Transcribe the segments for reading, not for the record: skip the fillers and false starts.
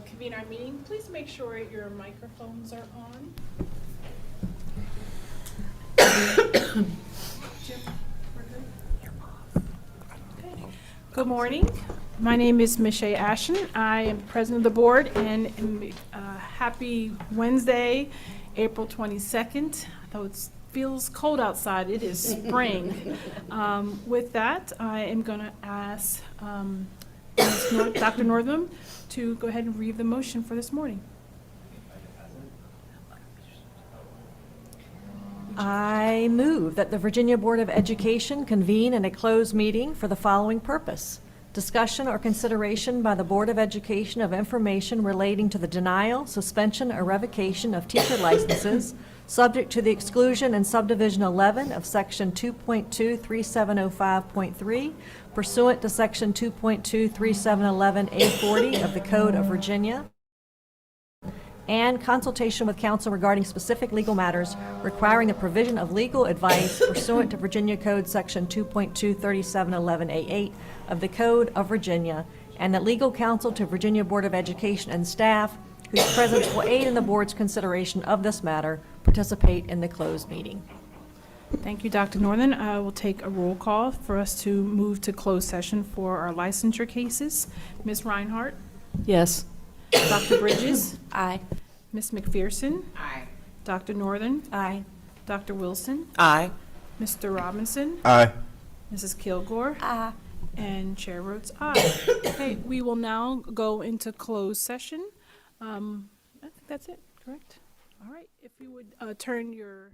convene our meeting. Please make sure your microphones are on. Jim, we're good? Okay. Good morning. My name is Michelle Ashton. I am president of the board, and happy Wednesday, April 22nd. Though it feels cold outside, it is spring. With that, I am going to ask Dr. Northam to go ahead and read the motion for this morning. I move that the Virginia Board of Education convene in a closed meeting for the following purpose: discussion or consideration by the Board of Education of information relating to the denial, suspension, or revocation of teacher licenses, subject to the exclusion in subdivision 11 of section 2.23705.3, pursuant to section 2.23711A40 of the Code of Virginia, and consultation with counsel regarding specific legal matters requiring the provision of legal advice pursuant to Virginia Code Section 2.23711A8 of the Code of Virginia, and that legal counsel to Virginia Board of Education and staff, whose presence will aid in the board's consideration of this matter, participate in the closed meeting. Thank you, Dr. Northam. I will take a roll call for us to move to closed session for our licensure cases. Ms. Reinhardt? Yes. Dr. Bridges? Aye. Ms. McPherson? Aye. Dr. Northam? Aye. Dr. Wilson? Aye. Mr. Robinson? Aye. Mrs. Kilgore? Aye. And Chair votes aye. Okay, we will now go into closed session. I think that's it, correct? All right, if you would turn your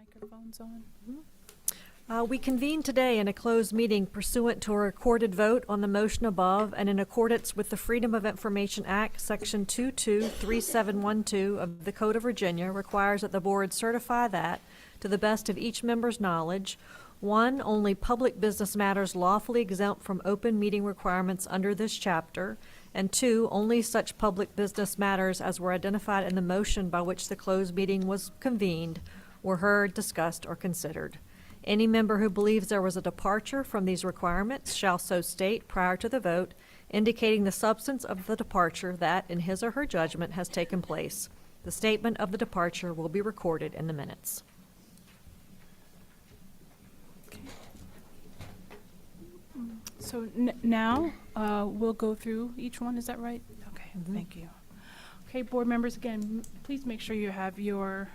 microphones on? We convene today in a closed meeting pursuant to a recorded vote on the motion above and in accordance with the Freedom of Information Act, Section 223712 of the Code of Virginia requires that the board certify that, to the best of each member's knowledge, 1, only public business matters lawfully exempt from open meeting requirements under this chapter, and 2, only such public business matters as were identified in the motion by which the closed meeting was convened were heard, discussed, or considered. Any member who believes there was a departure from these requirements shall so state prior to the vote, indicating the substance of the departure that, in his or her judgment, has taken place. The statement of the departure will be recorded in the minutes. So now, we'll go through each one, is that right? Okay, thank you. Okay, board members, again, please make sure you have your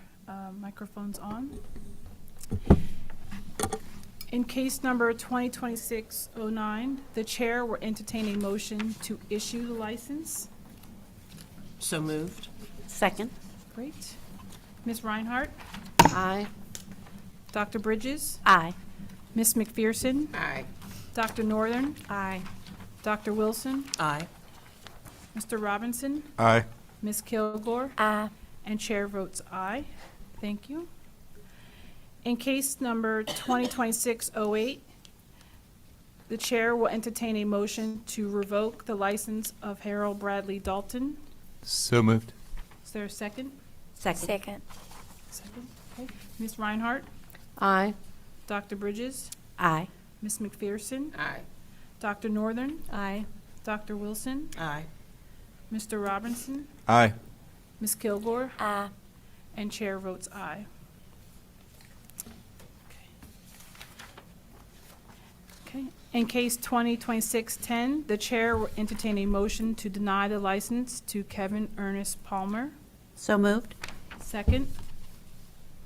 microphones on. In case number 2026-09, the chair will entertain a motion to issue the license. So moved. Second. Great. Ms. Reinhardt, Aye. Dr. Bridges, Aye. Ms. McPherson, Aye. Dr. Northern, Aye. Dr. Wilson, Aye. Mr. Robinson, Aye. Ms. Kilgore, Aye. and chair votes aye. Thank you. In case number 2026-08, the chair will entertain a motion to revoke the license of Harold Bradley Dalton. So moved. Is there a second? Second. Second. Okay. Ms. Reinhardt, Aye. Dr. Bridges, Aye. Ms. McPherson, Aye. Dr. Northern, Aye. Dr. Wilson, Aye. Mr. Robinson, Aye. Ms. Kilgore, Aye. and chair votes aye. Okay. In case 2026-10, the chair will entertain a motion to deny the license to Kevin Ernest Palmer. So moved. Second.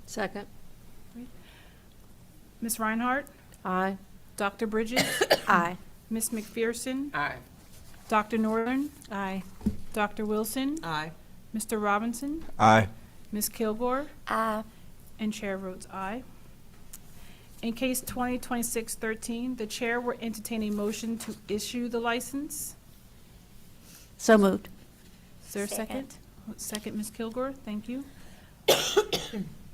Second. Ms. Reinhardt, Aye. Dr. Bridges, Aye. Ms. McPherson, Aye. Dr. Northern, Aye. Dr. Wilson, Aye. Mr. Robinson, Aye. Ms. Kilgore, Aye. and chair votes aye. In case 2026-13, the chair will entertain a motion to issue the license. So moved. Is there a second? Second. Second, Ms. Kilgore, thank you.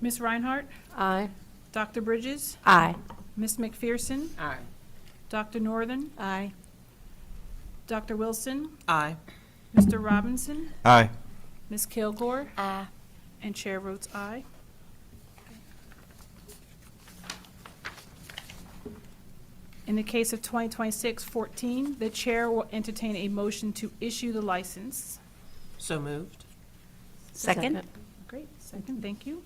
Ms. Reinhardt, Aye. Dr. Bridges, Aye. Ms. McPherson, Aye. Dr. Northern, Aye. Dr. Wilson, Aye. Mr. Robinson, Aye. Ms. Kilgore, Aye. and chair votes aye. In the case of 2026-14, the chair will entertain a motion to issue the license. So moved. Second. Great, second, thank you.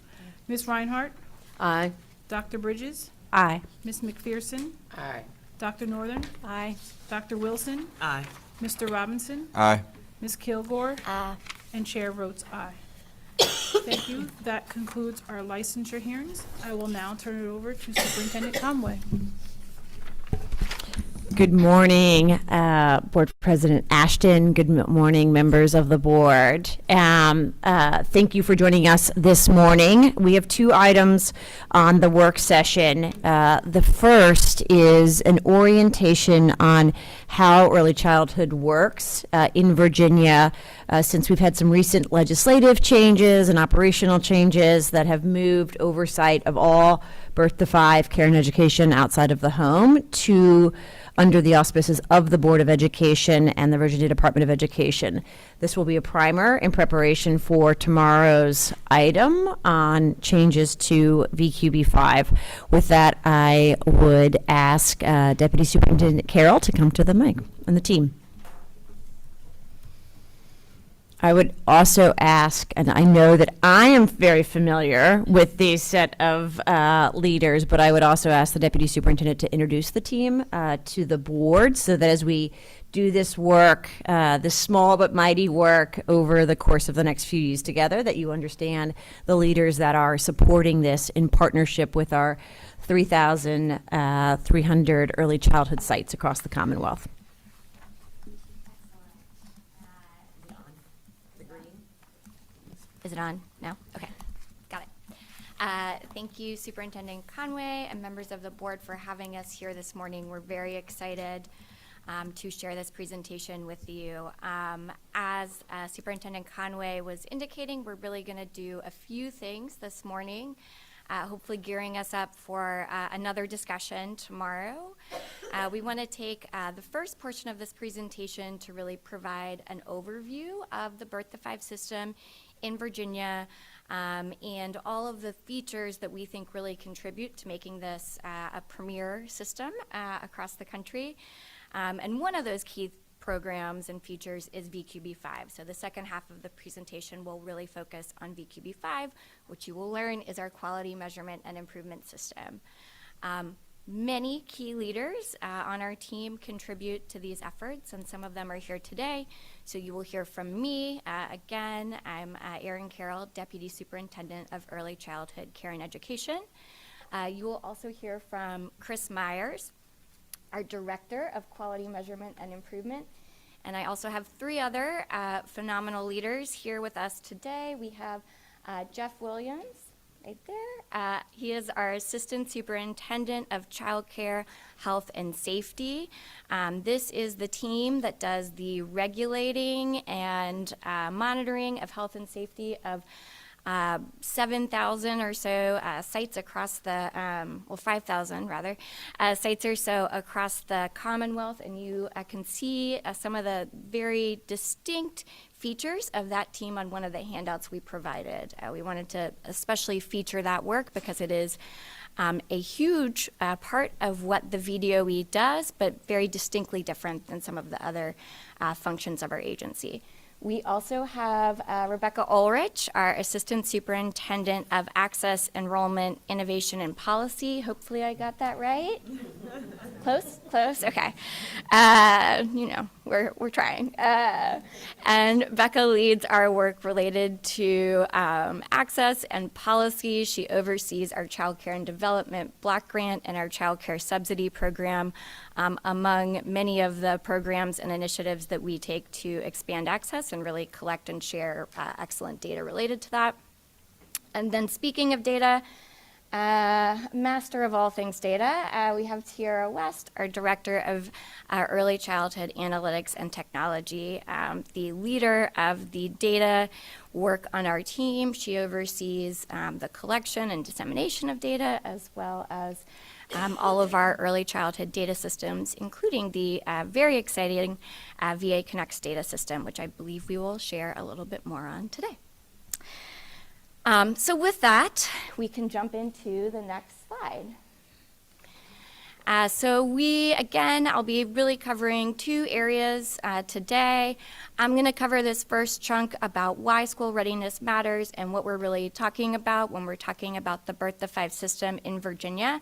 Ms. Reinhardt, Aye. Dr. Bridges, Aye. Ms. McPherson, Aye. Dr. Northern, Aye. Dr. Wilson, Aye. Mr. Robinson, Aye. Ms. Kilgore, Aye. and chair votes aye. Thank you. That concludes our licensure hearings. I will now turn it over to Superintendent Conway. Good morning, Board President Ashton. Good morning, members of the board. Thank you for joining us this morning. We have two items on the work session. The first is an orientation on how early childhood works in Virginia, since we've had some recent legislative changes and operational changes that have moved oversight of all birth to 5 care and education outside of the home to under the auspices of the Board of Education and the Virginia Department of Education. This will be a primer in preparation for tomorrow's item on changes to VQB 5. With that, I would ask Deputy Superintendent Carroll to come to the mic and the team. I would also ask, and I know that I am very familiar with these set of leaders, but I would also ask the Deputy Superintendent to introduce the team to the board so that as we do this work, this small but mighty work over the course of the next few years together, that you understand the leaders that are supporting this in partnership with our 3,300 early childhood sites across the Commonwealth. Is it on? No? Okay. Got it. Thank you, Superintendent Conway and members of the board for having us here this morning. We're very excited to share this presentation with you. As Superintendent Conway was indicating, we're really going to do a few things this morning, hopefully gearing us up for another discussion tomorrow. We want to take the first portion of this presentation to really provide an overview of the Birth to 5 system in Virginia, and all of the features that we think really contribute to making this a premier system across the country. And one of those key programs and features is VQB5. So the second half of the presentation will really focus on VQB5, which you will learn is our quality measurement and improvement system. Many key leaders on our team contribute to these efforts, and some of them are here today. So you will hear from me. Again, I'm Erin Carroll, Deputy Superintendent of Early Childhood Care and Education. You will also hear from Chris Myers, our Director of Quality Measurement and Improvement. And I also have 3 other phenomenal leaders here with us today. We have Jeff Williams, right there. He is our Assistant Superintendent of Child Care, Health, and Safety. This is the team that does the regulating and monitoring of health and safety of 7,000 or so sites across the, 5,000 rather, sites or so across the Commonwealth. And you can see some of the very distinct features of that team on one of the handouts we provided. We wanted to especially feature that work because it is a huge part of what the VDOE does, but very distinctly different than some of the other functions of our agency. We also have Rebecca Ulrich, our Assistant Superintendent of Access, Enrollment, Innovation, and Policy. Hopefully I got that right. Close? Close? Okay. We're trying. And Becca leads our work related to access and policy. She oversees our Child Care and Development Block Grant and our Child Care Subsidy Program, among many of the programs and initiatives that we take to expand access and really collect and share excellent data related to that. And then speaking of data, master of all things data, we have Tiara West, our Director of Early Childhood Analytics and Technology, the leader of the data work on our team. She oversees the collection and dissemination of data, as well as all of our early childhood data systems, including the very exciting VA Connects data system, which I believe we will share a little bit more on today. So with that, we can jump into the next slide. I'll be really covering 2 areas today. I'm going to cover this first chunk about why school readiness matters and what we're really talking about when we're talking about the Birth to 5 system in Virginia.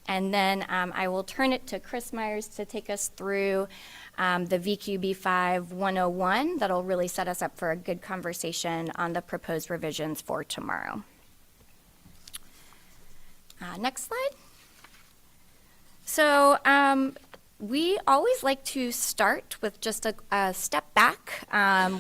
And then I will turn it to Chris Myers to take us through the VQB5 101 that'll really set us up for a good conversation on the proposed revisions for tomorrow. Next slide. So we always like to start with just a step back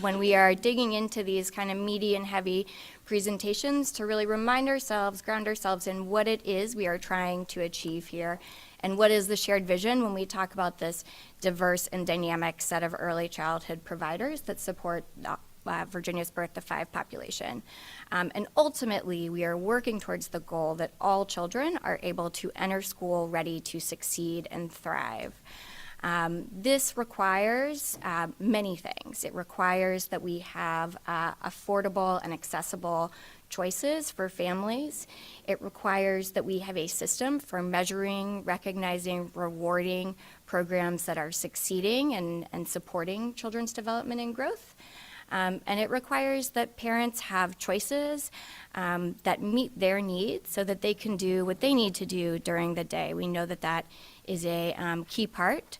when we are digging into these kind of meaty and heavy presentations to really remind ourselves, ground ourselves in what it is we are trying to achieve here and what is the shared vision when we talk about this diverse and dynamic set of early childhood providers that support Virginia's Birth to 5 population. And ultimately, we are working towards the goal that all children are able to enter school ready to succeed and thrive. This requires many things. It requires that we have affordable and accessible choices for families. It requires that we have a system for measuring, recognizing, rewarding programs that are succeeding and supporting children's development and growth. And it requires that parents have choices that meet their needs so that they can do what they need to do during the day. We know that that is a key part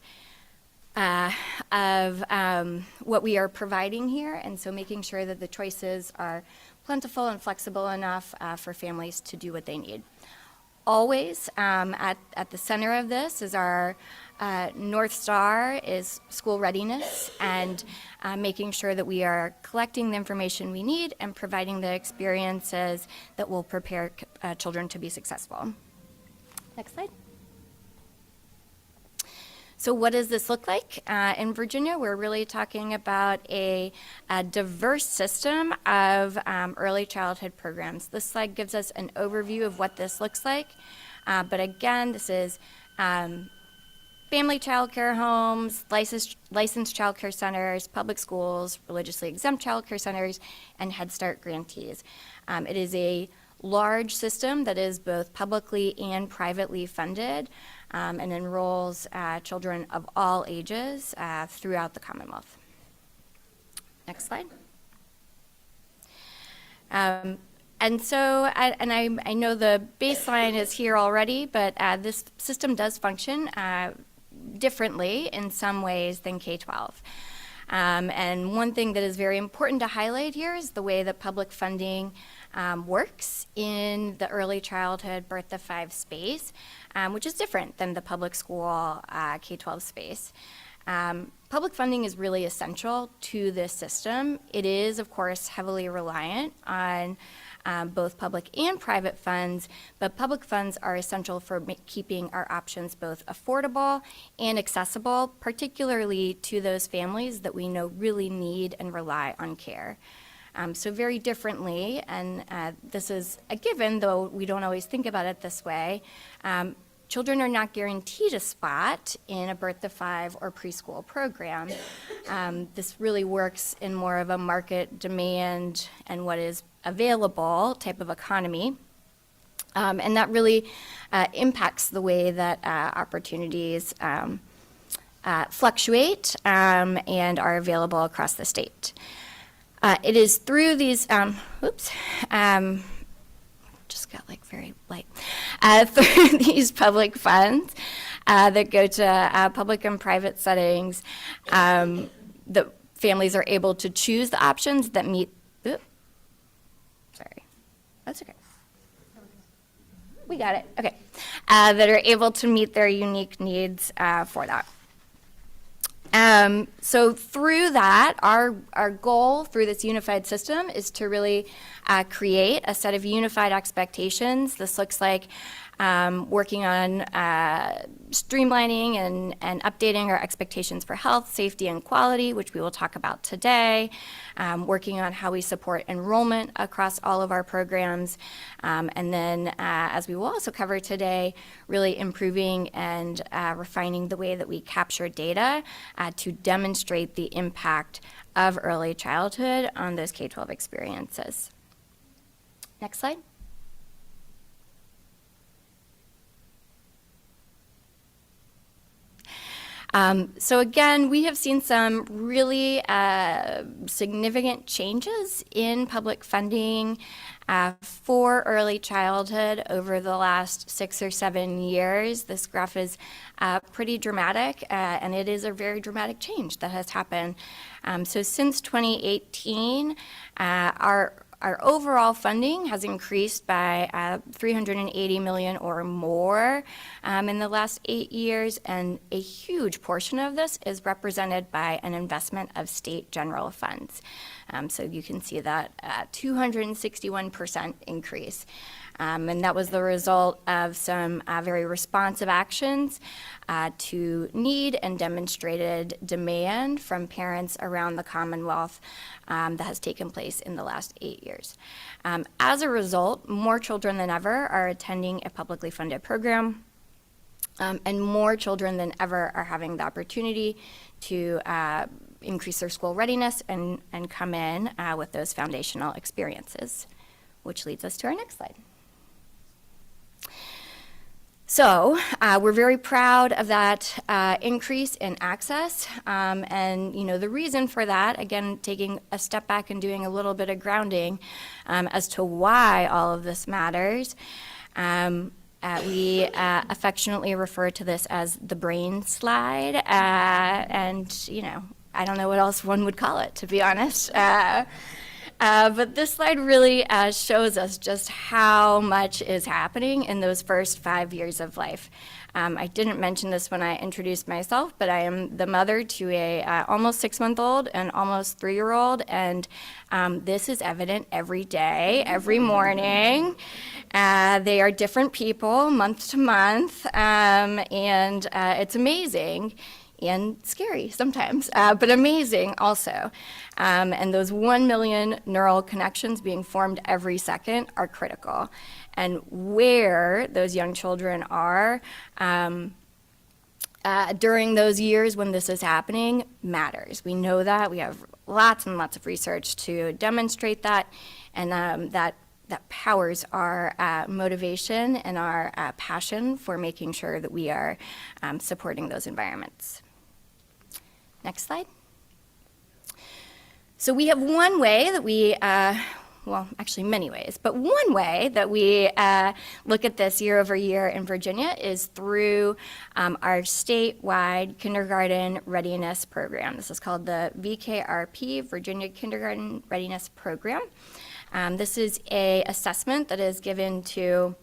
of what we are providing here, and so making sure that the choices are plentiful and flexible enough for families to do what they need. always, at the center of this is our North Star is school readiness and making sure that we are collecting the information we need and providing the experiences that will prepare children to be successful. Next slide. So what does this look like? In Virginia, we're really talking about a diverse system of early childhood programs. This slide gives us an overview of what this looks like. But again, this is family child care homes, licensed child care centers, public schools, religiously exempt child care centers, and Head Start grantees. It is a large system that is both publicly and privately funded and enrolls children of all ages throughout the Commonwealth. Next slide. And so, I know the baseline is here already, but this system does function differently in some ways than K-12. And one thing that is very important to highlight here is the way that public funding works in the early childhood birth to 5 space, which is different than the public school K-12 space. Public funding is really essential to this system. It is, of course, heavily reliant on both public and private funds, but public funds are essential for keeping our options both affordable and accessible, particularly to those families that we know really need and rely on care. So very differently, and this is a given, though we don't always think about it this way, children are not guaranteed a spot in a birth to 5 or preschool program. This really works in more of a market demand and what is available type of economy. And that really impacts the way that opportunities fluctuate and are available across the state. It is through these, just got like very light, through these public funds that go to public and private settings, the families are able to choose the options that meet, sorry, that's okay. We got it, okay. That are able to meet their unique needs for that. So through that, our goal through this unified system is to really create a set of unified expectations. This looks like working on streamlining and updating our expectations for health, safety, and quality, which we will talk about today, working on how we support enrollment across all of our programs, and then, as we will also cover today, really improving and refining the way that we capture data to demonstrate the impact of early childhood on those K-12 experiences. Next slide. So again, we have seen some really significant changes in public funding for early childhood over the last 6 or 7 years. This graph is pretty dramatic, and it is a very dramatic change that has happened. So since 2018, our overall funding has increased by $380 million or more in the last 8 years, and a huge portion of this is represented by an investment of state general funds. So you can see that 261% increase. And that was the result of some very responsive actions to need and demonstrated demand from parents around the Commonwealth that has taken place in the last 8 years. As a result, more children than ever are attending a publicly funded program, and more children than ever are having the opportunity to increase their school readiness and come in with those foundational experiences, which leads us to our next slide. So we're very proud of that increase in access, and the reason for that, again, taking a step back and doing a little bit of grounding as to why all of this matters. We affectionately refer to this as the brain slide, and I don't know what else one would call it, to be honest. But this slide really shows us just how much is happening in those first 5 years of life. I didn't mention this when I introduced myself, but I am the mother to a almost 6-month-old and almost 3-year-old, and this is evident every day, every morning. They are different people month to month, and it's amazing and scary sometimes, but amazing also. And those 1 million neural connections being formed every second are critical. And where those young children are during those years when this is happening matters. We know that. We have lots and lots of research to demonstrate that, and that powers our motivation and our passion for making sure that we are supporting those environments. Next slide. So we have one way that we, well, actually many ways, but one way that we look at this year over year in Virginia is through our statewide kindergarten readiness program. This is called the VKRP, Virginia Kindergarten Readiness Program. This is a assessment that is given to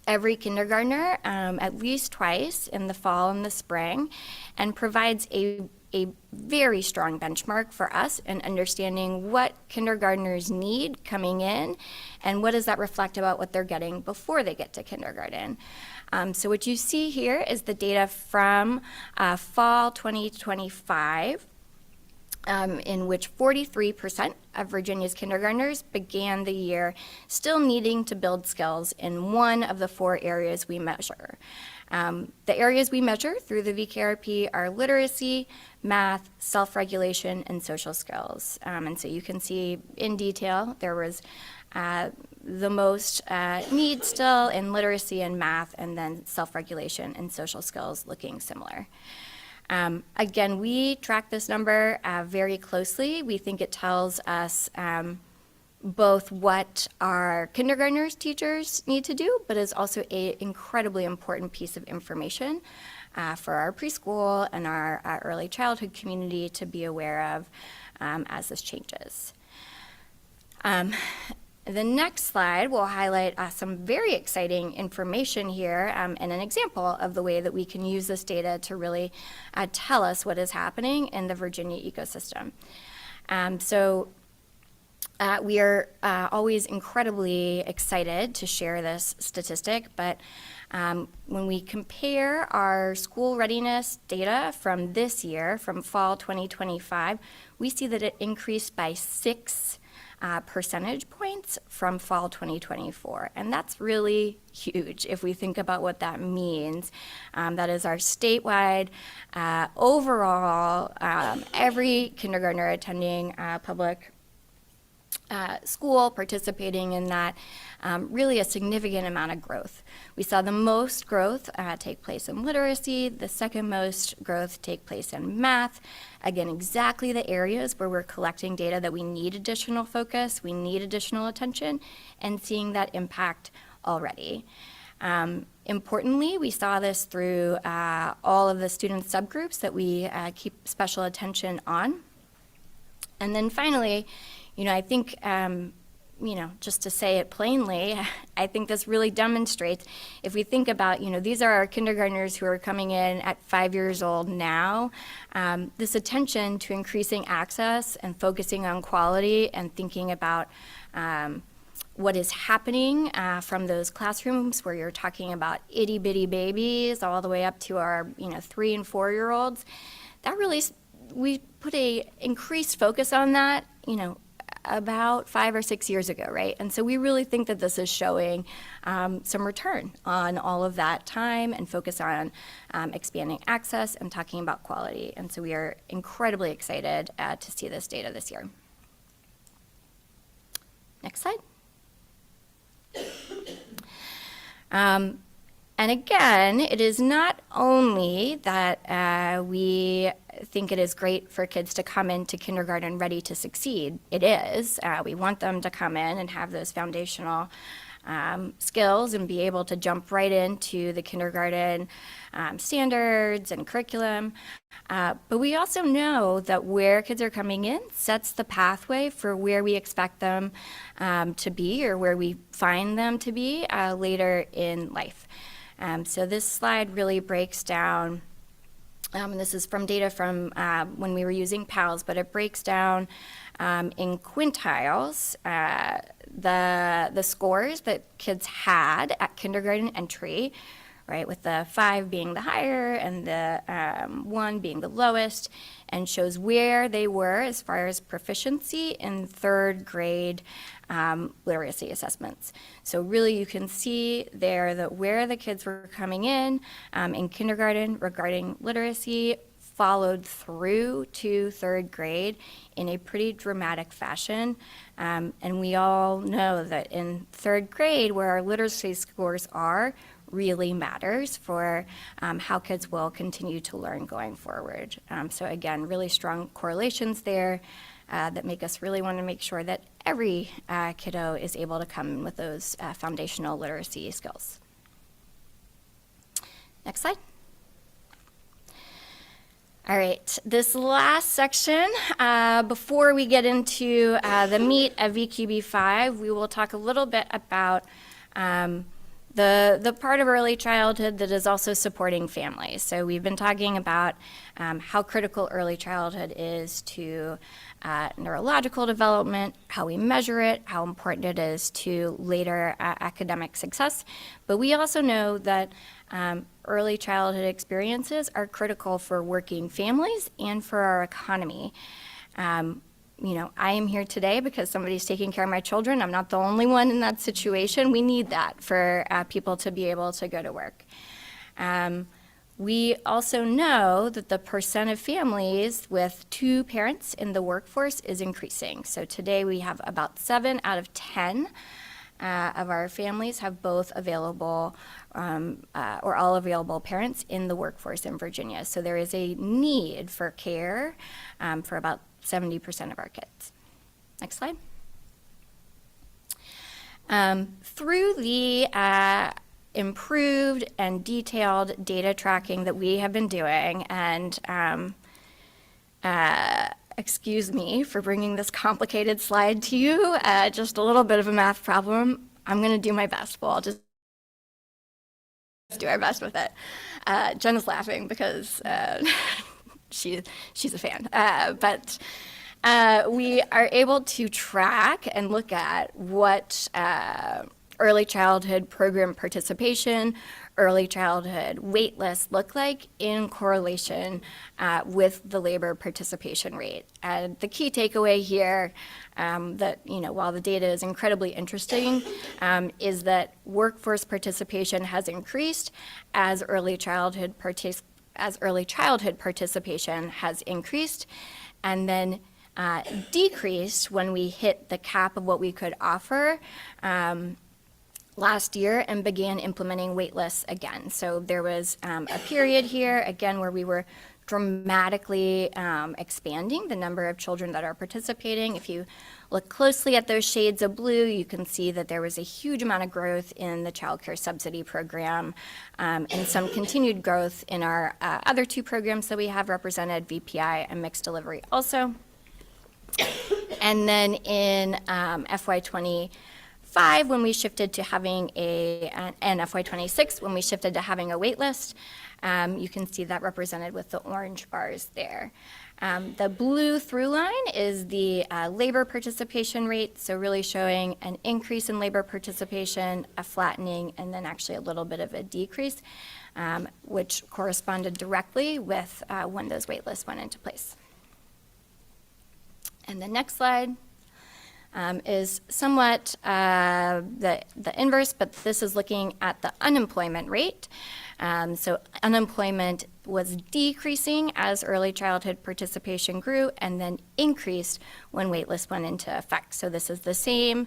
every kindergartner at least twice in the fall and the spring, and provides a very strong benchmark for us in understanding what kindergartners need coming in and what does that reflect about what they're getting before they get to kindergarten. So what you see here is the data from fall 2025, in which 43% of Virginia's kindergartners began the year still needing to build skills in one of the 4 areas we measure. The areas we measure through the VKRP are literacy, math, self-regulation, and social skills. And so you can see in detail there was the most need still in literacy and math, and then self-regulation and social skills looking similar. Again, we track this number very closely. We think it tells us both what our kindergartners teachers need to do, but is also an incredibly important piece of information for our preschool and our early childhood community to be aware of as this changes. The next slide will highlight some very exciting information here and an example of the way that we can use this data to really tell us what is happening in the Virginia ecosystem. We are always incredibly excited to share this statistic, but when we compare our school readiness data from this year, from fall 2025, we see that it increased by 6 percentage points from fall 2024. And that's really huge if we think about what that means. That is our statewide overall, every kindergartner attending public school participating in that, really a significant amount of growth. We saw the most growth take place in literacy, the second most growth take place in math. Again, exactly the areas where we're collecting data that we need additional focus, we need additional attention, and seeing that impact already. Importantly, we saw this through all of the student subgroups that we keep special attention on. And then finally, I think, just to say it plainly, I think this really demonstrates, if we think about, these are our kindergartners who are coming in at 5 years old now, this attention to increasing access and focusing on quality and thinking about what is happening from those classrooms where you're talking about itty-bitty babies all the way up to our, 3 and 4-year-olds, that really, we put a increased focus on that, about 5 or 6 years ago, right? And so we really think that this is showing some return on all of that time and focus on expanding access and talking about quality. And so we are incredibly excited to see this data this year. Next slide. And again, it is not only that we think it is great for kids to come into kindergarten ready to succeed. It is. We want them to come in and have those foundational skills and be able to jump right into the kindergarten standards and curriculum. But we also know that where kids are coming in sets the pathway for where we expect them to be or where we find them to be later in life. So this slide really breaks down, and this is from data from when we were using PALS, but it breaks down in quintiles the scores that kids had at kindergarten entry, right, with the 5 being the higher and the 1 being the lowest, and shows where they were as far as proficiency in 3rd grade literacy assessments. So really you can see there that where the kids were coming in kindergarten regarding literacy followed through to 3rd grade in a pretty dramatic fashion. And we all know that in 3rd grade, where our literacy scores are, really matters for how kids will continue to learn going forward. So again, really strong correlations there that make us really want to make sure that every kiddo is able to come in with those foundational literacy skills. Next slide. All right, this last section, before we get into the meat of VQB5, we will talk a little bit about the part of early childhood that is also supporting families. So we've been talking about how critical early childhood is to neurological development, how we measure it, how important it is to later academic success. But we also know that early childhood experiences are critical for working families and for our economy. You know, I am here today because somebody's taking care of my children. I'm not the only one in that situation. We need that for people to be able to go to work. We also know that the percent of families with 2 parents in the workforce is increasing. So today we have about 7 out of 10 of our families have both available or all available parents in the workforce in Virginia. So there is a need for care for about 70% of our kids. Next slide. Through the improved and detailed data tracking that we have been doing, and excuse me for bringing this complicated slide to you, just a little bit of a math problem. I'm going to do my best. Well, I'll just do our best with it. Jen is laughing because she's a fan. But we are able to track and look at what early childhood program participation, early childhood wait lists look like in correlation with the labor participation rate. And the key takeaway here that, you know, while the data is incredibly interesting, is that workforce participation has increased as early childhood participation has increased, and then decreased when we hit the cap of what we could offer last year and began implementing wait lists again. So there was a period here, again, where we were dramatically expanding the number of children that are participating. If you look closely at those shades of blue, you can see that there was a huge amount of growth in the child care subsidy program and some continued growth in our other 2 programs that we have represented, VPI and mixed delivery also. And then in FY25, when we shifted to having and FY26, when we shifted to having a wait list, you can see that represented with the orange bars there. The blue through line is the labor participation rate, so really showing an increase in labor participation, a flattening, and then actually a little bit of a decrease, which corresponded directly with when those wait lists went into place. And the next slide is somewhat the inverse, but this is looking at the unemployment rate. So unemployment was decreasing as early childhood participation grew and then increased when wait lists went into effect. So this is the same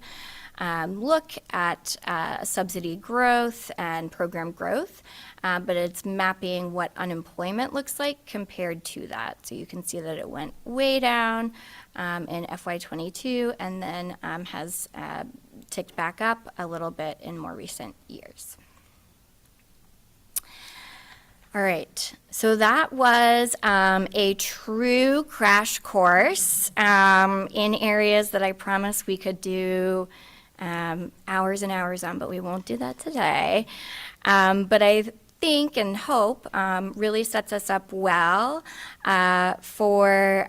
look at subsidy growth and program growth, but it's mapping what unemployment looks like compared to that. So you can see that it went way down in FY22 and then has ticked back up a little bit in more recent years. All right, so that was a true crash course in areas that I promised we could do hours and hours on, but we won't do that today. But I think and hope really sets us up well for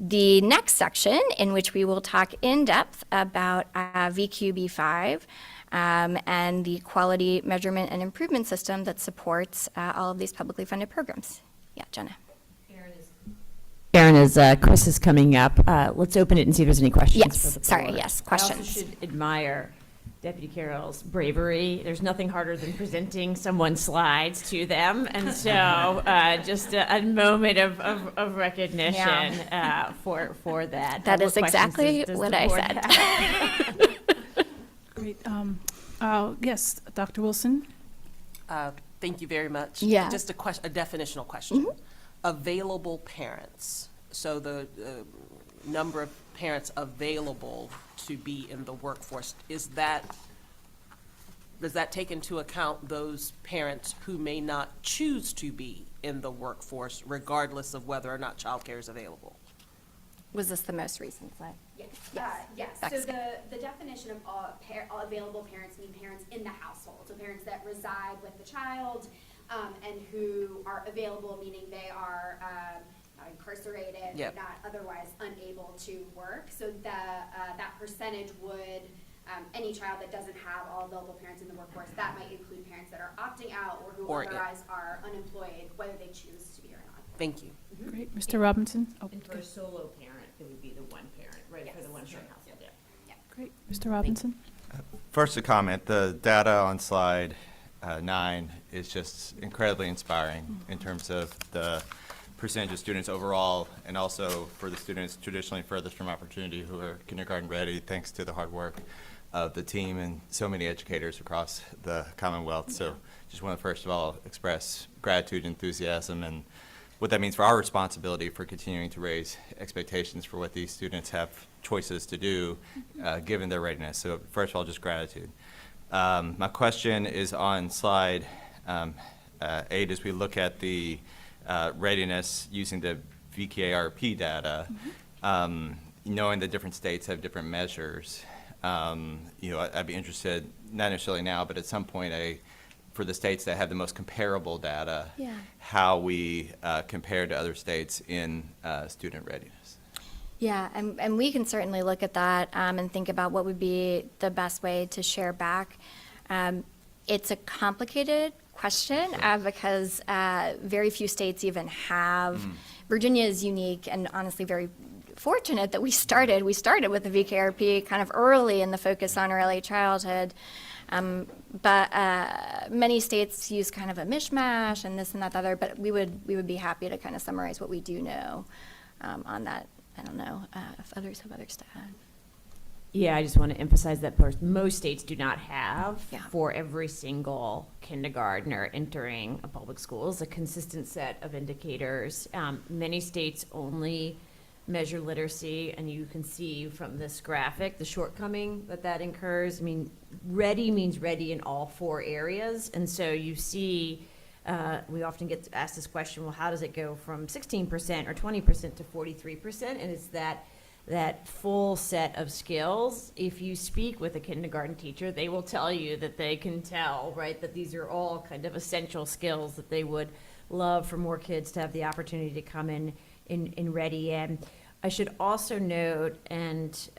the next section, in which we will talk in depth about VQB5 and the quality measurement and improvement system that supports all of these publicly funded programs. Yeah, Jenna. Aaron, as Chris is coming up, let's open it and see if there's any questions. Yes, for the sorry, board. yes, I also questions. should admire Deputy Carroll's bravery. There's nothing harder than presenting someone's slides to them, and so just a moment of recognition for that. That What is questions exactly does what the I board said. have? Great. Yes, Dr. Wilson? Thank you very much. Yeah. Just a definitional question. Available parents. So the number of parents available to be in the workforce, does that take into account those parents who may not choose to be in the workforce regardless of whether or not childcare is available? Was this the most recent slide? Yes. Yes. So Excellent. the definition of all available parents mean parents in the household. So parents that reside with the child and who are available, meaning they are incarcerated, Yep. not otherwise unable to work. So that percentage would, any child that doesn't have all available parents in the workforce, that might include parents that are opting out or who Or in. otherwise are unemployed, whether they choose to be or not. Thank you. Great. Mr. Robinson? Oh, And for a solo parent, it would be the one parent, right, for the one parent household, yeah. great. Mr. Robinson? First, a comment. The data on slide 9 is just incredibly inspiring in terms of the percentage of students overall, and also for the students traditionally furthest from opportunity who are kindergarten ready, thanks to the hard work of the team and so many educators across the Commonwealth. So just want to first of all express gratitude, enthusiasm, and what that means for our responsibility for continuing to raise expectations for what these students have choices to do given their readiness. So first of all, just gratitude. My question is on slide 8 as we look at the readiness using the VKRP data, knowing that different states have different measures. I'd be interested, not necessarily now, but at some point, for the states that have the most comparable data, Yeah. how we compare to other states in student readiness. Yeah, and we can certainly look at that and think about what would be the best way to share back. It's a complicated question because very few states even have. Virginia is unique and honestly very fortunate that we started with the VKRP kind of early in the focus on early childhood. But many states use kind of a mishmash and this and that, the other, but we would be happy to kind of summarize what we do know on that. I don't know if others have others to add. Yeah, I just want to emphasize that first. Most states do not have, Yeah. for every single kindergartner entering a public schools, a consistent set of indicators. Many states only measure literacy, and you can see from this graphic the shortcoming that incurs. I mean, ready means ready in all 4 areas, and so you see, we often get asked this question, well, how does it go from 16% or 20% to 43%? And it's that full set of skills. If you speak with a kindergarten teacher, they will tell you that they can tell, right, that these are all kind of essential skills that they would love for more kids to have the opportunity to come in ready. And I should also note, and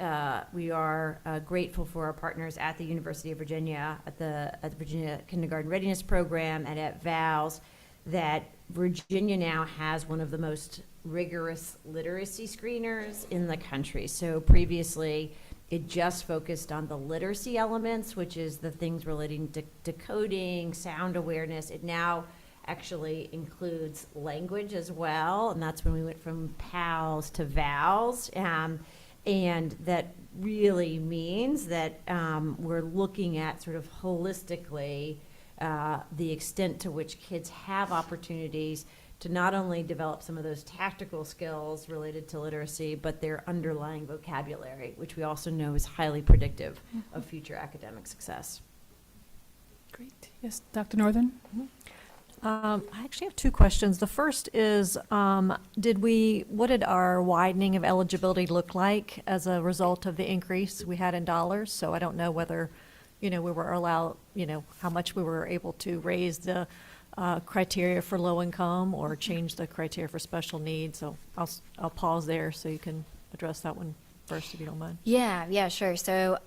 we are grateful for our partners at the University of Virginia, at the Virginia Kindergarten Readiness Program and at VALS, that Virginia now has one of the most rigorous literacy screeners in the country. So previously, it just focused on the literacy elements, which is the things relating to decoding, sound awareness. It now actually includes language as well, and that's when we went from PALS to VALS. And that really means that we're looking at sort of holistically the extent to which kids have opportunities to not only develop some of those tactical skills related to literacy, but their underlying vocabulary, which we also know is highly predictive of future academic success. Great. Yes, Dr. Northern? I actually have two questions. The first is, what did our widening of eligibility look like as a result of the increase we had in dollars? So I don't know whether, we were allowed, how much we were able to raise the criteria for low income or change the criteria for special needs. So I'll pause there so you can address that one first, if you don't mind. Yeah, sure. So,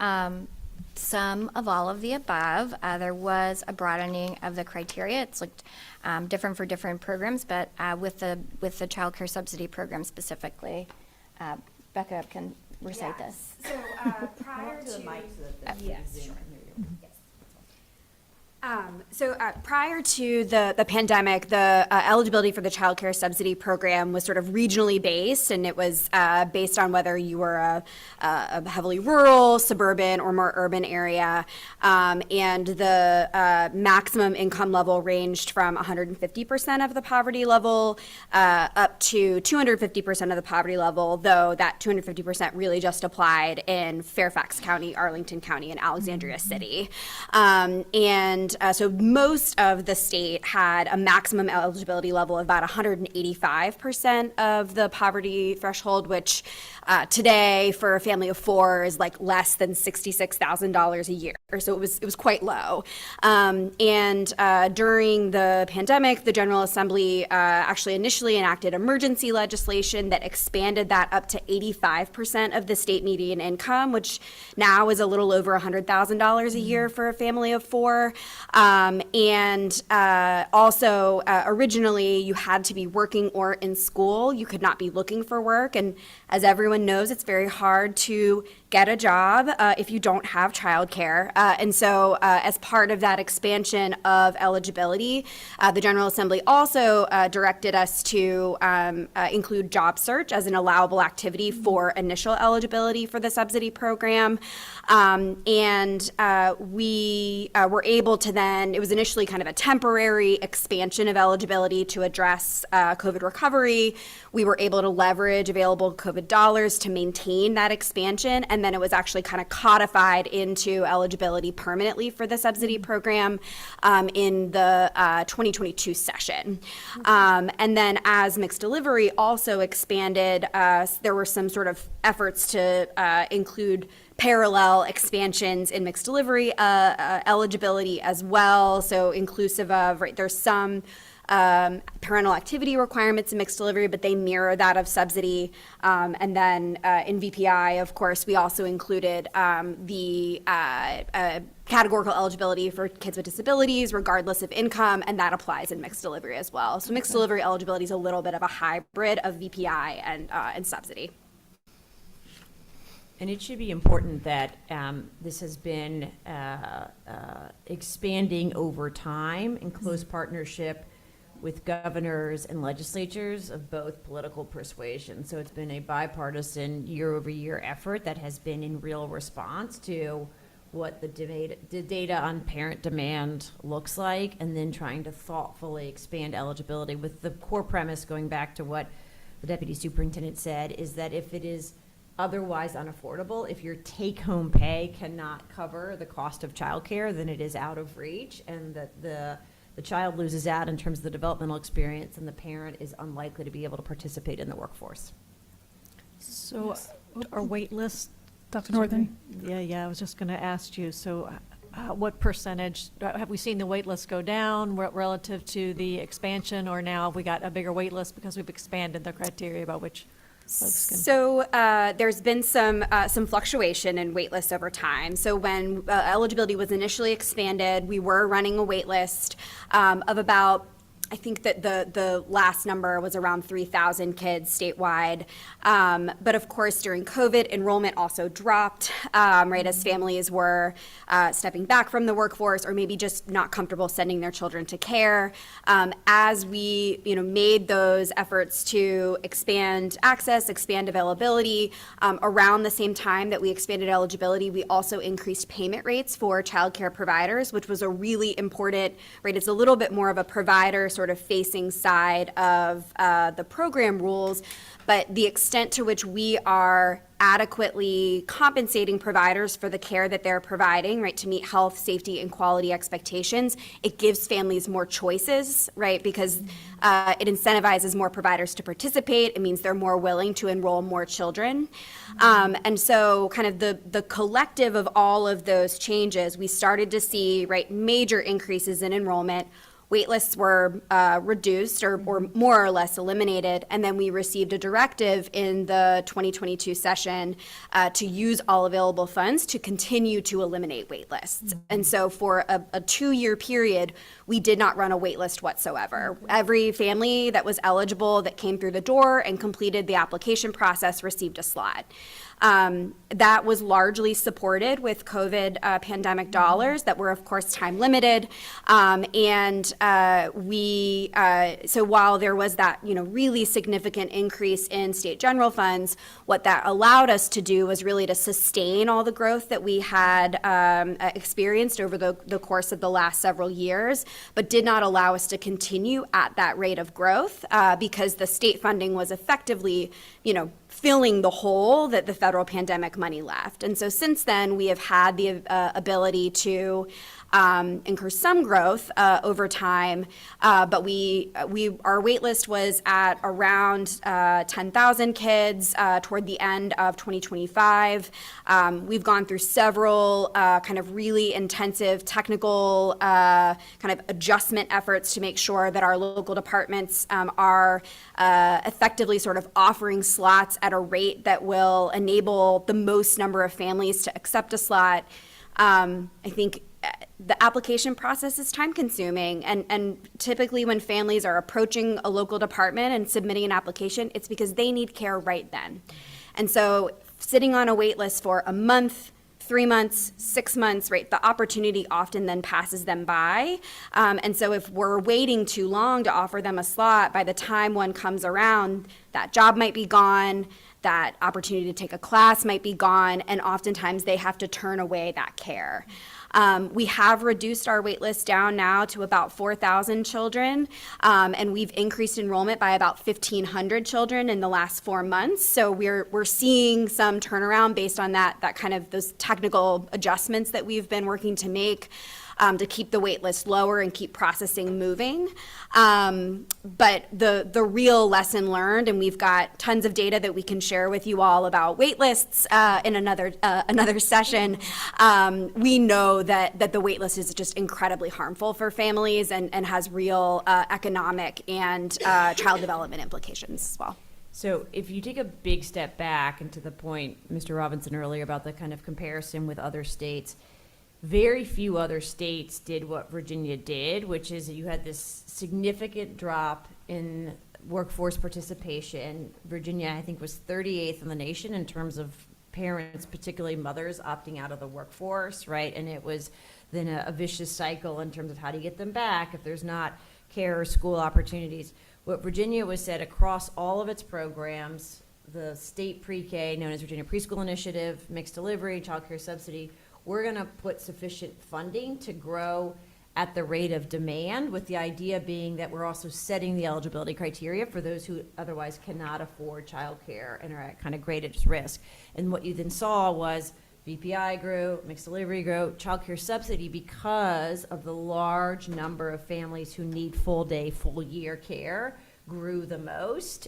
some of all of the above. There was a broadening of the criteria. It's looked different for different programs, but with the child care subsidy program specifically, Becca can recite this. So prior to yes, sure. Prior to the pandemic, the eligibility for the child care subsidy program was sort of regionally based, and it was based on whether you were a heavily rural, suburban, or more urban area. And the maximum income level ranged from 150% of the poverty level up to 250% of the poverty level, though that 250% really just applied in Fairfax County, Arlington County, and Alexandria City. So most of the state had a maximum eligibility level of about 185% of the poverty threshold, which today for a family of four is like less than $66,000 a year. So it was quite low. During the pandemic, the General Assembly actually initially enacted emergency legislation that expanded that up to 85% of the state median income, which now is a little over $100,000 a year for a family of four. Originally, you had to be working or in school. You could not be looking for work. And as everyone knows, it's very hard to get a job if you don't have childcare. As part of that expansion of eligibility, the General Assembly also directed us to include job search as an allowable activity for initial eligibility for the subsidy program. We were able to then, it was initially kind of a temporary expansion of eligibility to address COVID recovery. We were able to leverage available COVID dollars to maintain that expansion, and then it was actually kind of codified into eligibility permanently for the subsidy program in the 2022 session. And then as mixed delivery also expanded, there were some sort of efforts to include parallel expansions in mixed delivery eligibility as well. So inclusive of, there's some parental activity requirements in mixed delivery, but they mirror that of subsidy. And then in VPI, of course, we also included the categorical eligibility for kids with disabilities, regardless of income, and that applies in mixed delivery as well. So mixed delivery eligibility is a little bit of a hybrid of VPI and subsidy. And it should be important that this has been expanding over time in close partnership with governors and legislatures of both political persuasion. So it's been a bipartisan year-over-year effort that has been in real response to what the data on parent demand looks like, and then trying to thoughtfully expand eligibility with the core premise, going back to what the deputy superintendent said, is that if it is otherwise unaffordable, if your take-home pay cannot cover the cost of childcare, then it is out of reach, and that the child loses out in terms of the developmental experience, and the parent is unlikely to be able to participate in the workforce. So our wait list, Dr. Northern? Yeah, I was just going to ask you, so what percentage, have we seen the wait list go down relative to the expansion, or now have we got a bigger wait list because we've expanded the criteria by which folks can? So there's been some fluctuation in wait lists over time. So when eligibility was initially expanded, we were running a wait list of about, I think that the last number was around 3,000 kids statewide. But of course, during COVID, enrollment also dropped, right, as families were stepping back from the workforce or maybe just not comfortable sending their children to care. As we, made those efforts to expand access, expand availability, around the same time that we expanded eligibility, we also increased payment rates for childcare providers, which was a really important, right, it's a little bit more of a provider sort sort of facing side of the program rules, but the extent to which we are adequately compensating providers for the care that they're providing, right, to meet health, safety, and quality expectations, it gives families more choices, right, because it incentivizes more providers to participate. It means they're more willing to enroll more children. And so kind of the collective of all of those changes, we started to see, right, major increases in enrollment. Waitlists were reduced or more or less eliminated, and then we received a directive in the 2022 session to use all available funds to continue to eliminate waitlists. And so for a 2-year period, we did not run a waitlist whatsoever. Every family that was eligible that came through the door and completed the application process received a slot. That was largely supported with COVID pandemic dollars that were, of course, time limited. So while there was that, really significant increase in state general funds, what that allowed us to do was really to sustain all the growth that we had experienced over the course of the last several years, but did not allow us to continue at that rate of growth because the state funding was effectively, filling the hole that the federal pandemic money left. And so since then, we have had the ability to incur some growth over time, but our wait list was at around 10,000 kids toward the end of 2025. We've gone through several kind of really intensive technical kind of adjustment efforts to make sure that our local departments are effectively sort of offering slots at a rate that will enable the most number of families to accept a slot. I think the application process is time consuming, and typically when families are approaching a local department and submitting an application, it's because they need care right then. And so sitting on a wait list for a month, 3 months, 6 months, right, the opportunity often then passes them by. And so if we're waiting too long to offer them a slot, by the time one comes around, that job might be gone, that opportunity to take a class might be gone, and oftentimes they have to turn away that care. We have reduced our wait list down now to about 4,000 children, and we've increased enrollment by about 1,500 children in the last 4 months. So we're seeing some turnaround based on that kind of those technical adjustments that we've been working to make to keep the wait list lower and keep processing moving. But the real lesson learned, and we've got tons of data that we can share with you all about wait lists in another session. We know that the wait list is just incredibly harmful for families and has real economic and child development implications as well. So if you take a big step back, and to the point Mr. Robinson earlier about the kind of comparison with other states, very few other states did what Virginia did, which is you had this significant drop in workforce participation. Virginia, I think, was 38th in the nation in terms of parents, particularly mothers, opting out of the workforce, right? And it was then a vicious cycle in terms of how do you get them back if there's not care or school opportunities. What Virginia was said across all of its programs, the state pre-K, known as Virginia Preschool Initiative, mixed delivery, child care subsidy, we're going to put sufficient funding to grow at the rate of demand, with the idea being that we're also setting the eligibility criteria for those who otherwise cannot afford childcare and are at kind of greatest risk. And what you then saw was VPI grew, mixed delivery grew, child care subsidy, because of the large number of families who need full day, full year care, grew the most,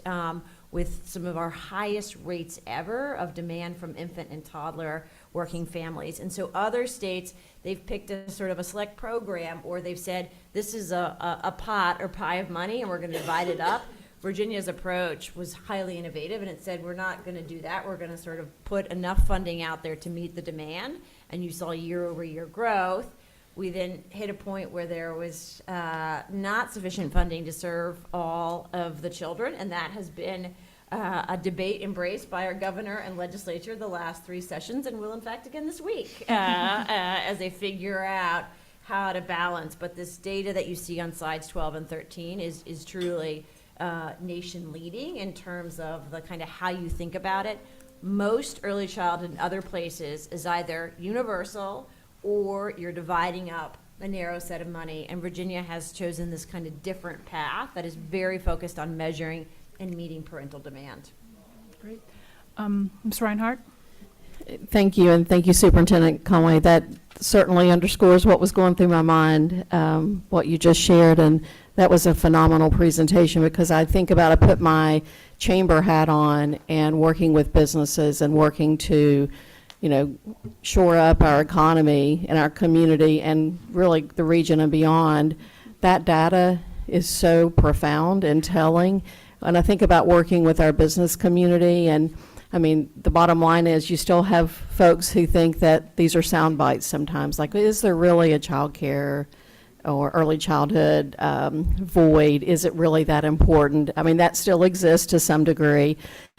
with some of our highest rates ever of demand from infant and toddler working families. And so other states, they've picked a sort of a select program, or they've said, this is a pot or pie of money and we're going to divide it up. Virginia's approach was highly innovative, and it said, we're not going to do that. We're going to sort of put enough funding out there to meet the demand. And you saw year over year growth. We then hit a point where there was not sufficient funding to serve all of the children, and that has been a debate embraced by our governor and legislature the last 3 sessions, and will in fact again this week, as they figure out how to balance. But this data that you see on slides 12 and 13 is truly nation leading in terms of the kind of how you think about it. Most early childhood in other places is either universal, or you're dividing up a narrow set of money, and Virginia has chosen this kind of different path that is very focused on measuring and meeting parental demand. Great. Ms. Reinhardt? Thank you, and thank you, Superintendent Conway. That certainly underscores what was going through my mind, what you just shared, and that was a phenomenal presentation, because I think about, I put my chamber hat on and working with businesses and working to, you know, shore up our economy and our community and really the region and beyond. That data is so profound and telling. And I think about working with our business community, and I mean, the bottom line is you still have folks who think that these are sound bites sometimes, like, is there really a child care or early childhood void? Is it really that important? I mean, that still exists to some degree.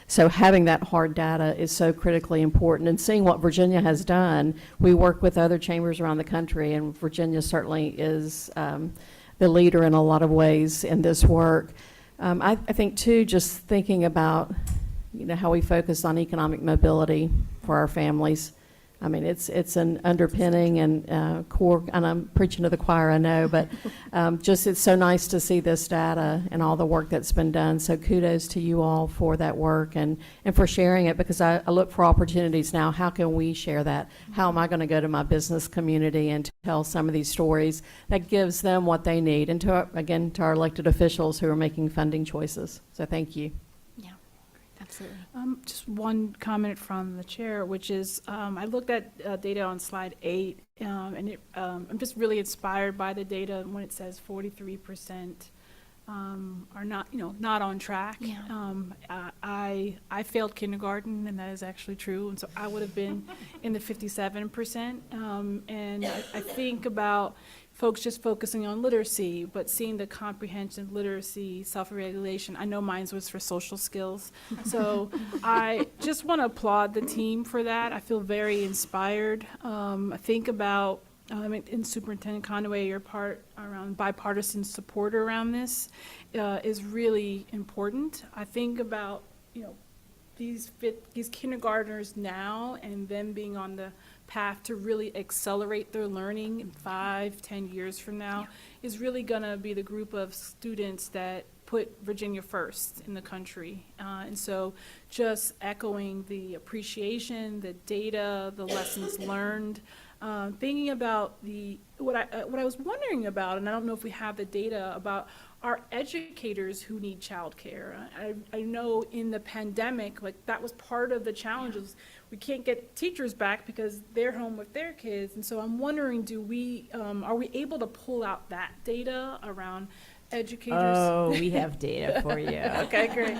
So having that hard data is so critically important, and seeing what Virginia has done. We work with other chambers around the country, and Virginia certainly is the leader in a lot of ways in this work. I think too, just thinking about, you know, how we focus on economic mobility for our families. I mean, it's an underpinning and core, and I'm preaching to the choir, I know, but just it's so nice to see this data and all the work that's been done. So kudos to you all for that work and for sharing it, because I look for opportunities now. How can we share that? How am I going to go to my business community and tell some of these stories that gives them what they need? And again, to our elected officials who are making funding choices. So thank you. Yeah, absolutely. Just one comment from the chair, which is, I looked at data on slide 8, and I'm just really inspired by the data when it says 43% are not, not on track. Yeah. I failed kindergarten, and that is actually true, and so I would have been in the 57%. And I think about folks just focusing on literacy, but seeing the comprehensive literacy, self-regulation. I know mine was for social skills. So I just want to applaud the team for that. I feel very inspired. I think about, in Superintendent Conway, your part around bipartisan support around this is really important. I think about, these kindergartners now and them being on the path to really accelerate their learning in 5-10 years from now is really going to be the group of students that put Virginia first in the country. And so just echoing the appreciation, the data, the lessons learned, thinking about what I was wondering about, and I don't know if we have the data about our educators who need childcare. I know in the pandemic, that was part of the challenges. We can't get teachers back because they're home with their kids, and so I'm wondering, are we able to pull out that data around educators? Oh, we have data for you. Okay, great.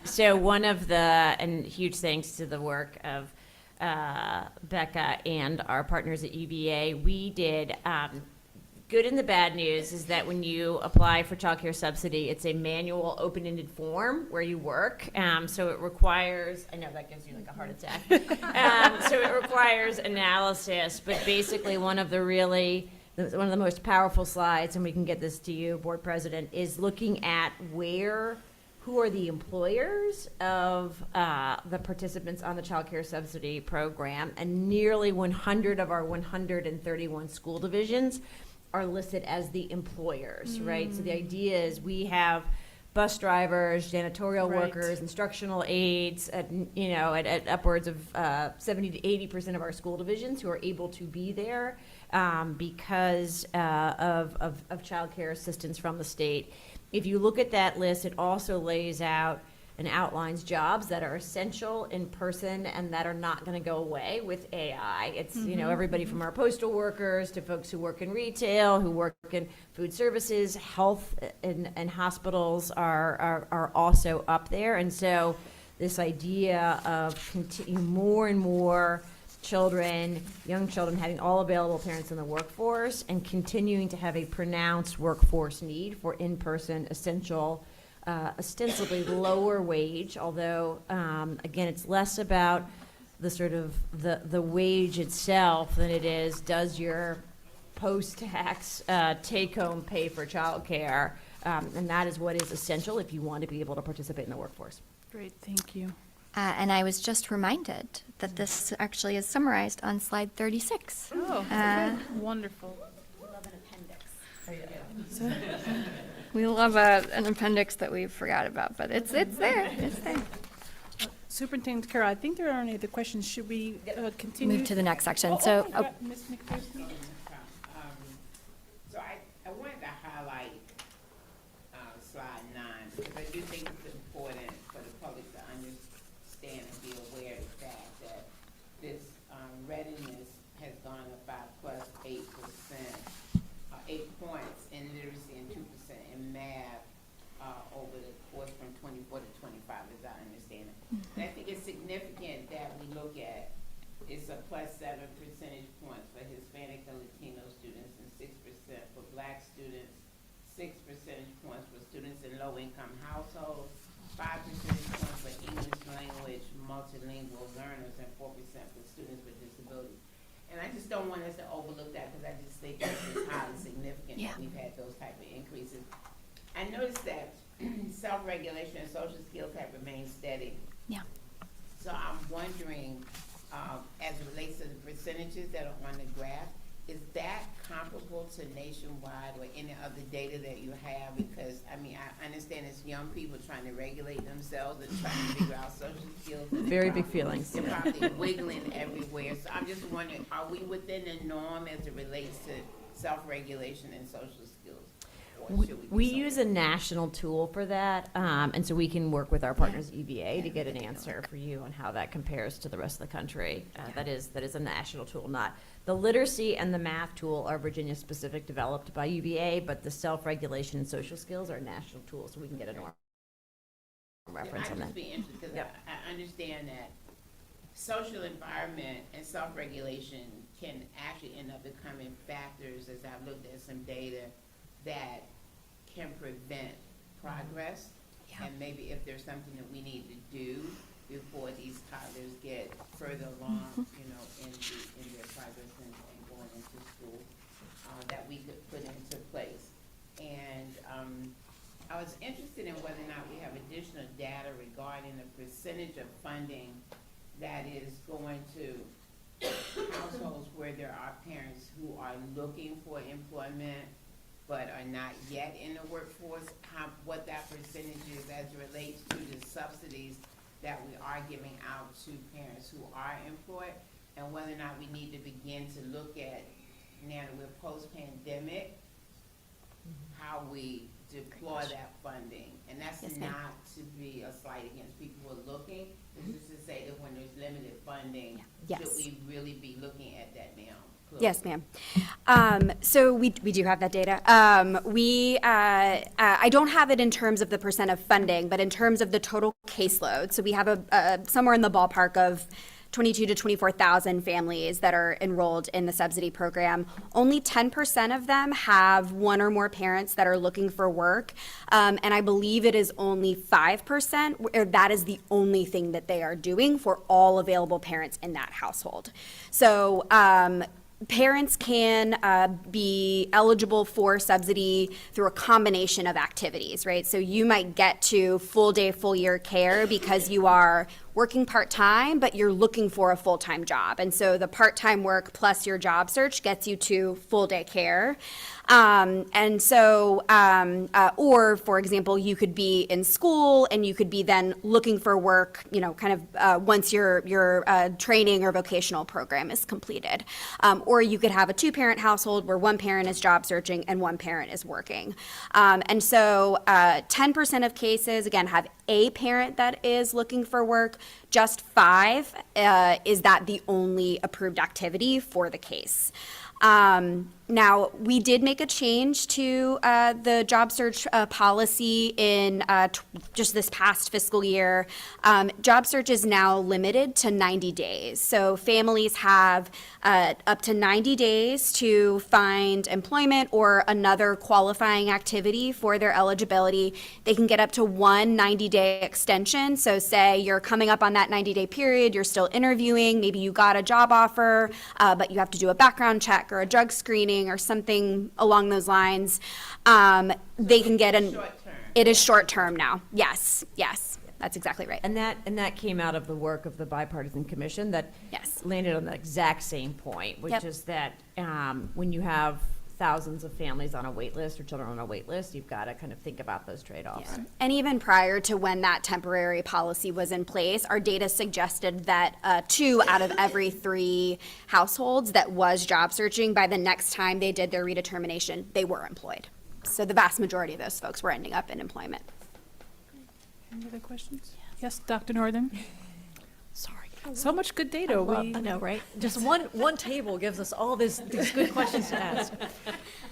So one of and huge thanks to the work of Becca and our partners at UVA, we did, good and the bad news is that when you apply for child care subsidy, it's a manual open-ended form where you work. So it requires, I know that gives you like a heart attack. So it requires analysis, but basically one of the most powerful slides, and we can get this to you, Board President, is looking at who are the employers of the participants on the child care subsidy program, and nearly 100 of our 131 school divisions are listed as the employers, right? So the idea is we have bus drivers, janitorial workers, instructional aides at upwards of 70 to 80% of our school divisions who are able to be there because of child care assistance from the state. If you look at that list, it also lays out and outlines jobs that are essential in person and that are not going to go away with AI. It's, everybody from our postal workers to folks who work in retail, who work in food services, health and hospitals are also up there. And so this idea of more and more young children having all available parents in the workforce and continuing to have a pronounced workforce need for in-person essential ostensibly lower wage, although again, it's less about the sort of the wage itself than it is, does your post-tax take-home pay for childcare? And that is what is essential if you want to be able to participate in the workforce. Great, thank you. And I was just reminded that this actually is summarized on slide 36. Oh, wonderful. We love an appendix that we forgot about, but it's there, it's there. Superintendent Carroll, I think there are any other questions. Should we continue? Move to the next section, Oh, so, oh, Ms. McPherson? So I wanted to highlight slide 9, because I do think it's important for the public to understand and be aware of the fact that this readiness has gone up by plus 8%, 8 points in literacy and 2% in math over the course from 24 to 25, as I understand it. And I think it's significant that we look at it's a plus 7 percentage points for Hispanic and Latino students and 6% for Black students, 6 percentage points for students in low-income households, 5 percentage points for English language multilingual learners, and 4% for students with disabilities. And I just don't want us to overlook that because I just think it's highly significant that we've had those type of increases. I noticed that self-regulation and social skills have remained steady. yeah. So I'm wondering, as it relates to the percentages that are on the graph, is that comparable to nationwide or any other data that you have? Because, I mean, I understand it's young people trying to regulate themselves and trying to figure out social skills. and Very they're big probably- feelings. They're probably wiggling everywhere. So I'm just wondering, are we within the norm as it relates to self-regulation and social skills? Or should We do use a something? national tool for that, and so we can work with our partners EVA to get an answer for you on how that compares to the rest of the country. That is a national tool, not, the literacy and the math tool are Virginia-specific, developed by UVA, but the self-regulation and social skills are national tools, so we can get a norm reference on I'd that. just be interested, because Yep. I understand that social environment and self-regulation can actually end up becoming factors, as I've looked at some data, that can prevent progress. Yeah. And maybe if there's something that we need to do before these toddlers get further along, you know, in their progress and going into school, that we could put into place. And I was interested in whether or not we have additional data regarding the percentage of funding that is going to households where there are parents who are looking for employment but are not yet in the workforce, what that percentage is as it relates to the subsidies that we are giving out to parents who are employed, and whether or not we need to begin to look at, now that we're post-pandemic, how we deploy that funding. And that's Yes, ma'am. not to be a slight against people who are looking, it's just to say that when there's limited funding, Yes. should we really be looking at that now? Yes, ma'am. So we do have that data. I don't have it in terms of the percent of funding, but in terms of the total caseload. So we have somewhere in the ballpark of 22 to 24,000 families that are enrolled in the subsidy program. Only 10% of them have one or more parents that are looking for work. And I believe it is only 5%, or that is the only thing that they are doing for all available parents in that household. So, parents can be eligible for subsidy through a combination of activities, right? So you might get to full day, full year care because you are working part-time, but you're looking for a full-time job. And so the part-time work plus your job search gets you to full day care. Or for example, you could be in school and you could be then looking for work, you know, kind of once your training or vocational program is completed. Or you could have a two-parent household where one parent is job searching and one parent is working. 10% of cases, again, have a parent that is looking for work. Just 5 is that the only approved activity for the case. Now, we did make a change to the job search policy in just this past fiscal year. Job search is now limited to 90 days. So families have up to 90 days to find employment or another qualifying activity for their eligibility. They can get up to one 90-day extension. So say you're coming up on that 90-day period, you're still interviewing, maybe you got a job offer, but you have to do a background check or a drug screening or something along those lines. They can get Short-term. It is short-term now. Yes, that's exactly right. And that came out of the work of the bipartisan commission that Yes. landed on the exact same point, which Yep. is that when you have thousands of families on a wait list or children on a wait list, you've got to kind of think about those trade-offs. And even prior to when that temporary policy was in place, our data suggested that 2 out of every 3 households that was job searching, by the next time they did their redetermination, they were employed. So the vast majority of those folks were ending up in employment. Any other questions? Yes, Dr. Northern? Sorry. So much good data. I know, right? Just one table gives us all these good questions to ask.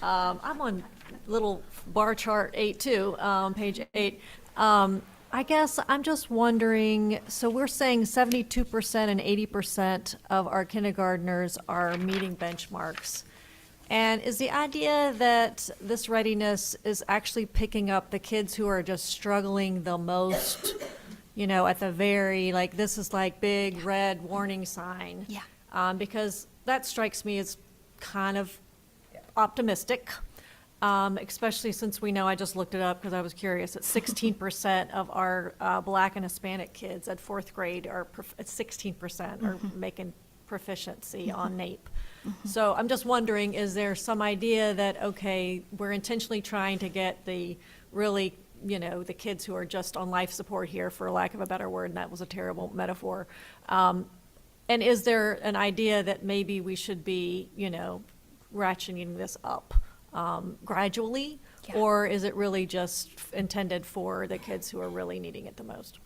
I'm on little bar chart 8 too, page 8. I guess I'm just wondering, so we're saying 72% and 80% of our kindergartners are meeting benchmarks. And is the idea that this readiness is actually picking up the kids who are just struggling the most, you know, at the very, like, this is like big red warning sign? Yeah. Because that strikes me as kind of optimistic, especially since we know, I just looked it up because I was curious, that 16% of our Black and Hispanic kids at 4th grade are, 16% are making proficiency on NAEP. So I'm just wondering, is there some idea that, okay, we're intentionally trying to get the really, you know, the kids who are just on life support here, for lack of a better word, and that was a terrible metaphor. And is there an idea that maybe we should be, you know, ratcheting this up gradually? Yeah. Or is it really just intended for the kids who are really needing it the most?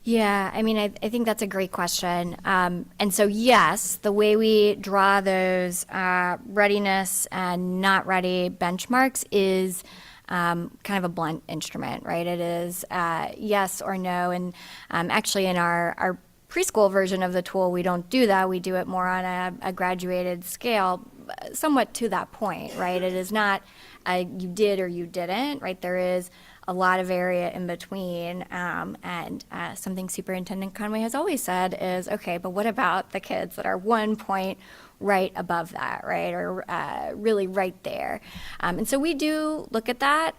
Yeah, I mean, I think that's a great question. And so, yes, the way we draw those readiness and not ready benchmarks is kind of a blunt instrument, right? It is yes or no. And actually, in our preschool version of the tool, we don't do that. We do it more on a graduated scale, somewhat to that point, right? It is not you did or you didn't, right? There is a lot of area in between. And something Superintendent Conway has always said is, okay, but what about the kids that are 1 point right above that, right? Or really right there. And so we do look at that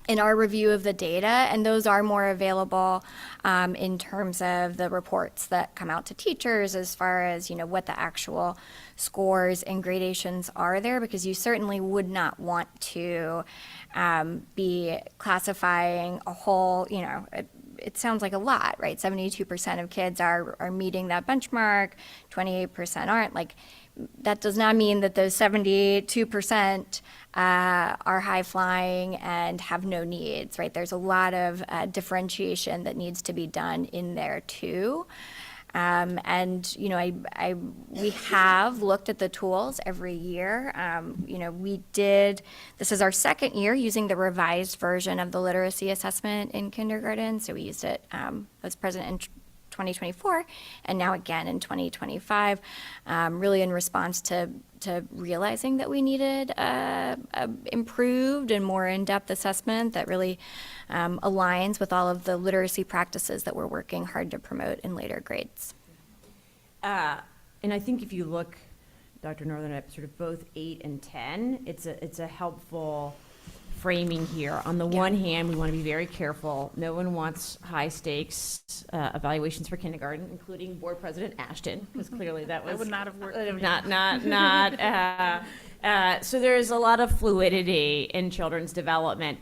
in our review of the data, and those are more available in terms of the reports that come out to teachers as far as, you know, what the actual scores and gradations are there, because you certainly would not want to be classifying a whole, you know, it sounds like a lot, right? 72% of kids are meeting that benchmark, 28% aren't. Like, that does not mean that those 72% are high flying and have no needs, right? There's a lot of differentiation that needs to be done in there too. And, you know, we have looked at the tools every year. You know, this is our 2nd year using the revised version of the literacy assessment in kindergarten. So we used it, I was present in 2024, and now again in 2025, really in response to realizing that we needed a improved and more in-depth assessment that really aligns with all of the literacy practices that we're working hard to promote in later grades. And I think if you look, Dr. Northern, at sort of both 8 and 10, it's a helpful framing here. On the one hand, we want to be very careful. No one wants high stakes evaluations for kindergarten, including Board President Ashton, because clearly that That would not have worked. So there's a lot of fluidity in children's development.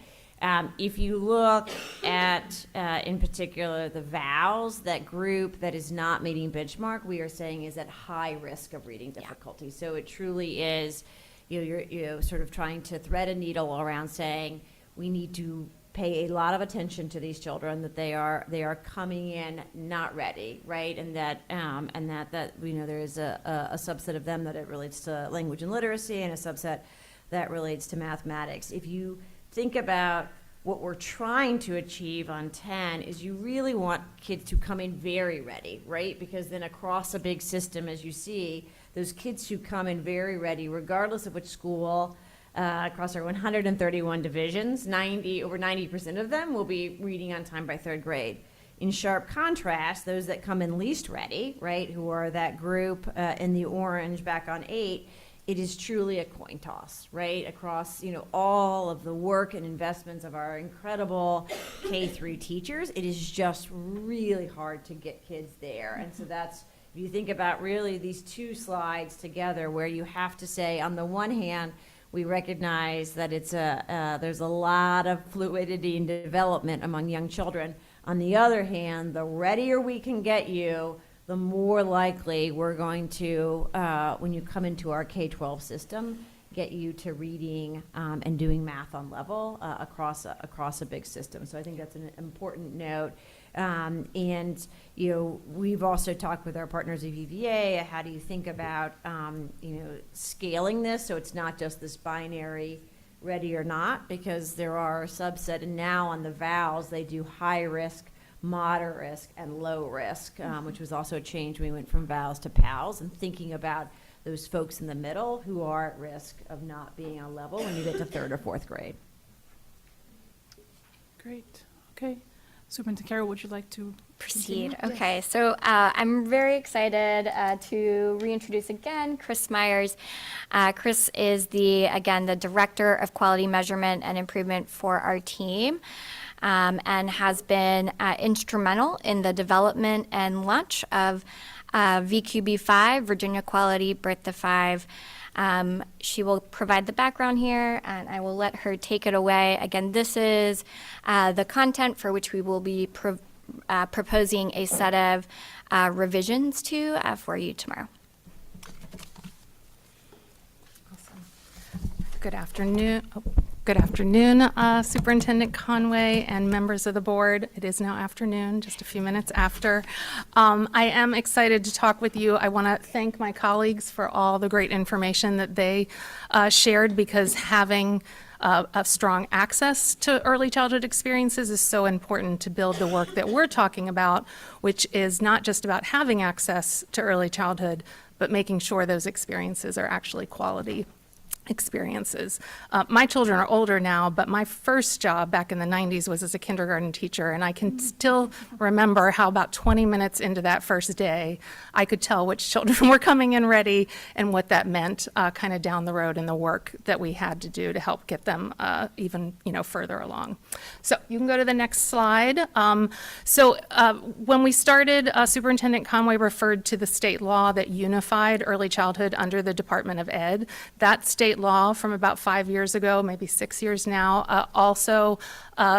If you look at, in particular, the VOWs, that group that is not meeting benchmark, we are saying is at high risk of reading difficulty. So it truly is, you're sort of trying to thread a needle around saying we need to pay a lot of attention to these children, that they are coming in not ready, right? And that you know, there is a subset of them that it relates to language and literacy, and a subset that relates to mathematics. If you think about what we're trying to achieve on 10 is you really want kids to come in very ready, right? Because then across a big system, as you see, those kids who come in very ready, regardless of which school, across our 131 divisions, over 90% of them will be reading on time by 3rd grade. In sharp contrast, those that come in least ready, right, who are that group in the orange back on 8, it is truly a coin toss, right, across, you know, all of the work and investments of our incredible K-3 teachers. It is just really hard to get kids there, and so that's, if you think about really these two slides together, where you have to say, on the one hand, we recognize that there's a lot of fluidity and development among young children. On the other hand, the readier we can get you, the more likely we're going to, when you come into our K-12 system, get you to reading and doing math on level across a big system. So I think that's an important note. And, we've also talked with our partners at UVA, how do you think about, scaling this so it's not just this binary ready or not, because there are a subset, and now on the VALs, they do high risk, moderate risk, and low risk, which was also a change when we went from VALs to PALs, and thinking about those folks in the middle who are at risk of not being on level when you get to 3rd or 4th grade. Great. Okay. Superintendent Carroll, would you like to Proceed. continue? Okay, so I'm very excited to reintroduce again Chris Myers. Chris is the Director of Quality Measurement and Improvement for our team, and has been instrumental in the development and launch of VQB5, Virginia Quality Birth to 5. She will provide the background here, and I will let her take it away. Again, this is the content for which we will be proposing a set of revisions to for you tomorrow. Good afternoon. Good afternoon, Superintendent Conway and members of the board. It is now afternoon, just a few minutes after. I am excited to talk with you. I want to thank my colleagues for all the great information that they shared, because having a strong access to early childhood experiences is so important to build the work that we're talking about, which is not just about having access to early childhood, but making sure those experiences are actually quality experiences. My children are older now, but my first job back in the 90s was as a kindergarten teacher, and I can still remember how about 20 minutes into that first day, I could tell which children were coming in ready and what that meant kind of down the road in the work that we had to do to help get them even further along. So you can go to the next slide. When we started, Superintendent Conway referred to the state law that unified early childhood under the Department of Ed. That state law from about 5 years ago, maybe 6 years now, also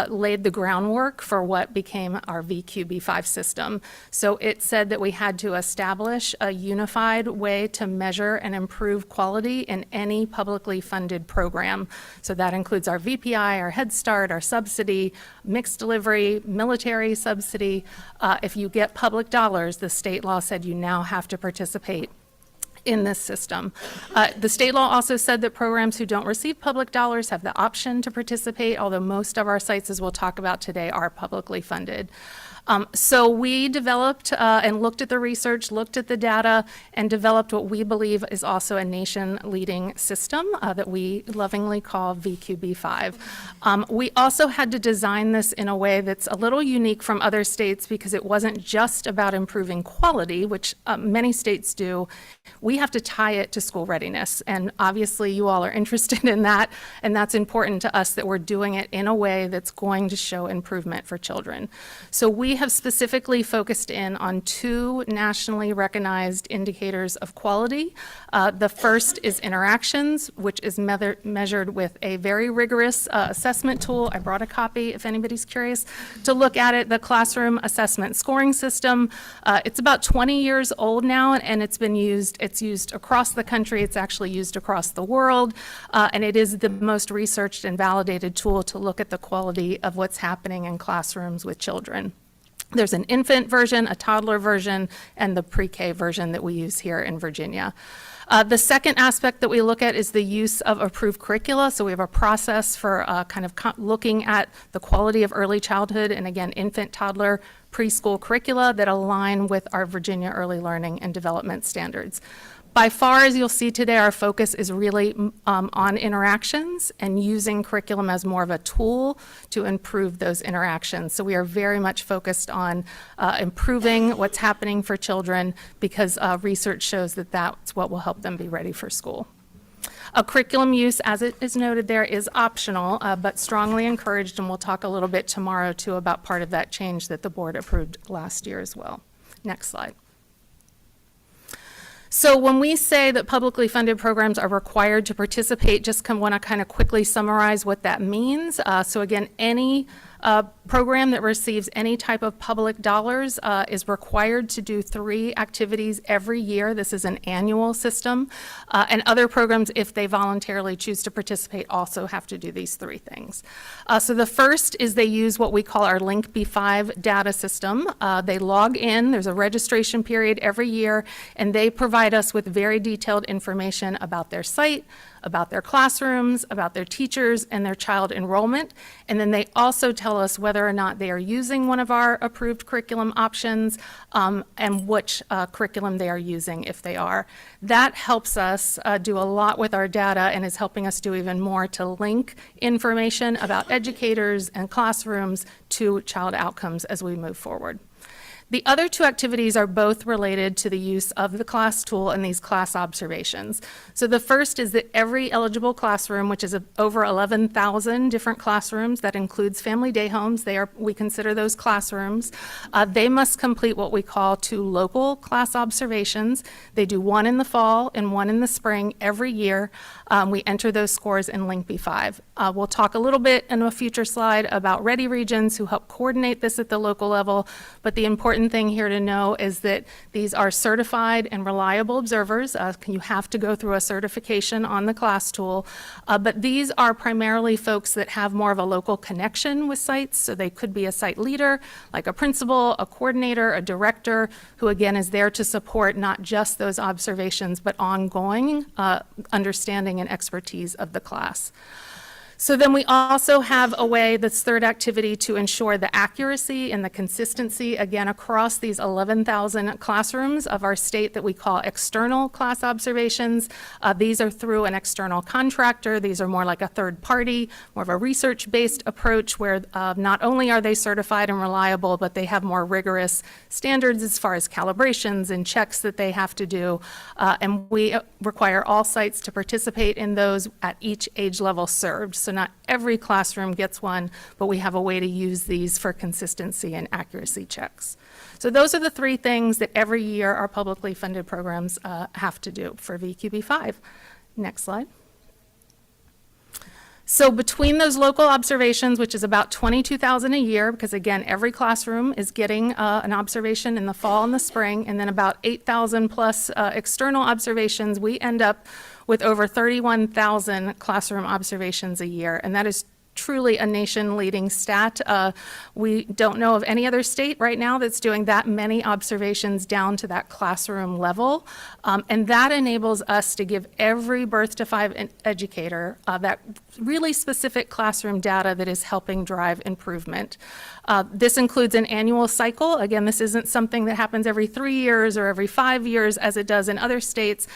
laid the groundwork for what became our VQB5 system. So it said that we had to establish a unified way to measure and improve quality in any publicly funded program. So that includes our VPI, our Head Start, our subsidy, mixed delivery, military subsidy. If you get public dollars, the state law said you now have to participate in this system. The state law also said that programs who don't receive public dollars have the option to participate, although most of our sites, as we'll talk about today, are publicly funded. So we developed and looked at the research, looked at the data, and developed what we believe is also a nation-leading system that we lovingly call VQB5. We also had to design this in a way that's a little unique from other states, because it wasn't just about improving quality, which many states do. We have to tie it to school readiness, and obviously you all are interested in that, and that's important to us, that we're doing it in a way that's going to show improvement for children. So we have specifically focused in on 2 nationally recognized indicators of quality. The first is interactions, which is measured with a very rigorous assessment tool. I brought a copy if anybody's curious to look at it, the Classroom Assessment Scoring System. It's about 20 years old now, and it's been used. It's used across the country. It's actually used across the world, and it is the most researched and validated tool to look at the quality of what's happening in classrooms with children. There's an infant version, a toddler version, and the pre-K version that we use here in Virginia. The second aspect that we look at is the use of approved curricula. So we have a process for looking at the quality of early childhood and, again, infant, toddler, preschool curricula that align with our Virginia Early Learning and Development Standards. By far, as you'll see today, our focus is really on interactions and using curriculum as more of a tool to improve those interactions. So we are very much focused on improving what's happening for children, because research shows that that's what will help them be ready for school. Curriculum use, as it is noted there, is optional, but strongly encouraged, and we'll talk a little bit tomorrow too about part of that change that the board approved last year as well. Next slide. So when we say that publicly funded programs are required to participate, just want to kind of quickly summarize what that means. So again, any program that receives any type of public dollars is required to do 3 activities every year. This is an annual system. And other programs, if they voluntarily choose to participate, also have to do these 3 things. So the first is they use what we call our Link B5 data system. They log in, there's a registration period every year, and they provide us with very detailed information about their site, about their classrooms, about their teachers, and their child enrollment. And then they also tell us whether or not they are using one of our approved curriculum options and which curriculum they are using if they are. That helps us do a lot with our data and is helping us do even more to link information about educators and classrooms to child outcomes as we move forward. The other 2 activities are both related to the use of the class tool and these class observations. So the first is that every eligible classroom, which is over 11,000 different classrooms, that includes family day homes, we consider those classrooms, they must complete what we call 2 local class observations. They do 1 in the fall and 1 in the spring every year. We enter those scores in Link B5. We'll talk a little bit in a future slide about Ready Regions who help coordinate this at the local level, but the important thing here to know is that these are certified and reliable observers. You have to go through a certification on the class tool, but these are primarily folks that have more of a local connection with sites, so they could be a site leader, like a principal, a coordinator, a director, who again is there to support not just those observations, but ongoing understanding and expertise of the class. So then we also have a way, this third activity, to ensure the accuracy and the consistency, again, across these 11,000 classrooms of our state that we call external class observations. These are through an external contractor. These are more like a third party, more of a research-based approach where not only are they certified and reliable, but they have more rigorous standards as far as calibrations and checks that they have to do. And we require all sites to participate in those at each age level served. So not every classroom gets one, but we have a way to use these for consistency and accuracy checks. So those are the 3 things that every year our publicly funded programs have to do for VQB5. Next slide. So between those local observations, which is about 22,000 a year, because again, every classroom is getting an observation in the fall and the spring, and then about 8,000 plus external observations, we end up with over 31,000 classroom observations a year, and that is truly a nation-leading stat. We don't know of any other state right now that's doing that many observations down to that classroom level, and that enables us to give every birth to 5 educator that really specific classroom data that is helping drive improvement. This includes an annual cycle. Again, this isn't something that happens every 3 years or every 5 years as it does in other states.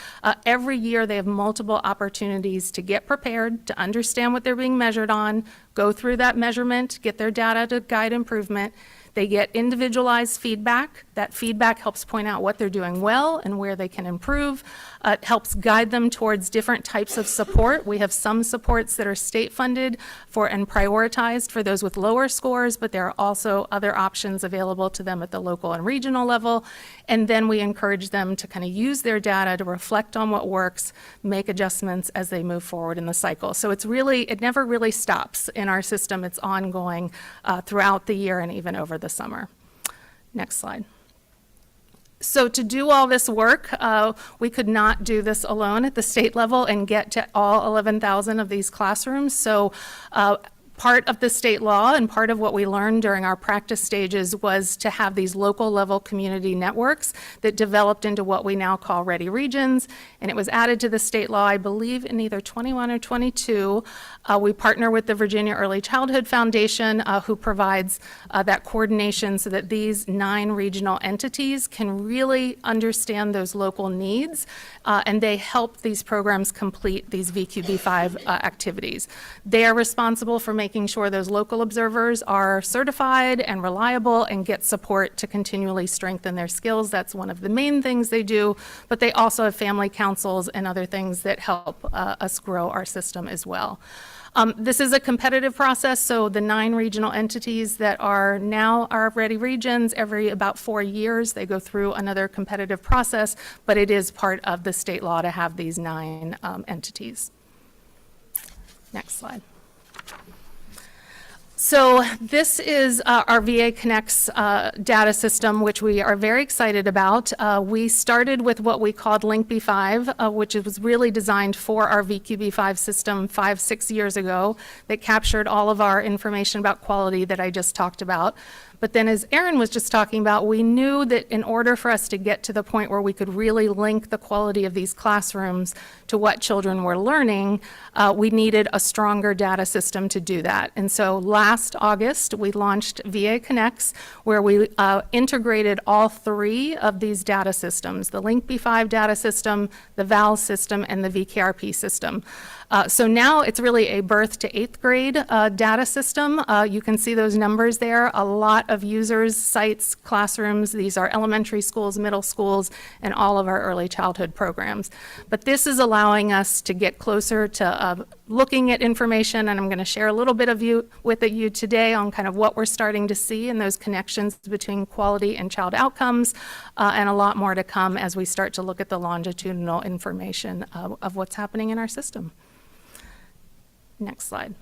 Every year they have multiple opportunities to get prepared, to understand what they're being measured on, go through that measurement, get their data to guide improvement. They get individualized feedback. That feedback helps point out what they're doing well and where they can improve. It helps guide them towards different types of support. We have some supports that are state funded and prioritized for those with lower scores, but there are also other options available to them at the local and regional level. And then we encourage them to kind of use their data to reflect on what works, make adjustments as they move forward in the cycle. So it never really stops in our system. It's ongoing throughout the year and even over the summer. Next slide. So to do all this work, we could not do this alone at the state level and get to all 11,000 of these classrooms. So part of the state law and part of what we learned during our practice stages was to have these local level community networks that developed into what we now call Ready Regions. And it was added to the state law, I believe, in either 21 or 22. We partner with the Virginia Early Childhood Foundation, who provides that coordination so that these 9 regional entities can really understand those local needs, and they help these programs complete these VQB5 activities. They are responsible for making sure those local observers are certified and reliable and get support to continually strengthen their skills. That's one of the main things they do, but they also have family councils and other things that help us grow our system as well. This is a competitive process, so the 9 regional entities that are now are Ready Regions, every about 4 years, they go through another competitive process, but it is part of the state law to have these 9 entities. Next slide. So this is our VA Connects data system, which we are very excited about. We started with what we called Link B5, which was really designed for our VQB5 system 5-6 years ago, that captured all of our information about quality that I just talked about. But then, as Erin was just talking about, we knew that in order for us to get to the point where we could really link the quality of these classrooms to what children were learning, we needed a stronger data system to do that. And so last August, we launched VA Connects, where we integrated all 3 of these data systems, the Link B5 data system, the VALS system, and the VKRP system. So now it's really a birth to 8th grade data system. You can see those numbers there. A lot of users, sites, classrooms. These are elementary schools, middle schools, and all of our early childhood programs. But this is allowing us to get closer to looking at information, and I'm going to share a little bit of with you today on kind of what we're starting to see in those connections between quality and child outcomes, and a lot more to come as we start to look at the longitudinal information of what's happening in our system. Next slide.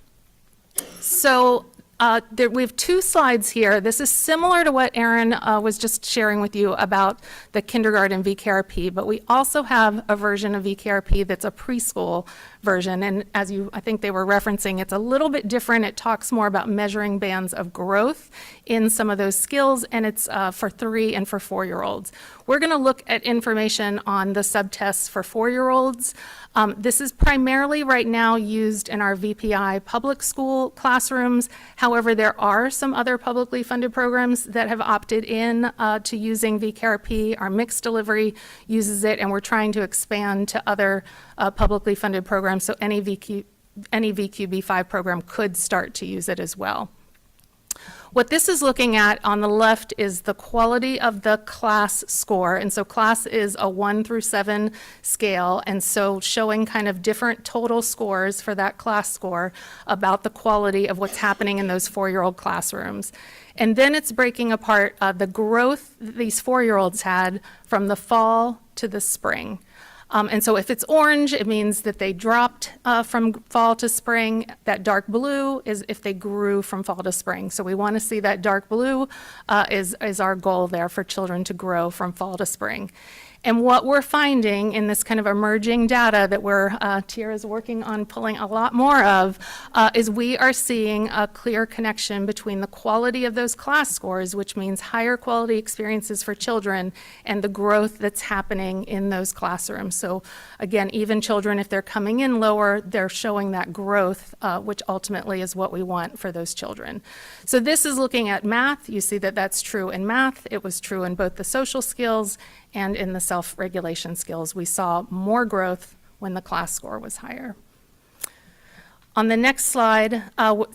So we have 2 slides here. This is similar to what Erin was just sharing with you about the kindergarten VKRP, but we also have a version of VKRP that's a preschool version. And as I think they were referencing, it's a little bit different. It talks more about measuring bands of growth in some of those skills, and it's for 3 and for 4-year-olds. We're going to look at information on the subtests for 4-year-olds. This is primarily right now used in our VPI public school classrooms. However, there are some other publicly funded programs that have opted in to using VKRP. Our mixed delivery uses it, and we're trying to expand to other publicly funded programs, so any VQB5 program could start to use it as well. What this is looking at on the left is the quality of the class score. And so class is a 1 through 7 scale. And so showing kind of different total scores for that class score about the quality of what's happening in those 4-year-old classrooms. And then it's breaking apart the growth these 4-year-olds had from the fall to the spring. And so if it's orange, it means that they dropped from fall to spring. That dark blue is if they grew from fall to spring. So we want to see that dark blue is our goal there for children to grow from fall to spring. And what we're finding in this kind of emerging data that Tiara's working on pulling a lot more of, is we are seeing a clear connection between the quality of those class scores, which means higher quality experiences for children, and the growth that's happening in those classrooms. So again, even children, if they're coming in lower, they're showing that growth, which ultimately is what we want for those children. So this is looking at math. You see that that's true in math. It was true in both the social skills and in the self-regulation skills. We saw more growth when the class score was higher. On the next slide,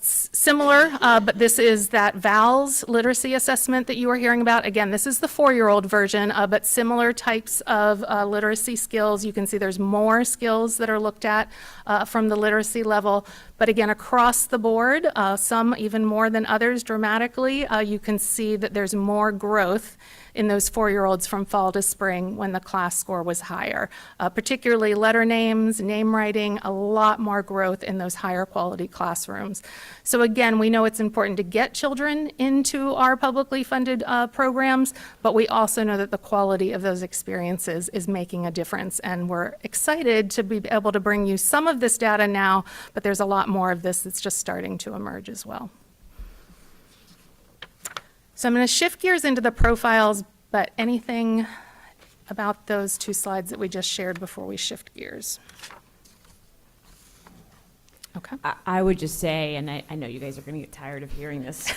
similar, but this is that VALS literacy assessment that you were hearing about. Again, this is the 4-year-old version, but similar types of literacy skills. You can see there's more skills that are looked at from the literacy level. But again, across the board, some even more than others dramatically, you can see that there's more growth in those 4-year-olds from fall to spring when the class score was higher. Particularly letter names, name writing, a lot more growth in those higher quality classrooms. So again, we know it's important to get children into our publicly funded programs, but we also know that the quality of those experiences is making a difference. And we're excited to be able to bring you some of this data now, but there's a lot more of this that's just starting to emerge as well. So I'm going to shift gears into the profiles, but anything about those 2 slides that we just shared before we shift gears? Okay. I would just say, and I know you guys are going to get tired of hearing this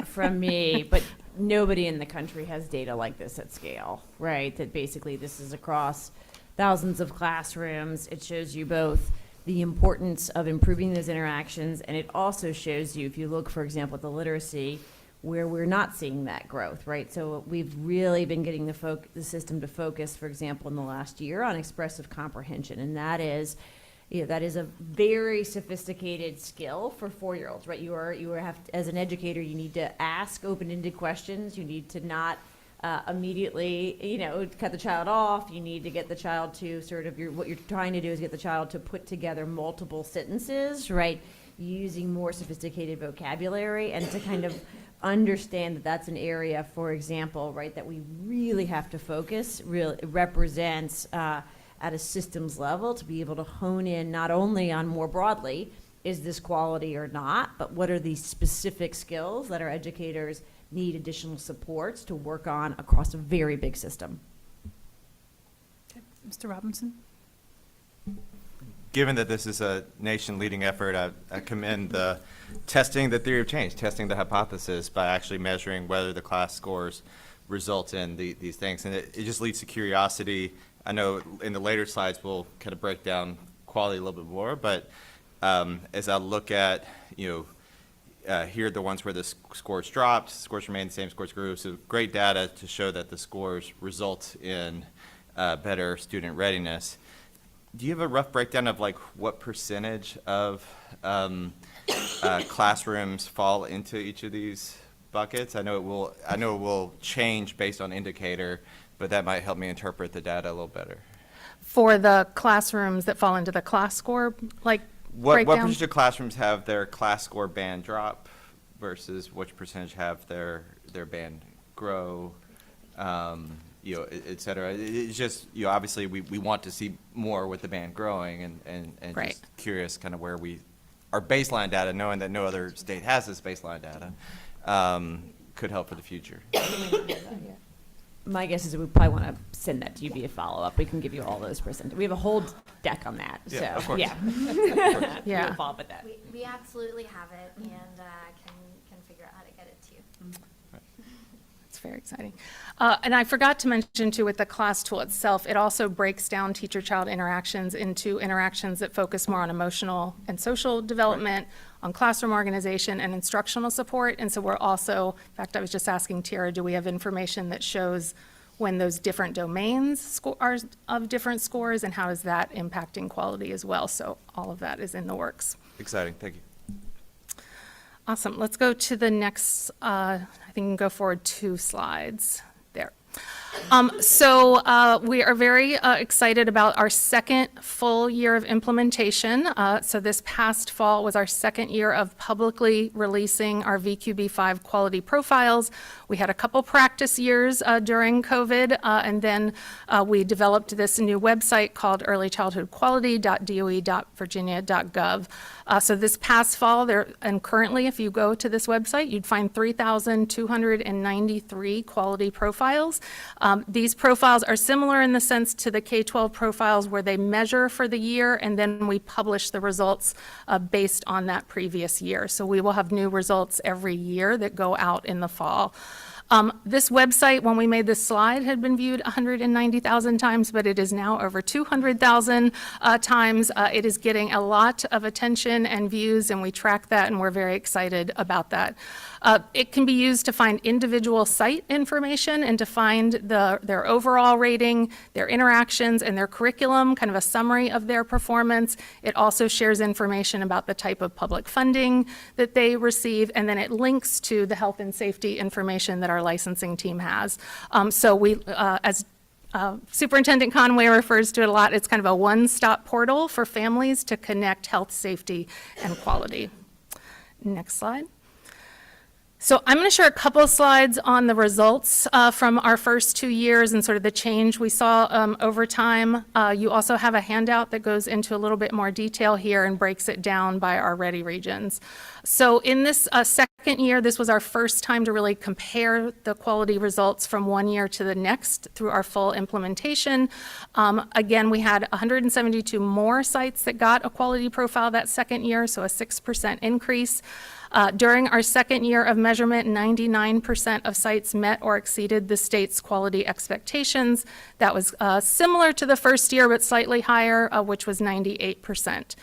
from me, but nobody in the country has data like this at scale, right? That basically this is across thousands of classrooms. It shows you both the importance of improving those interactions, and it also shows you, if you look, for example, at the literacy, where we're not seeing that growth, right? So we've really been getting the system to focus, for example, in the last year on expressive comprehension, and that is, that is a very sophisticated skill for 4-year-olds, right? You have, as an educator, you need to ask open-ended questions. You need to not immediately, cut the child off. You need to get the child to what you're trying to do is get the child to put together multiple sentences, right? Using more sophisticated vocabulary, and to kind of understand that that's an area, for example, right, that we really have to focus, really represents at a systems level to be able to hone in not only on more broadly, is this quality or not, but what are these specific skills that our educators need additional supports to work on across a very big system. Mr. Robinson? Given that this is a nation-leading effort, I commend the testing the theory of change, testing the hypothesis by actually measuring whether the class scores result in these things. And it just leads to curiosity. I know in the later slides we'll kind of break down quality a little bit more, but as I look at, here are the ones where the scores dropped, scores remained the same, scores grew. So great data to show that the scores result in better student readiness. Do you have a rough breakdown of like what percentage of classrooms fall into each of these buckets? I know it will change based on indicator, but that might help me interpret the data a little better. For the classrooms that fall into the class score, What breakdown? percentage of classrooms have their class score band drop versus which percentage have their band grow, et cetera? It's just, obviously we want to see more with the band growing, and Right. just curious kind of where our baseline data, knowing that no other state has this baseline data, could help for the future. My guess is we probably want to send that to you via follow-up. We can give you all those percent. We have a whole deck on that, so, Yeah, of course. yeah. Yeah. We'll follow up with that. We absolutely have it and can figure out how to get it to you. It's very exciting. And I forgot to mention too, with the class tool itself, it also breaks down teacher-child interactions into interactions that focus more on emotional and social development, on classroom organization and instructional support. And so we're also, in fact, I was just asking Tiara, do we have information that shows when those different domains are of different scores, and how is that impacting quality as well? So all of that is in the works. Exciting, thank you. Awesome. Let's go to the next, I think you can go forward 2 slides. There. So we are very excited about our second full year of implementation. So this past fall was our second year of publicly releasing our VQB5 quality profiles. We had a couple practice years during COVID, and then we developed this new website called earlychildhoodquality.doe.virginia.gov. So this past fall, and currently, if you go to this website, you'd find 3,293 quality profiles. These profiles are similar in the sense to the K-12 profiles, where they measure for the year and then we publish the results based on that previous year. So we will have new results every year that go out in the fall. This website, when we made this slide, had been viewed 190,000 times, but it is now over 200,000 times. It is getting a lot of attention and views, and we track that, and we're very excited about that. It can be used to find individual site information and to find their overall rating, their interactions, and their curriculum, kind of a summary of their performance. It also shares information about the type of public funding that they receive, and then it links to the health and safety information that our licensing team has. So we, as Superintendent Conway refers to it a lot, it's kind of a one-stop portal for families to connect health, safety, and quality. Next slide. So I'm going to share a couple of slides on the results from our first 2 years and sort of the change we saw over time. You also have a handout that goes into a little bit more detail here and breaks it down by our ready regions. So in this second year, this was our first time to really compare the quality results from one year to the next through our full implementation. Again, we had 172 more sites that got a quality profile that second year, so a 6% increase. During our second year of measurement, 99% of sites met or exceeded the state's quality expectations. That was similar to the first year, but slightly higher, which was 98%.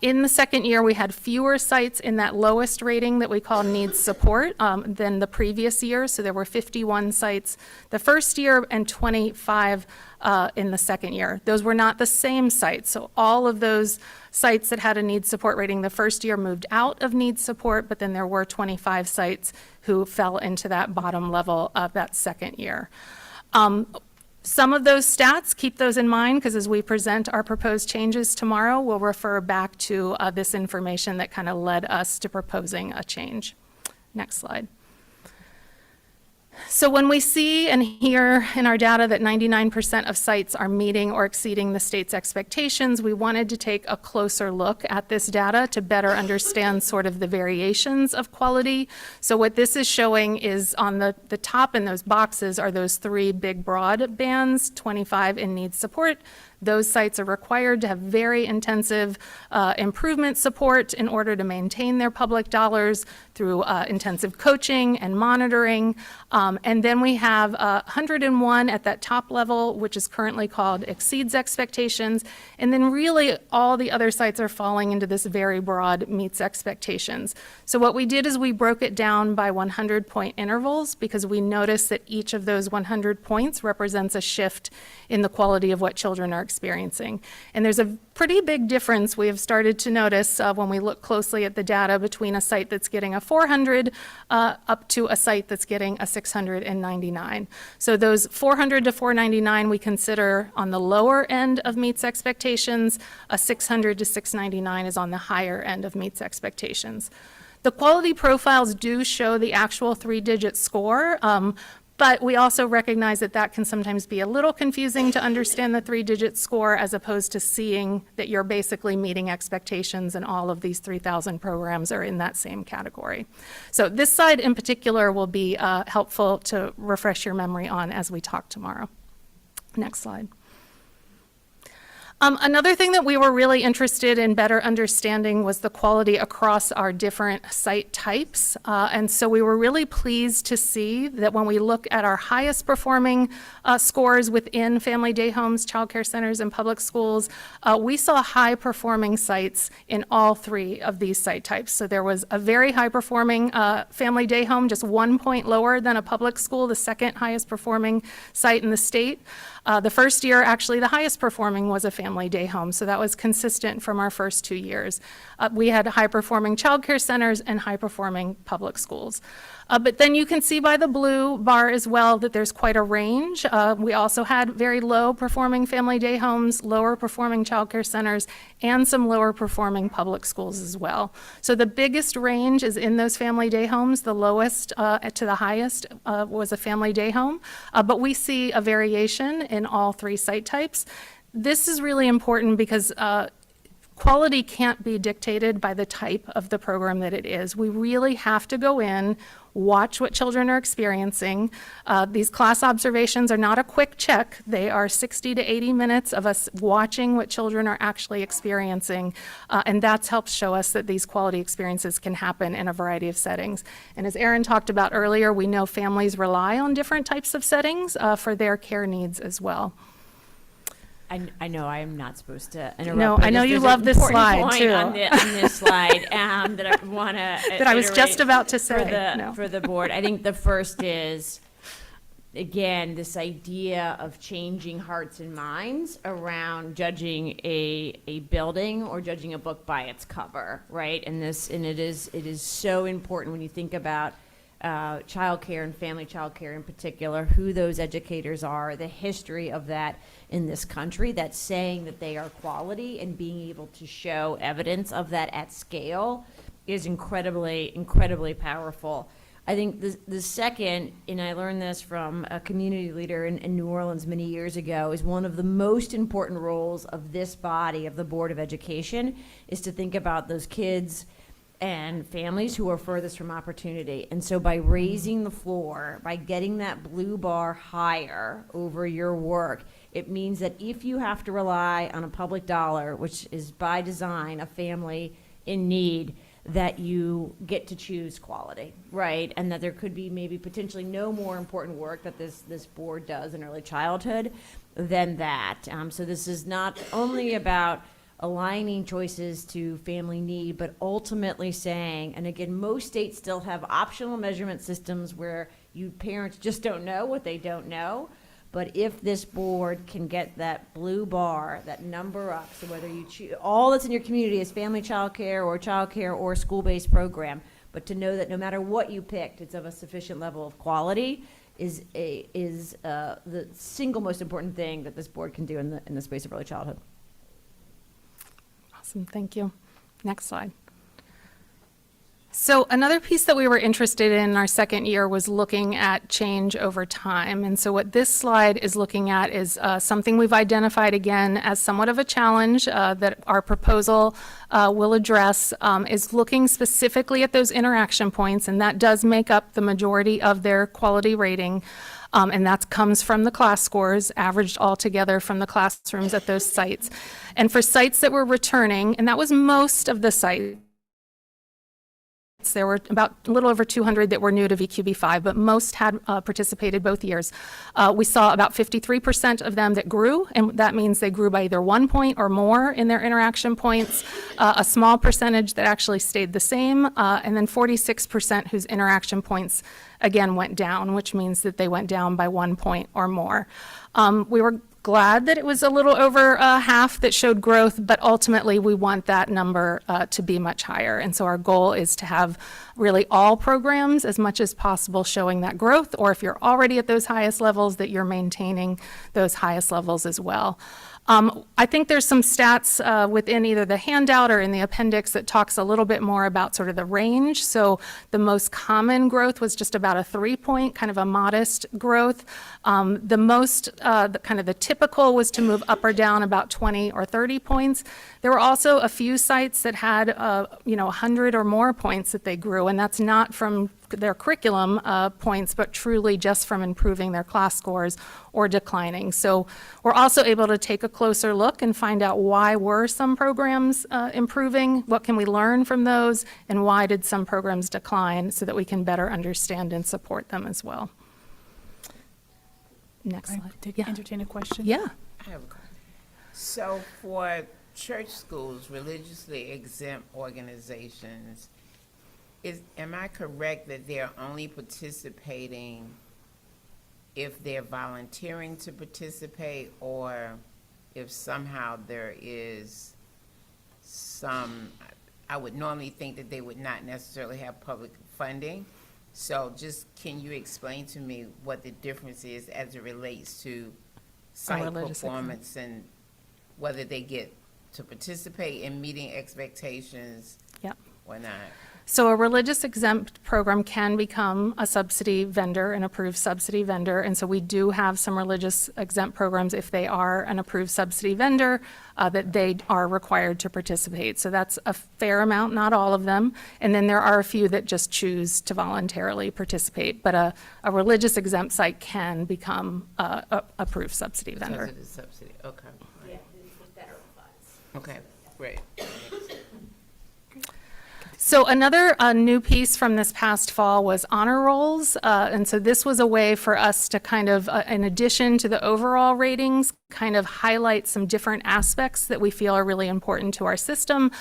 In the second year, we had fewer sites in that lowest rating that we call needs support than the previous year. So there were 51 sites the first year and 25 in the second year. Those were not the same sites. So all of those sites that had a needs support rating the first year moved out of needs support, but then there were 25 sites who fell into that bottom level of that second year. Some of those stats, keep those in mind, because as we present our proposed changes tomorrow, we'll refer back to this information that kind of led us to proposing a change. Next slide. So when we see and hear in our data that 99% of sites are meeting or exceeding the state's expectations, we wanted to take a closer look at this data to better understand sort of the variations of quality. So what this is showing is on the top in those boxes are those three big broad bands, 25 in needs support. Those sites are required to have very intensive improvement support in order to maintain their public dollars through intensive coaching and monitoring. And then we have 101 at that top level, which is currently called exceeds expectations. And then really all the other sites are falling into this very broad meets expectations. So what we did is we broke it down by 100-point intervals because we noticed that each of those 100 points represents a shift in the quality of what children are experiencing. And there's a pretty big difference we have started to notice when we look closely at the data between a site that's getting a 400 up to a site that's getting a 699. So those 400 to 499 we consider on the lower end of meets expectations. A 600 to 699 is on the higher end of meets expectations. The quality profiles do show the actual 3-digit score, but we also recognize that that can sometimes be a little confusing to understand the 3-digit score as opposed to seeing that you're basically meeting expectations and all of these 3,000 programs are in that same category. So this slide in particular will be helpful to refresh your memory on as we talk tomorrow. Next slide. Another thing that we were really interested in better understanding was the quality across our different site types. And so we were really pleased to see that when we look at our highest performing scores within family day homes, childcare centers, and public schools, we saw high performing sites in all three of these site types. So there was a very high performing family day home, just 1 point lower than a public school, the second highest performing site in the state. The first year, actually, the highest performing was a family day home, so that was consistent from our first 2 years. We had high-performing childcare centers and high-performing public schools. But then you can see by the blue bar as well that there's quite a range. We also had very low-performing family day homes, lower-performing childcare centers, and some lower-performing public schools as well. So the biggest range is in those family day homes. The lowest to the highest was a family day home. But we see a variation in all three site types. This is really important because quality can't be dictated by the type of the program that it is. We really have to go in, watch what children are experiencing. These class observations are not a quick check. They are 60 to 80 minutes of us watching what children are actually experiencing, and that's helped show us that these quality experiences can happen in a variety of settings. And as Erin talked about earlier, we know families rely on different types of settings for their care needs as well. I know I am not supposed to interrupt. No, but I know there's you an love this important slide, point too. On this slide that I want to That I was just about to say. for the board. I think the first is, again, this idea of changing hearts and minds around judging a building or judging a book by its cover, right? And it is so important when you think about childcare and family childcare in particular, who those educators are, the history of that in this country, that's saying that they are quality and being able to show evidence of that at scale is incredibly, incredibly powerful. I think the second, and I learned this from a community leader in New Orleans many years ago, is one of the most important roles of this body, of the Board of Education, is to think about those kids and families who are furthest from opportunity. And so by raising the floor, by getting that blue bar higher over your work, it means that if you have to rely on a public dollar, which is by design a family in need, that you get to choose quality, right? And that there could be maybe potentially no more important work that this board does in early childhood than that. So this is not only about aligning choices to family need, but ultimately saying, and again, most states still have optional measurement systems where you parents just don't know what they don't know. But if this board can get that blue bar, that number up, so whether you choose, all that's in your community is family childcare or school-based program, but to know that no matter what you picked, it's of a sufficient level of quality is the single most important thing that this board can do in the space of early childhood. Awesome, thank you. Next slide. So another piece that we were interested in our second year was looking at change over time. And so what this slide is looking at is something we've identified again as somewhat of a challenge that our proposal will address, is looking specifically at those interaction points, and that does make up the majority of their quality rating. And that comes from the class scores averaged all together from the classrooms at those sites. And for sites that were returning, and that was most of the sites, there were about a little over 200 that were new to VQB5, but most had participated both years. We saw about 53% of them that grew, and that means they grew by either 1 point or more in their interaction points, a small percentage that actually stayed the same, and then 46% whose interaction points again went down, which means that they went down by 1 point or more. We were glad that it was a little over half that showed growth, but ultimately we want that number to be much higher. And so our goal is to have really all programs as much as possible showing that growth, or if you're already at those highest levels, that you're maintaining those highest levels as well. I think there's some stats within either the handout or in the appendix that talks a little bit more about sort of the range. So the most common growth was just about a 3-point, kind of a modest growth. The most, kind of the typical was to move up or down about 20 or 30 points. There were also a few sites that had, 100 or more points that they grew, and that's not from their curriculum points, but truly just from improving their class scores or declining. So we're also able to take a closer look and find out why were some programs improving, what can we learn from those, and why did some programs decline, so that we can better understand and support them as well. Next slide. Did Yeah. entertain a question? Yeah. I have a question. So for church schools, religiously exempt organizations, am I correct that they're only participating if they're volunteering to participate, or if somehow there is some, I would normally think that they would not necessarily have public funding. So just, can you explain to me what the difference is as it relates to site religious performance and whether they get to participate in meeting expectations Yep. or not? So a religious exempt program can become a subsidy vendor, an approved subsidy vendor. And so we do have some religious exempt programs, if they are an approved subsidy vendor, that they are required to participate. So that's a fair amount, not all of them. And then there are a few that just choose to voluntarily participate. But a religious exempt site can become a approved subsidy vendor. Because of the subsidy, okay. Yeah, it's with federal funds. Okay, great. So another new piece from this past fall was honor rolls. And so this was a way for us to kind of, in addition to the overall ratings, kind of highlight some different aspects that we feel are really important to our system.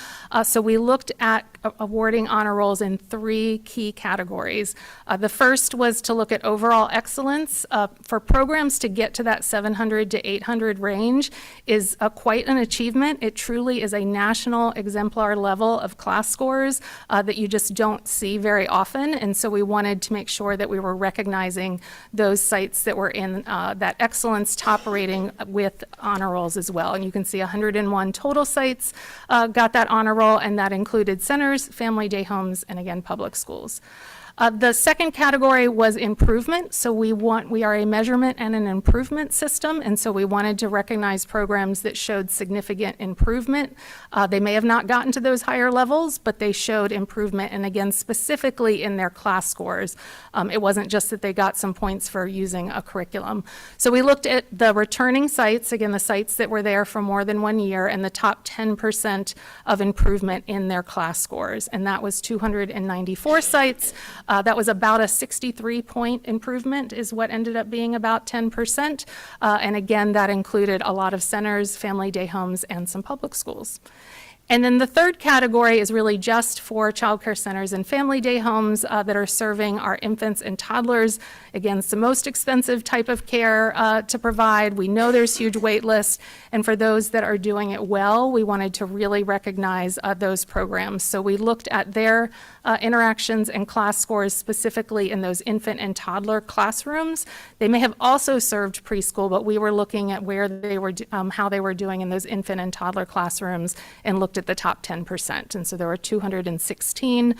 So we looked at awarding honor rolls in 3 key categories. The first was to look at overall excellence. For programs to get to that 700 to 800 range is quite an achievement. It truly is a national exemplar level of class scores that you just don't see very often. And so we wanted to make sure that we were recognizing those sites that were in that excellence top rating with honor rolls as well. And you can see 101 total sites got that honor roll, and that included centers, family day homes, and again, public schools. The second category was improvement. So we are a measurement and an improvement system, and so we wanted to recognize programs that showed significant improvement. They may have not gotten to those higher levels, but they showed improvement, and again, specifically in their class scores. It wasn't just that they got some points for using a curriculum. So we looked at the returning sites, again, the sites that were there for more than 1 year, and the top 10% of improvement in their class scores. And that was 294 sites. That was about a 63-point improvement is what ended up being about 10%. And again, that included a lot of centers, family day homes, and some public schools. And then the third category is really just for childcare centers and family day homes that are serving our infants and toddlers. Again, it's the most expensive type of care to provide. We know there's huge wait lists, and for those that are doing it well, we wanted to really recognize those programs. So we looked at their interactions and class scores specifically in those infant and toddler classrooms. They may have also served preschool, but we were looking at where they were, how they were doing in those infant and toddler classrooms and looked at the top 10%. And so there were 216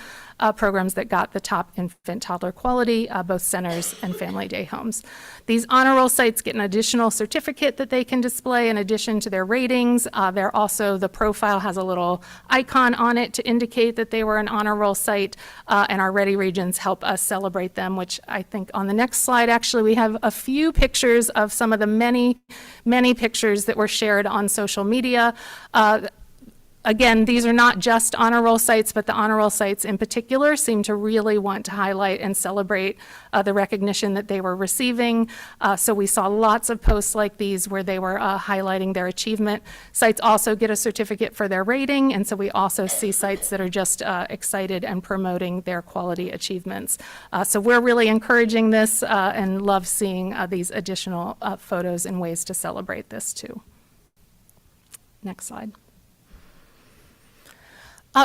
programs that got the top infant toddler quality, both centers and family day homes. These honor roll sites get an additional certificate that they can display in addition to their ratings. They're also, the profile has a little icon on it to indicate that they were an honor roll site, and our Ready Regions help us celebrate them, which I think on the next slide, actually, we have a few pictures of some of the many pictures that were shared on social media. Again, these are not just honor roll sites, but the honor roll sites in particular seem to really want to highlight and celebrate the recognition that they were receiving. So we saw lots of posts like these where they were highlighting their achievement. Sites also get a certificate for their rating, and so we also see sites that are just excited and promoting their quality achievements. So we're really encouraging this and love seeing these additional photos and ways to celebrate this too. Next slide.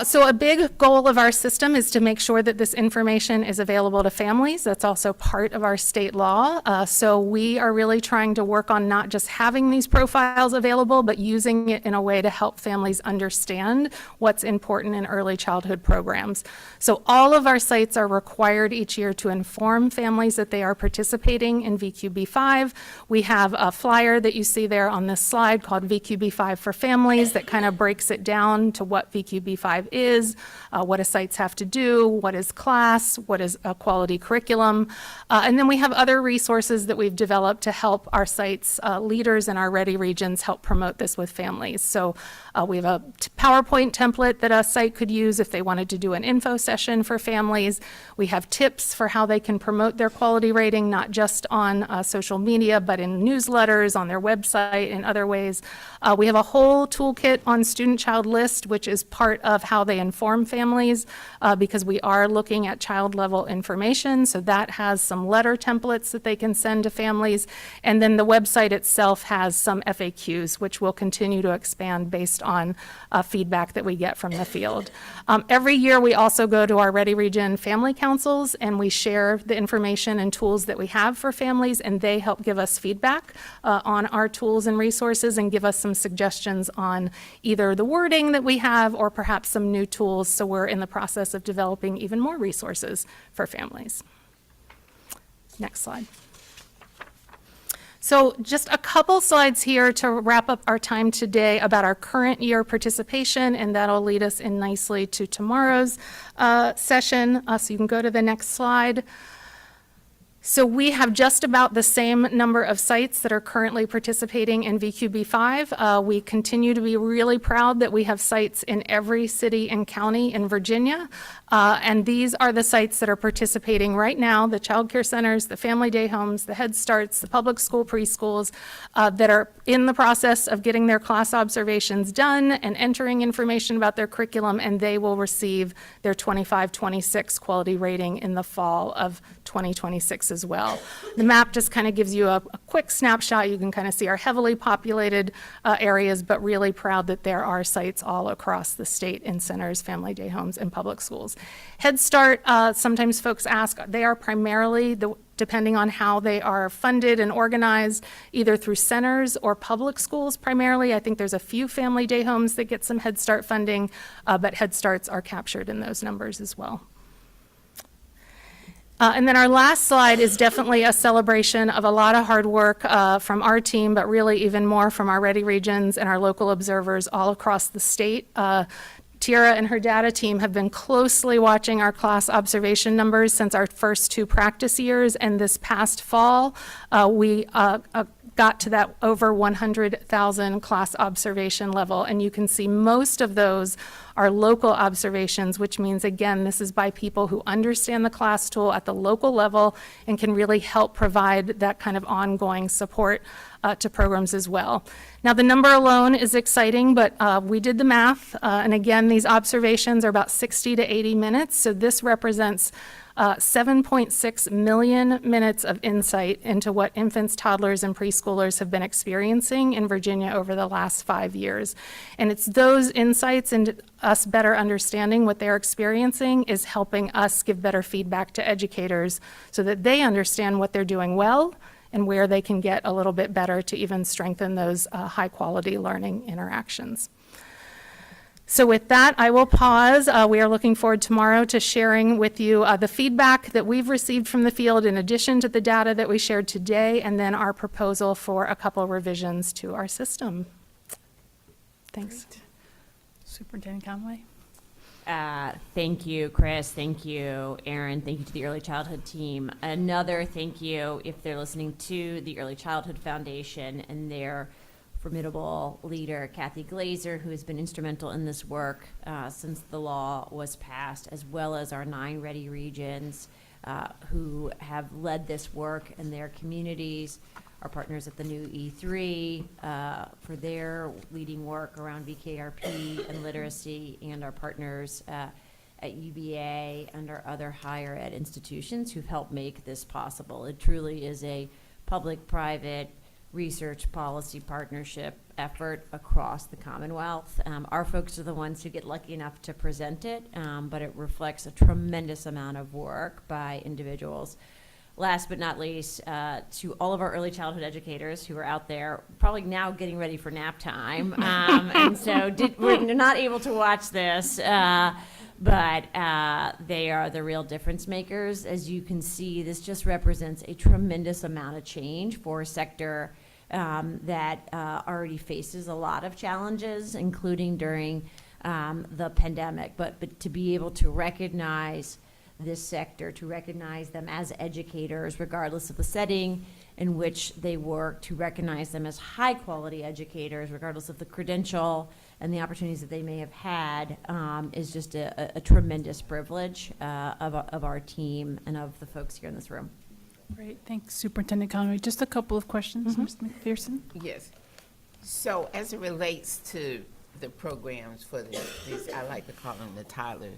So a big goal of our system is to make sure that this information is available to families. That's also part of our state law. So we are really trying to work on not just having these profiles available, but using it in a way to help families understand what's important in early childhood programs. So all of our sites are required each year to inform families that they are participating in VQB5. We have a flyer that you see there on this slide called VQB5 for Families that kind of breaks it down to what VQB5 is, what a sites have to do, what is class, what is a quality curriculum. And then we have other resources that we've developed to help our sites leaders in our Ready Regions help promote this with families. So we have a PowerPoint template that a site could use if they wanted to do an info session for families. We have tips for how they can promote their quality rating, not just on social media, but in newsletters, on their website, and other ways. We have a whole toolkit on Student Child List, which is part of how they inform families, because we are looking at child level information. So that has some letter templates that they can send to families. And then the website itself has some FAQs, which will continue to expand based on feedback that we get from the field. Every year we also go to our Ready Region family councils and we share the information and tools that we have for families, and they help give us feedback on our tools and resources and give us some suggestions on either the wording that we have or perhaps some new tools. So we're in the process of developing even more resources for families. Next slide. So just a couple slides here to wrap up our time today about our current year participation, and that'll lead us in nicely to tomorrow's session. So you can go to the next slide. So we have just about the same number of sites that are currently participating in VQB5. We continue to be really proud that we have sites in every city and county in Virginia. And these are the sites that are participating right now, the child care centers, the family day homes, the Head Starts, the public school preschools that are in the process of getting their class observations done and entering information about their curriculum, and they will receive their 25-26 quality rating in the fall of 2026 as well. The map just kind of gives you a quick snapshot. You can kind of see our heavily populated areas, but really proud that there are sites all across the state in centers, family day homes, and public schools. Head Start, sometimes folks ask, they are primarily, depending on how they are funded and organized, either through centers or public schools primarily. I think there's a few family day homes that get some Head Start funding, but Head Starts are captured in those numbers as well. And then our last slide is definitely a celebration of a lot of hard work from our team, but really even more from our Ready Regions and our local observers all across the state. Tiara and her data team have been closely watching our class observation numbers since our first two practice years, and this past fall, we got to that over 100,000 class observation level. And you can see most of those are local observations, which means, again, this is by people who understand the class tool at the local level and can really help provide that kind of ongoing support to programs as well. Now, the number alone is exciting, but we did the math, and again, these observations are about 60 to 80 minutes, so this represents 7.6 million minutes of insight into what infants, toddlers, and preschoolers have been experiencing in Virginia over the last 5 years. And it's those insights and us better understanding what they're experiencing is helping us give better feedback to educators so that they understand what they're doing well and where they can get a little bit better to even strengthen those high-quality learning interactions. So with that, I will pause. We are looking forward tomorrow to sharing with you the feedback that we've received from the field in addition to the data that we shared today, and then our proposal for a couple of revisions to our system. Thanks. Superintendent Conway? Thank you, Chris. Thank you, Aaron. Thank you to the Early Childhood team. Another thank you if they're listening to the Early Childhood Foundation and their formidable leader, Kathy Glazer, who has been instrumental in this work since the law was passed, as well as our 9 Ready regions who have led this work in their communities, our partners at the new E3 for their leading work around VKRP and literacy, and our partners at UVA and our other higher ed institutions who've helped make this possible. It truly is a public-private research policy partnership effort across the Commonwealth. Our folks are the ones who get lucky enough to present it, but it reflects a tremendous amount of work by individuals. Last but not least, to all of our early childhood educators who are out there, probably now getting ready for nap time, and so we're not able to watch this, but they are the real difference makers. As you can see, this just represents a tremendous amount of change for a sector that already faces a lot of challenges, including during the pandemic. But to be able to recognize this sector, to recognize them as educators, regardless of the setting in which they work, to recognize them as high-quality educators, regardless of the credential and the opportunities that they may have had, is just a tremendous privilege of our team and of the folks here in this room. Great, thanks, Superintendent Conway. Just a couple of questions, Ms. McPherson? Yes. So as it relates to the programs for these, I like to call them the toddlers,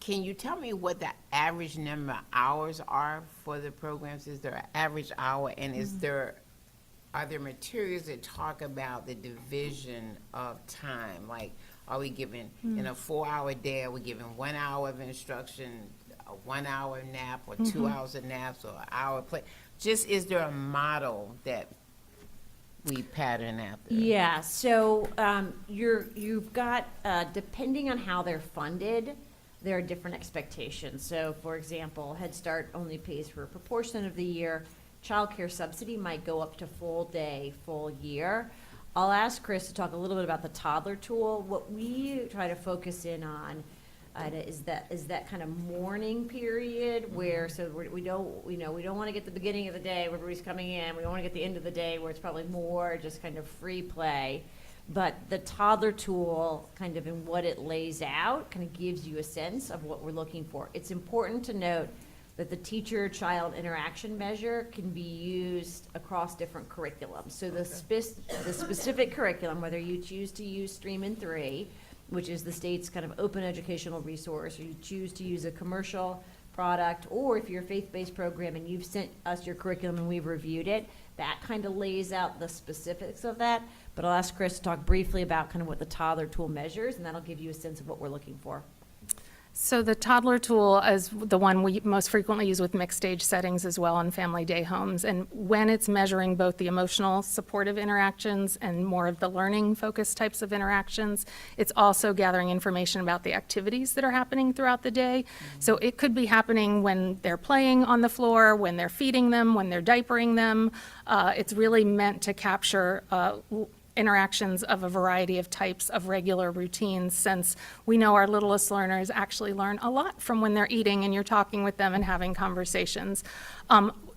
can you tell me what the average number of hours are for the programs? Is there an average hour, and are there materials that talk about the division of time? Like, are we giving, in a 4-hour day, are we giving 1 hour of instruction, a 1 hour nap, or 2 hours of naps, or an hour play? Just, is there a model that we pattern after? Yeah, so you've got, depending on how they're funded, there are different expectations. So, for example, Head Start only pays for a proportion of the year. Child care subsidy might go up to full day, full year. I'll ask Chris to talk a little bit about the toddler tool. What we try to focus in on is that kind of morning period where, so we don't want to get the beginning of the day where everybody's coming in. We don't want to get the end of the day where it's probably more just kind of free play. But the toddler tool, kind of in what it lays out, kind of gives you a sense of what we're looking for. It's important to note that the teacher-child interaction measure can be used across different curriculums. So the specific curriculum, whether you choose to use Stream in 3, which is the state's kind of open educational resource, or you choose to use a commercial product, or if you're a faith-based program and you've sent us your curriculum and we've reviewed it, that kind of lays out the specifics of that. But I'll ask Chris to talk briefly about kind of what the toddler tool measures, and that'll give you a sense of what we're looking for. So the toddler tool is the one we most frequently use with mixed age settings as well in family day homes. And when it's measuring both the emotional supportive interactions and more of the learning focused types of interactions, it's also gathering information about the activities that are happening throughout the day. So it could be happening when they're playing on the floor, when they're feeding them, when they're diapering them. It's really meant to capture interactions of a variety of types of regular routines, since we know our littlest learners actually learn a lot from when they're eating and you're talking with them and having conversations.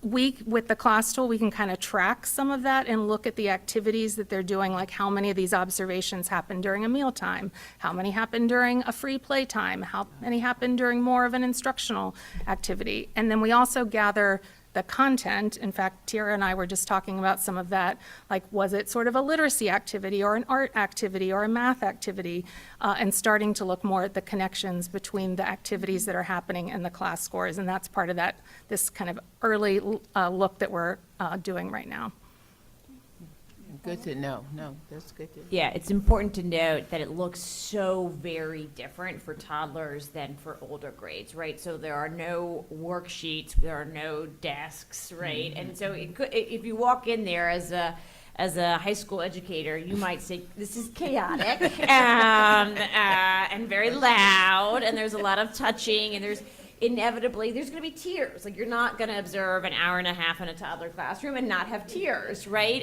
With the class tool, we can kind of track some of that and look at the activities that they're doing, like how many of these observations happen during a mealtime, how many happen during a free play time, how many happen during more of an instructional activity. And then we also gather the content. In fact, Tiara and I were just talking about some of that, like was it sort of a literacy activity or an art activity or a math activity, and starting to look more at the connections between the activities that are happening and the class scores. And that's part of that, this kind of early look that we're doing right now. Good to know. No, that's good to know. Yeah, it's important to note that it looks so very different for toddlers than for older grades, right? So there are no worksheets, there are no desks, right? And so it could, if you walk in there as a high school educator, you might say, this is chaotic and very loud, and there's a lot of touching, and there's inevitably, there's going to be tears. Like, you're not going to observe an hour and a half in a toddler classroom and not have tears, right?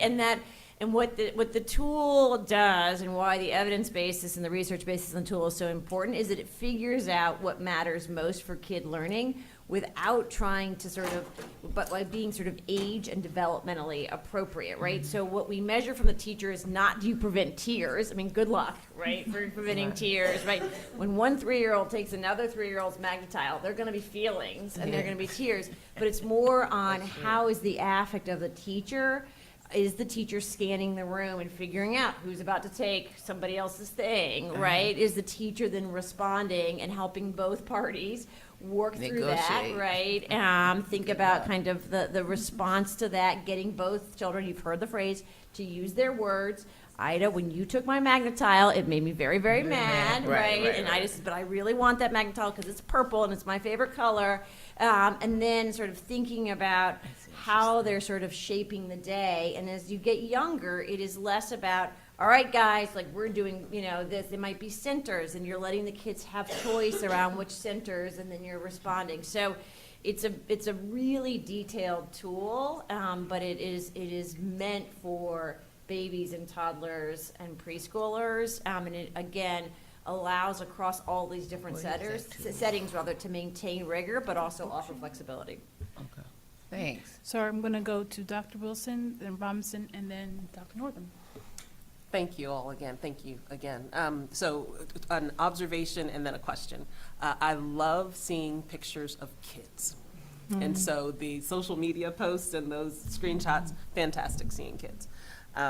And what the tool does, and why the evidence basis and the research basis on the tool is so important, is that it figures out what matters most for kid learning without trying to but by being sort of age and developmentally appropriate, right? So what we measure from the teacher is not, do you prevent tears? I mean, good luck, right, for preventing tears, right? When one 3-year-old takes another 3-year-old's Magnetile, there are gonna be feelings and there are gonna be tears, but it's more on how is the affect of the teacher. Is the teacher scanning the room and figuring out who's about to take somebody else's thing, right? Is the teacher then responding and helping both parties work through that, Negotiate. right? Think about kind of the response to that, getting both children, you've heard the phrase, to use their words. Ida, when you took my Magnetile, it made me very, very mad, right? And Ida says, but I really want that Magnetile because it's purple and it's my favorite color. And then sort of thinking about how they're sort of shaping the day. And as you get younger, it is less about, all right, guys, like we're doing, this, it might be centers, and you're letting the kids have choice around which centers, and then you're responding. So it's a really detailed tool, but it is meant for babies and toddlers and preschoolers, and it, again, allows across all these different settings to maintain rigor, but also offer flexibility. Okay. Thanks. So I'm going to go to Dr. Wilson, then Robinson, and then Dr. Northam. Thank you all again. Thank you again. So an observation and then a question. I love seeing pictures of kids. And so the social media posts and those screenshots, fantastic seeing kids.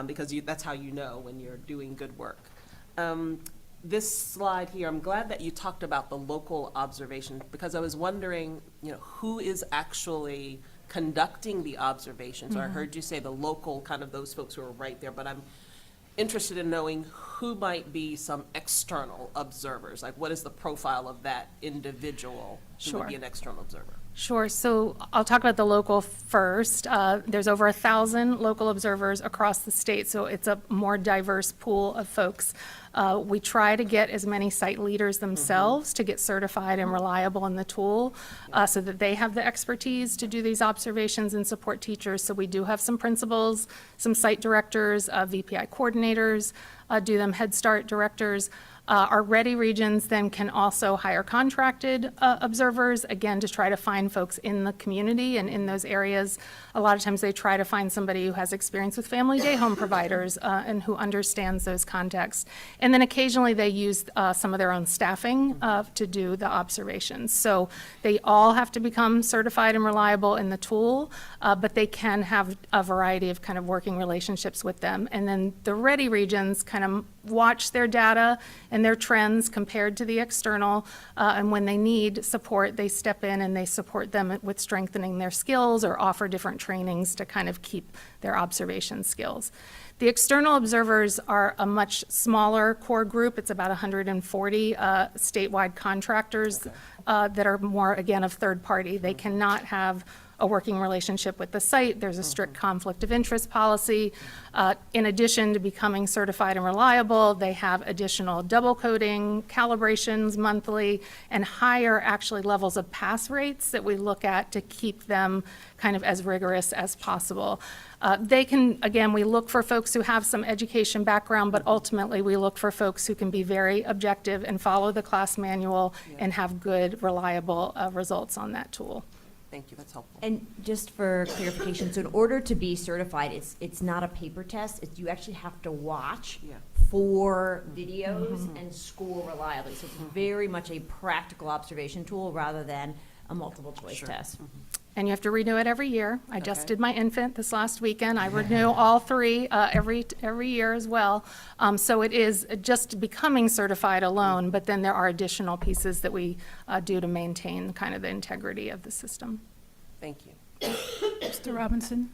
Because that's how you know when you're doing good work. This slide here, I'm glad that you talked about the local observation, because I was wondering, who is actually conducting the observations? Or I heard you say the local, kind of those folks who are right there, but I'm interested in knowing who might be some external observers. Like, what is the profile of that individual who would be an external observer? Sure. So I'll talk about the local first. There's over 1,000 local observers across the state, so it's a more diverse pool of folks. We try to get as many site leaders themselves to get certified and reliable in the tool, so that they have the expertise to do these observations and support teachers. So we do have some principals, some site directors, VPI coordinators, do them, Head Start directors. Our Ready regions then can also hire contracted observers, again, to try to find folks in the community and in those areas. A lot of times they try to find somebody who has experience with family day home providers and who understands those contexts. And then occasionally they use some of their own staffing to do the observations. So they all have to become certified and reliable in the tool, but they can have a variety of kind of working relationships with them. And then the Ready regions kind of watch their data and their trends compared to the external, and when they need support, they step in and they support them with strengthening their skills or offer different trainings to kind of keep their observation skills. The external observers are a much smaller core group. It's about 140 statewide contractors that are more, again, of third party. They cannot have a working relationship with the site. There's a strict conflict of interest policy. In addition to becoming certified and reliable, they have additional double coding, calibrations monthly, and higher actually levels of pass rates that we look at to keep them kind of as rigorous as possible. They can, again, we look for folks who have some education background, but ultimately we look for folks who can be very objective and follow the class manual and have good, reliable results on that tool. Thank you, that's helpful. And just for clarification, so in order to be certified, it's not a paper test, you actually have to watch Yeah. 4 videos and score reliably. So it's very much a practical observation tool rather than a multiple choice test. And you have to renew it every year. I just Okay. did my infant this last weekend. I renew all 3 every year as well. So it is just becoming certified alone, but then there are additional pieces that we do to maintain kind of the integrity of the system. Thank you. Mr. Robinson?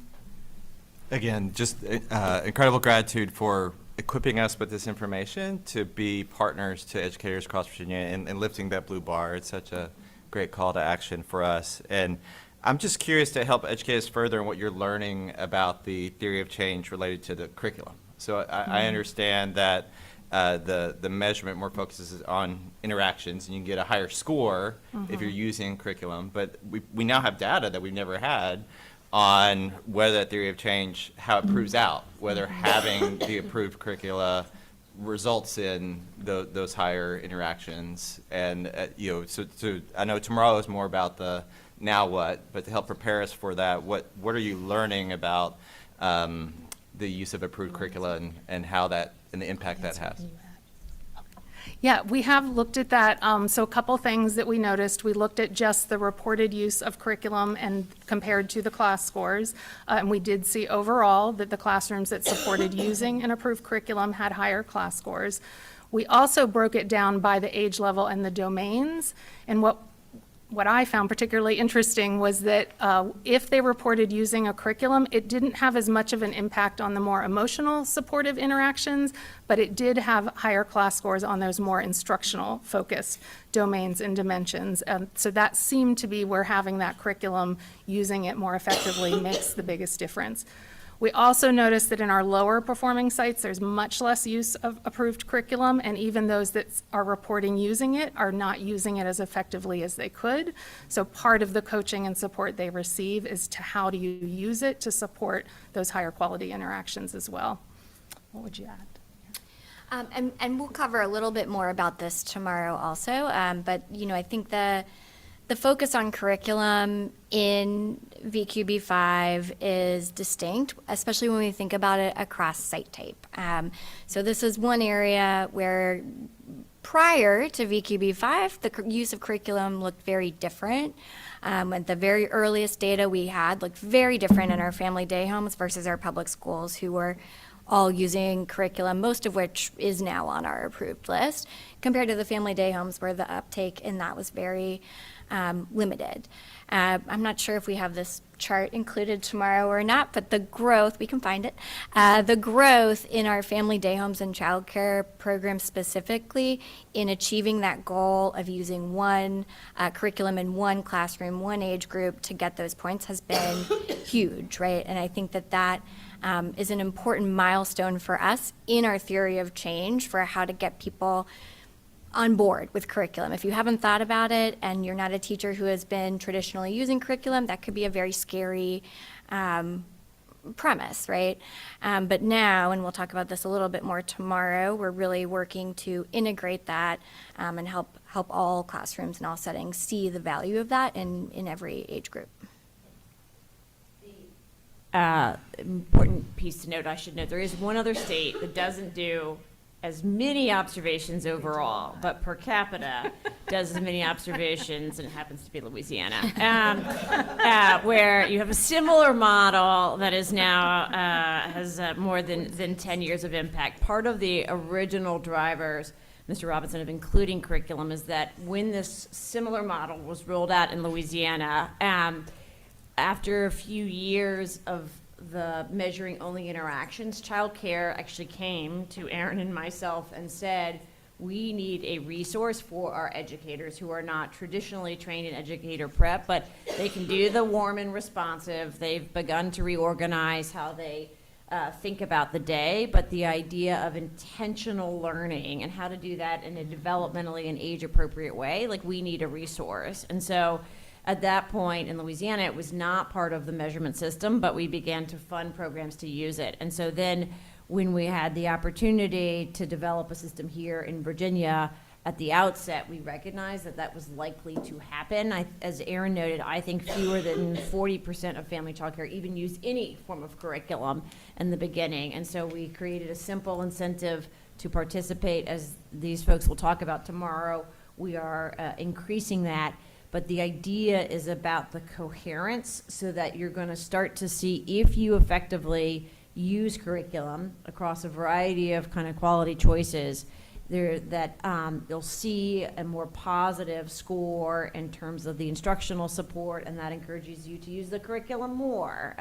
Again, just incredible gratitude for equipping us with this information to be partners to educators across Virginia and lifting that blue bar. It's such a great call to action for us. And I'm just curious to help educate us further in what you're learning about the theory of change related to the curriculum. So I understand that the measurement more focuses on interactions, and you can get a higher score if you're using curriculum. But we now have data that we've never had on whether that theory of change, how it proves out, whether having the approved curricula results in those higher interactions. And so I know tomorrow is more about the now what, but to help prepare us for that, what are you learning about the use of approved curricula and how that and the impact that has? Yeah, we have looked at that. So a couple things that we noticed. We looked at just the reported use of curriculum and compared to the class scores. And we did see overall that the classrooms that supported using an approved curriculum had higher class scores. We also broke it down by the age level and the domains. And what I found particularly interesting was that if they reported using a curriculum, it didn't have as much of an impact on the more emotional supportive interactions, but it did have higher class scores on those more instructional focused domains and dimensions. So that seemed to be where having that curriculum, using it more effectively makes the biggest difference. We also noticed that in our lower performing sites, there's much less use of approved curriculum, and even those that are reporting using it are not using it as effectively as they could. So part of the coaching and support they receive is to how do you use it to support those higher quality interactions as well. What would you add? And we'll cover a little bit more about this tomorrow also, but I think the focus on curriculum in VQB5 is distinct, especially when we think about it across site type. So this is one area where prior to VQB5, the use of curriculum looked very different. At the very earliest data we had looked very different in our family day homes versus our public schools, who were all using curriculum, most of which is now on our approved list, compared to the family day homes where the uptake in that was very limited. I'm not sure if we have this chart included tomorrow or not, but the growth, we can find it, the growth in our family day homes and childcare programs specifically in achieving that goal of using one curriculum in one classroom, one age group to get those points has been huge, right? And I think that is an important milestone for us in our theory of change for how to get people on board with curriculum. If you haven't thought about it and you're not a teacher who has been traditionally using curriculum, that could be a very scary premise, right? But now, and we'll talk about this a little bit more tomorrow, we're really working to integrate that and help all classrooms and all settings see the value of that in every age group. Important piece to note, I should note, there is one other state that doesn't do as many observations overall, but per capita does as many observations, and it happens to be Louisiana, where you have a similar model that is now has more than 10 years of impact. Part of the original drivers, Mr. Robinson, of including curriculum is that when this similar model was rolled out in Louisiana, after a few years of the measuring only interactions, child care actually came to Aaron and myself and said, we need a resource for our educators who are not traditionally trained in educator prep, but they can do the warm and responsive. They've begun to reorganize how they think about the day, but the idea of intentional learning and how to do that in a developmentally and age-appropriate way, like, we need a resource. And so at that point in Louisiana, it was not part of the measurement system, but we began to fund programs to use it. And so then when we had the opportunity to develop a system here in Virginia, at the outset, we recognized that that was likely to happen. As Aaron noted, I think fewer than 40% of family childcare even use any form of curriculum in the beginning. And so we created a simple incentive to participate, as these folks will talk about tomorrow. We are increasing that. But the idea is about the coherence, so that you're going to start to see, if you effectively use curriculum across a variety of kind of quality choices, that you'll see a more positive score in terms of the instructional support, and that encourages you to use the curriculum more,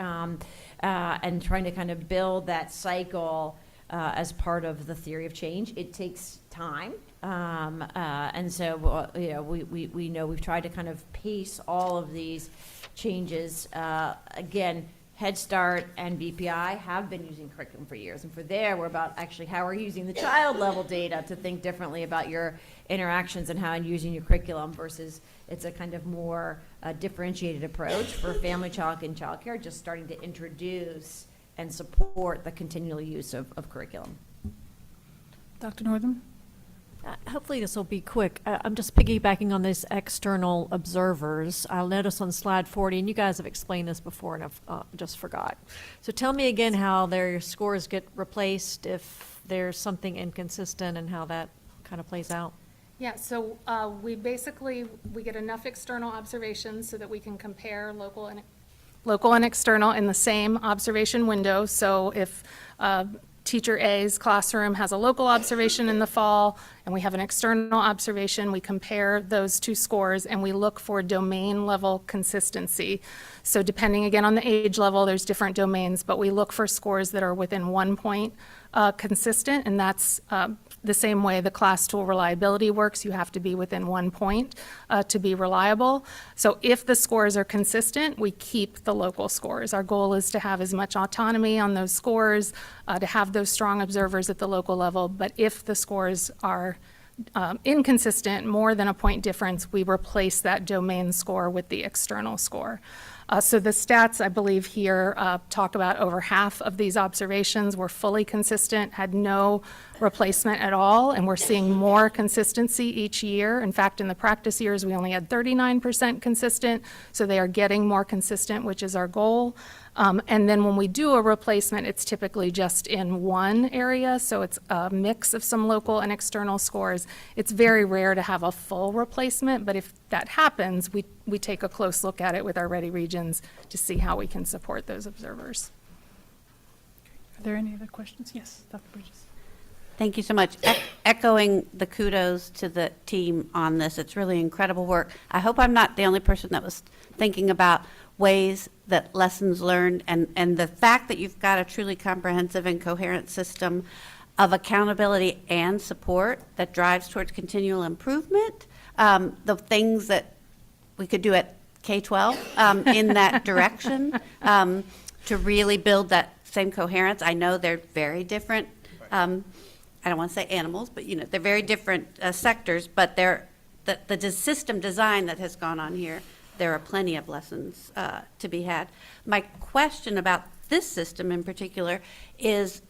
and trying to kind of build that cycle as part of the theory of change. It takes time, and so we know we've tried to kind of pace all of these changes. Again, Head Start and BPI have been using curriculum for years, and for there, we're about actually how we're using the child level data to think differently about your interactions and how you're using your curriculum, versus it's a kind of more differentiated approach for family and child care, just starting to introduce and support the continual use of curriculum. Dr. Northam? Hopefully this will be quick. I'm just piggybacking on these external observers. I'll notice on slide 40, and you guys have explained this before and I've just forgot. So tell me again how their scores get replaced if there's something inconsistent, and how that kind of plays out. Yeah, so we get enough external observations so that we can compare local and external in the same observation window. So if teacher A's classroom has a local observation in the fall and we have an external observation, we compare those two scores and we look for domain level consistency. So depending again on the age level, there's different domains, but we look for scores that are within 1 point consistent, and that's the same way the class tool reliability works. You have to be within 1 point to be reliable. So if the scores are consistent, we keep the local scores. Our goal is to have as much autonomy on those scores, to have those strong observers at the local level. But if the scores are inconsistent, more than a point difference, we replace that domain score with the external score. So the stats, I believe here, talk about over half of these observations were fully consistent, had no replacement at all, and we're seeing more consistency each year. In fact, in the practice years, we only had 39% consistent, so they are getting more consistent, which is our goal. And then when we do a replacement, it's typically just in one area, so it's a mix of some local and external scores. It's very rare to have a full replacement, but if that happens, we take a close look at it with our ready regions to see how we can support those observers. Are there any other questions? Yes, Dr. Bridges. Thank you so much. Echoing the kudos to the team on this. It's really incredible work. I hope I'm not the only person that was thinking about ways that lessons learned, and the fact that you've got a truly comprehensive and coherent system of accountability and support that drives towards continual improvement. The things that we could do at K-12 in that direction to really build that same coherence. I know they're very different. I don't want to say animals, but they're very different sectors. But the system design that has gone on here, there are plenty of lessons to be had. My question about this system in particular is,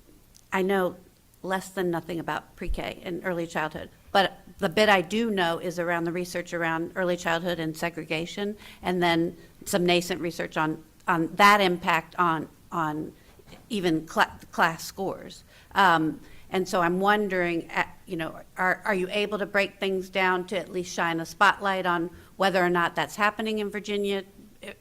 I know less than nothing about pre-K and early childhood, but the bit I do know is around the research around early childhood and segregation, and then some nascent research on that impact on even class scores. And so I'm wondering, are you able to break things down to at least shine a spotlight on whether or not that's happening in Virginia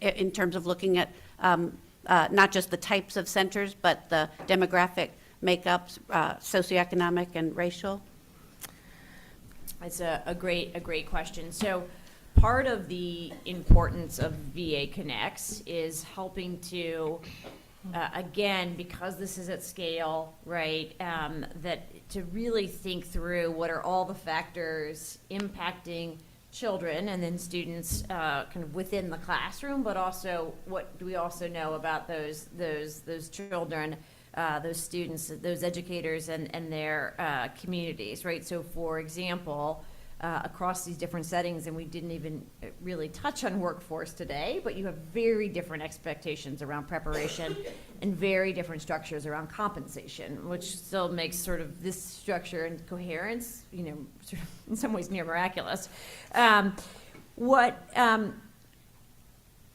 in terms of looking at not just the types of centers, but the demographic makeups, socioeconomic and racial? It's a great question. So part of the importance of VA Connects is helping to Again, because this is at scale, right, that to really think through what are all the factors impacting children and then students kind of within the classroom, but also what do we also know about those children, those students, those educators and their communities, right? So for example, across these different settings, and we didn't even really touch on workforce today, but you have very different expectations around preparation and very different structures around compensation, which still makes sort of this structure and coherence, you know, sort of in some ways near miraculous.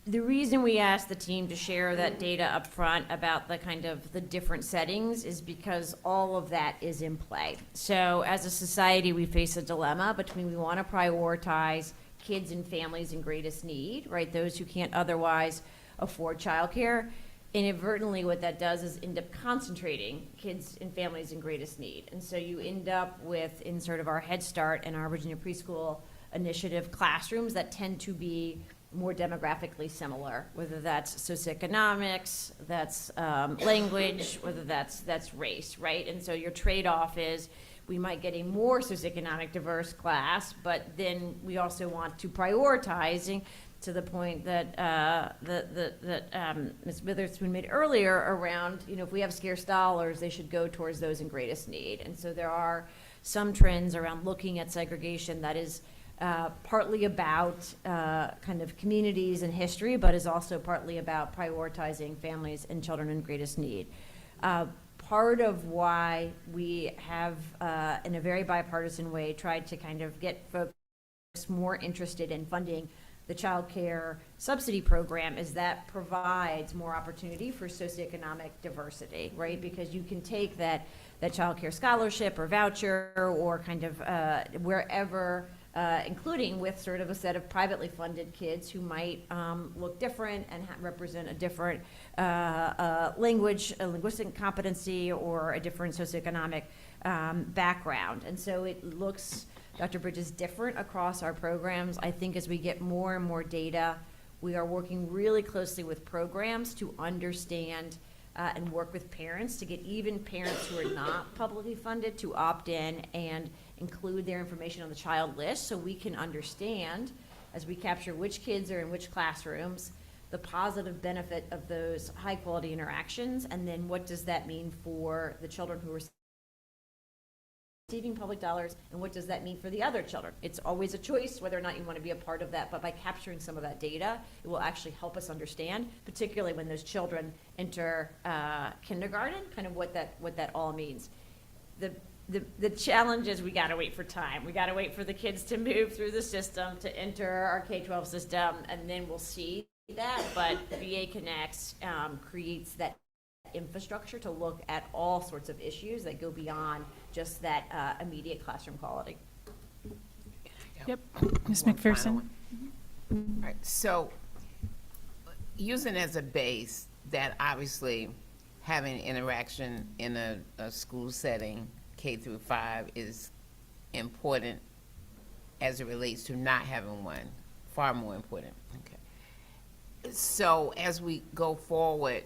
The reason we asked the team to share that data up front about the kind of the different settings is because all of that is in play. So as a society, we face a dilemma between we want to prioritize kids and families in greatest need, right? Those who can't otherwise afford childcare. Inadvertently, what that does is end up concentrating kids and families in greatest need. And so you end up with, in sort of our Head Start and our Virginia Preschool Initiative classrooms that tend to be more demographically similar, whether that's socioeconomics, that's language, whether that's race, right? And so your trade-off is we might get a more socioeconomic diverse class, but then we also want to prioritizing to the point that Ms. Witherspoon made earlier around, you know, if we have scarce dollars, they should go towards those in greatest need. And so there are some trends around looking at segregation that is partly about kind of communities and history, but is also partly about prioritizing families and children in greatest need. Part of why we have, in a very bipartisan way, tried to kind of get folks more interested in funding the child care subsidy program is that provides more opportunity for socioeconomic diversity, right? Because you can take that child care scholarship or voucher or kind of wherever, including with sort of a set of privately funded kids who might look different and represent a different language, a linguistic competency, or a different socioeconomic background. And so it looks, Dr. Bridges, different across our programs. I think as we get more and more data, we are working really closely with programs to understand and work with parents to get even parents who are not publicly funded to opt in and include their information on the child list so we can understand, as we capture which kids are in which classrooms, the positive benefit of those high quality interactions, and then what does that mean for the children who are receiving public dollars, and what does that mean for the other children? It's always a choice whether or not you want to be a part of that, but by capturing some of that data, it will actually help us understand, particularly when those children enter kindergarten, kind of what that all means. The challenge is we got to wait for time. We got to wait for the kids to move through the system, to enter our K-12 system, and then we'll see that. But VA Connects creates that infrastructure to look at all sorts of issues that go beyond just that immediate classroom quality. Yep. Ms. One final McPherson? one. All right, so using as a base that obviously having interaction in a school setting, K through 5, is important as it relates to not having one, far more important. Okay. So as we go forward,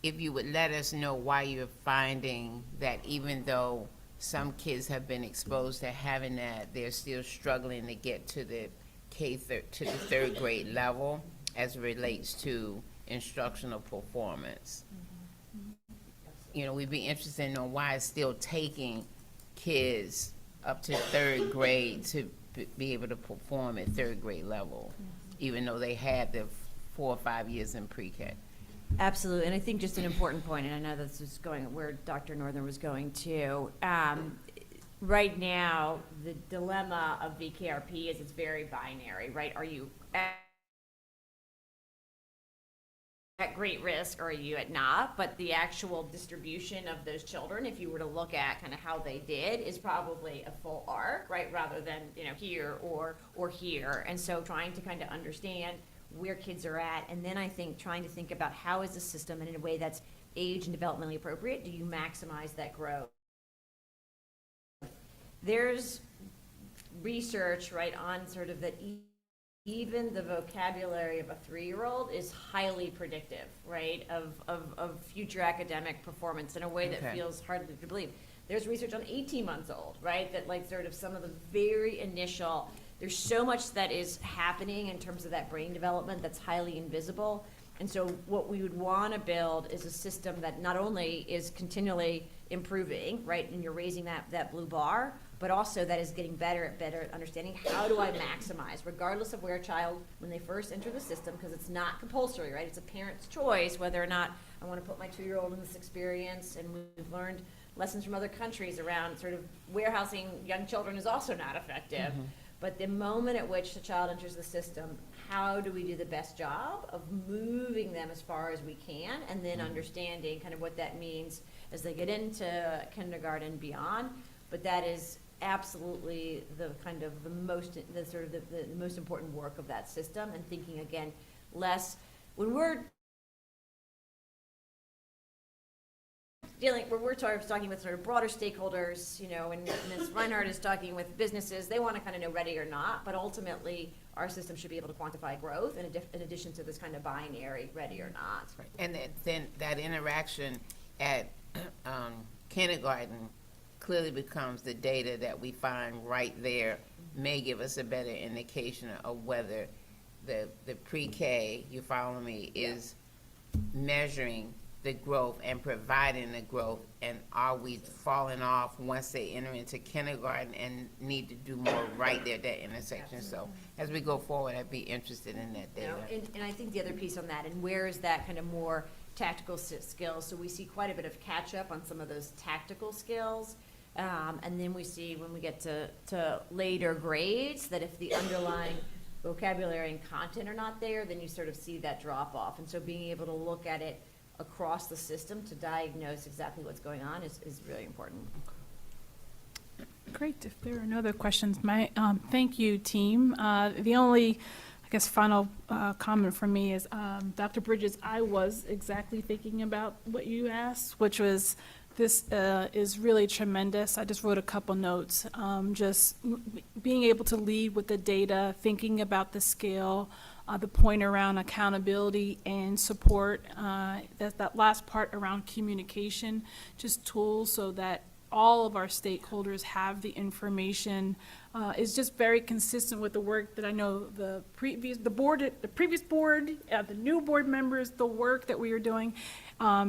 if you would let us know why you're finding that even though some kids have been exposed to having that, they're still struggling to get to the to the third grade level as it relates to instructional performance. You know, we'd be interested in knowing why it's still taking kids up to third grade to be able to perform at third grade level, even though they had the 4 or 5 years in pre-K. Absolutely, and I think just an important point, and I know this is going where Dr. Northern was going to. Right now, the dilemma of VKRP is it's very binary, right? Are you at great risk or are you at not? But the actual distribution of those children, if you were to look at kind of how they did, is probably a full arc, right? Rather than, you know, here or here. And so trying to kind of understand where kids are at, and then I think trying to think about how is the system, and in a way that's age and developmentally appropriate, do you maximize that growth? There's research, right, on sort of that even the vocabulary of a 3-year-old is highly predictive, right, of future academic performance in a way that Okay. feels hardly to believe. There's research on 18 months old, right, that like sort of some of the very initial, there's so much that is happening in terms of that brain development that's highly invisible. And so what we would want to build is a system that not only is continually improving, right, and you're raising that blue bar, but also that is getting better at understanding how do I maximize, regardless of where a child, when they first enter the system, because it's not compulsory, right? It's a parent's choice whether or not I want to put my 2-year-old in this experience. And we've learned lessons from other countries around sort of warehousing young children is also not effective. But the moment at which the child enters the system, how do we do the best job of moving them as far as we can, and then understanding kind of what that means as they get into kindergarten and beyond. But that is absolutely the kind of the most important work of that system, and thinking again less when we're talking with sort of broader stakeholders, you know, and Ms. Reinhardt is talking with businesses, they want to kind of know ready or not, but ultimately our system should be able to quantify growth in addition to this kind of binary ready or not. And then that interaction at kindergarten clearly becomes the data that we find right there, may give us a better indication of whether the pre-K, you follow me, is measuring the growth and providing the growth, and are we falling off once they enter into kindergarten and need to do more right there at that intersection? So as we go forward, I'd be interested in that You know, data. and I think the other piece on that, and where is that kind of more tactical skills? So we see quite a bit of catch up on some of those tactical skills. And then we see when we get to later grades, that if the underlying vocabulary and content are not there, then you sort of see that drop off. And so being able to look at it across the system to diagnose exactly what's going on is really important. Great. If there are no other questions, thank you, team. The only, I guess, final comment from me is, Dr. Bridges, I was exactly thinking about what you asked, which was, this is really tremendous. I just wrote a couple notes. Just being able to lead with the data, thinking about the scale, the point around accountability and support, that last part around communication, just tools so that all of our stakeholders have the information, is just very consistent with the work that I know the previous board, the new board members, the work that we are doing,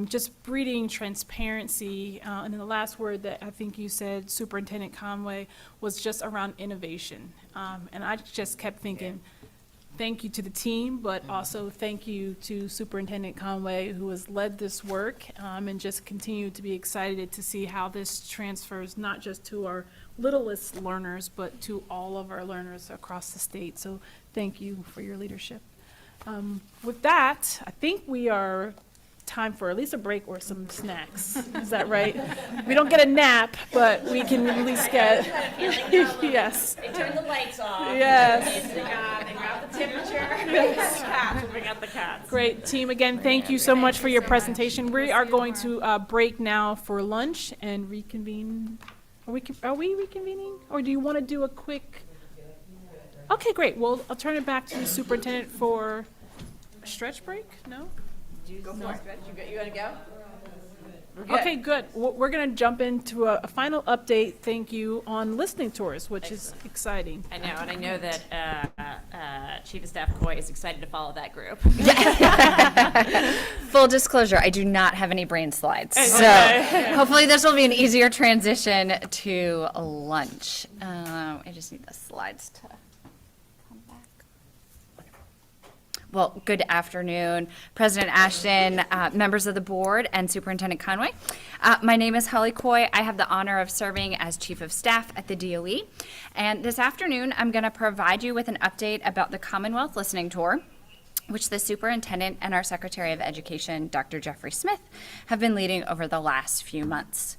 just breeding transparency. And then the last word that I think you said, Superintendent Conway, was just around innovation. And I just kept thinking, thank you to the team, but also thank you to Superintendent Conway, who has led this work, and just continue to be excited to see how this transfers not just to our littlest learners, but to all of our learners across the state. So thank you for your leadership. With that, I think we are time for at least a break or some snacks. Is that right? We don't get a nap, but we can at least get, yes. They turn the lights off. Yes. They grab the temperature. We'll bring out the cats. Great, team. Again, thank you so much for your presentation. We are going to break now for lunch and reconvene. Are we reconvening? Or do you want to do a quick? Okay, great. Well, I'll turn it back to the superintendent for a stretch break? No? Go for it. You gotta go? Okay, good. We're going to jump into a final update, thank you, on listening tours, which is exciting. I know, and I know that Chief of Staff Coy is excited to follow that group. Full disclosure, I do not have any brain slides. Okay. So hopefully this will be an easier transition to lunch. I just need the slides to come back. Well, good afternoon, President Ashton, members of the board, and Superintendent Conway. My name is Holly Coy. I have the honor of serving as Chief of Staff at the DOE. And this afternoon, I'm going to provide you with an update about the Commonwealth Listening Tour, which the superintendent and our Secretary of Education, Dr. Jeffrey Smith, have been leading over the last few months.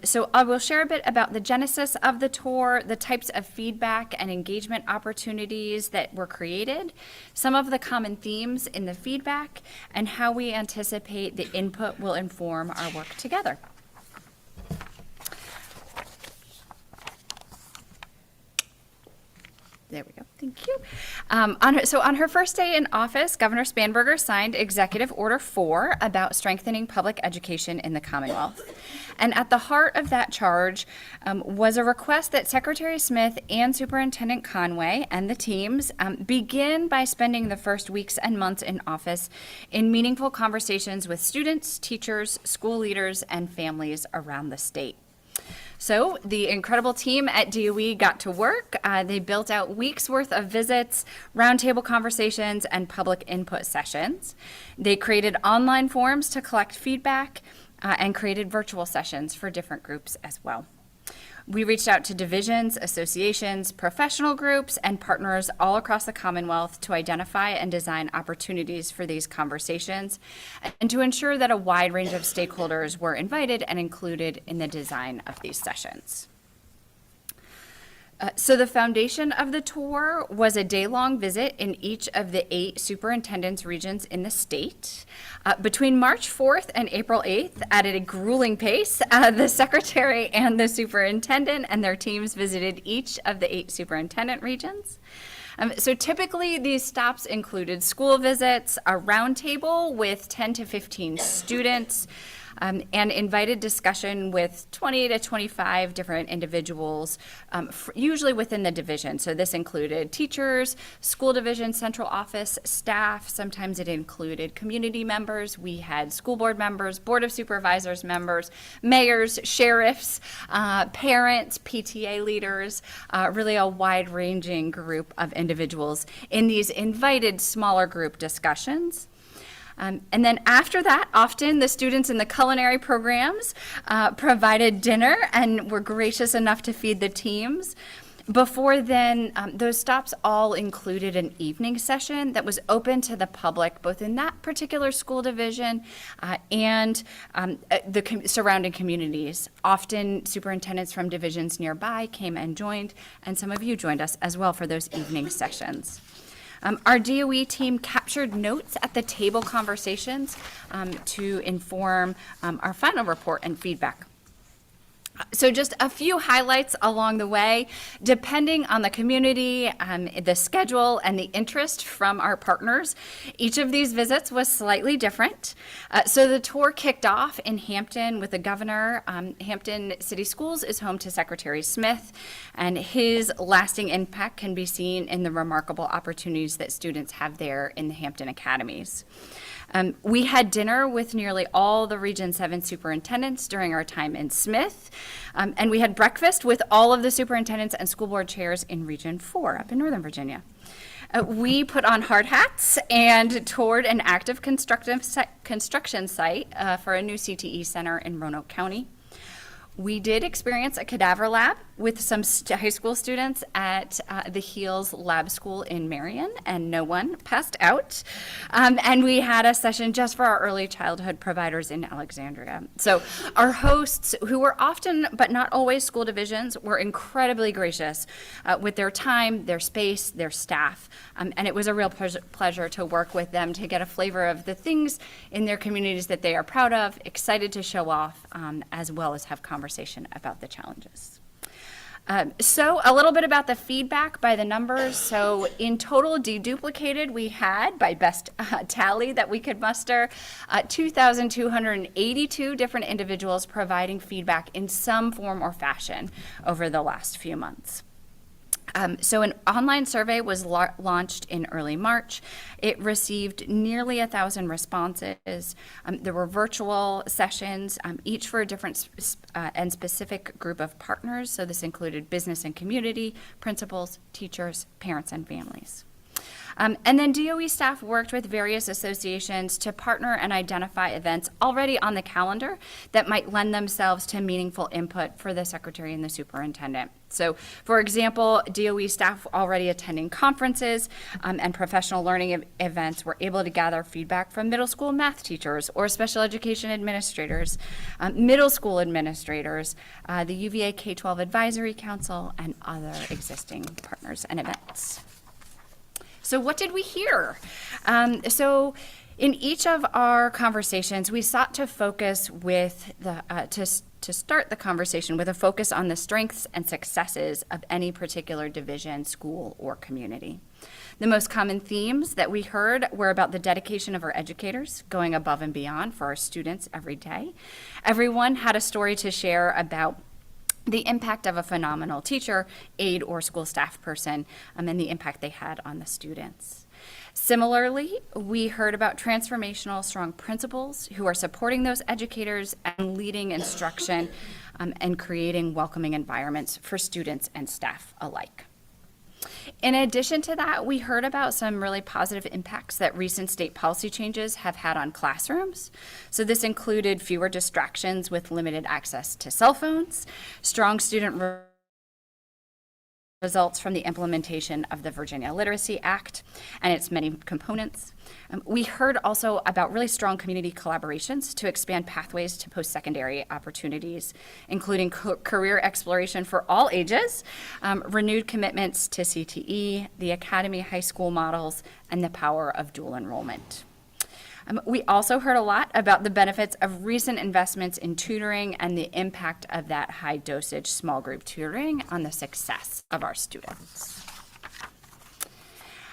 So I will share a bit about the genesis of the tour, the types of feedback and engagement opportunities that were created, some of the common themes in the feedback, and how we anticipate the input will inform our work together. There we go. Thank you. On her first day in office, Governor Spanberger signed Executive Order 4 about strengthening public education in the Commonwealth. And at the heart of that charge was a request that Secretary Smith and Superintendent Conway and the teams begin by spending the first weeks and months in office in meaningful conversations with students, teachers, school leaders, and families around the state. So the incredible team at DOE got to work. They built out weeks worth of visits, roundtable conversations, and public input sessions. They created online forums to collect feedback and created virtual sessions for different groups as well. We reached out to divisions, associations, professional groups, and partners all across the Commonwealth to identify and design opportunities for these conversations and to ensure that a wide range of stakeholders were invited and included in the design of these sessions. So the foundation of the tour was a day-long visit in each of the 8 superintendents' regions in the state. Between March 4th and April 8th, at a grueling pace, the secretary and the superintendent and their teams visited each of the 8 superintendent regions. So typically, these stops included school visits, a roundtable with 10 to 15 students, and invited discussion with 20 to 25 different individuals, usually within the division. So this included teachers, school division, central office staff. Sometimes it included community members. We had school board members, board of supervisors members, mayors, sheriffs, parents, PTA leaders, really a wide-ranging group of individuals in these invited smaller group discussions. And then after that, often the students in the culinary programs provided dinner and were gracious enough to feed the teams. Before then, those stops all included an evening session that was open to the public, both in that particular school division and the surrounding communities. Often superintendents from divisions nearby came and joined, and some of you joined us as well for those evening sessions. Our DOE team captured notes at the table conversations to inform our final report and feedback. So just a few highlights along the way, depending on the community, the schedule, and the interest from our partners. Each of these visits was slightly different. So the tour kicked off in Hampton with the governor. Hampton City Schools is home to Secretary Smith, and his lasting impact can be seen in the remarkable opportunities that students have there in the Hampton academies. We had dinner with nearly all the Region 7 superintendents during our time in Smith, and we had breakfast with all of the superintendents and school board chairs in Region 4 up in Northern Virginia. We put on hard hats and toured an active construction site for a new CTE center in Roanoke County. We did experience a cadaver lab with some high school students at the Heels Lab School in Marion, and no one passed out. And we had a session just for our early childhood providers in Alexandria. So our hosts, who were often, but not always, school divisions, were incredibly gracious with their time, their space, their staff. And it was a real pleasure to work with them to get a flavor of the things in their communities that they are proud of, excited to show off, as well as have conversations about the challenges. So a little bit about the feedback by the numbers. So in total, deduplicated, we had, by best tally that we could muster, 2,282 different individuals providing feedback in some form or fashion over the last few months. So an online survey was launched in early March. It received nearly 1,000 responses. There were virtual sessions, each for a different and specific group of partners. So this included business and community, principals, teachers, parents, and families. And then DOE staff worked with various associations to partner and identify events already on the calendar that might lend themselves to meaningful input for the secretary and the superintendent. So, for example, DOE staff already attending conferences and professional learning events were able to gather feedback from middle school math teachers or special education administrators, middle school administrators, the UVA K-12 Advisory Council, and other existing partners and events. So what did we hear? So In each of our conversations, we sought to focus with to start the conversation with a focus on the strengths and successes of any particular division, school, or community. The most common themes that we heard were about the dedication of our educators, going above and beyond for our students every day. Everyone had a story to share about the impact of a phenomenal teacher, aide, or school staff person, and the impact they had on the students. Similarly, we heard about transformational, strong principals who are supporting those educators and leading instruction and creating welcoming environments for students and staff alike. In addition to that, we heard about some really positive impacts that recent state policy changes have had on classrooms. So this included fewer distractions with limited access to cell phones, strong student results from the implementation of the Virginia Literacy Act and its many components. We heard also about really strong community collaborations to expand pathways to post-secondary opportunities, including career exploration for all ages, renewed commitments to CTE, the Academy high school models, and the power of dual enrollment. We also heard a lot about the benefits of recent investments in tutoring and the impact of that high dosage small group tutoring on the success of our students.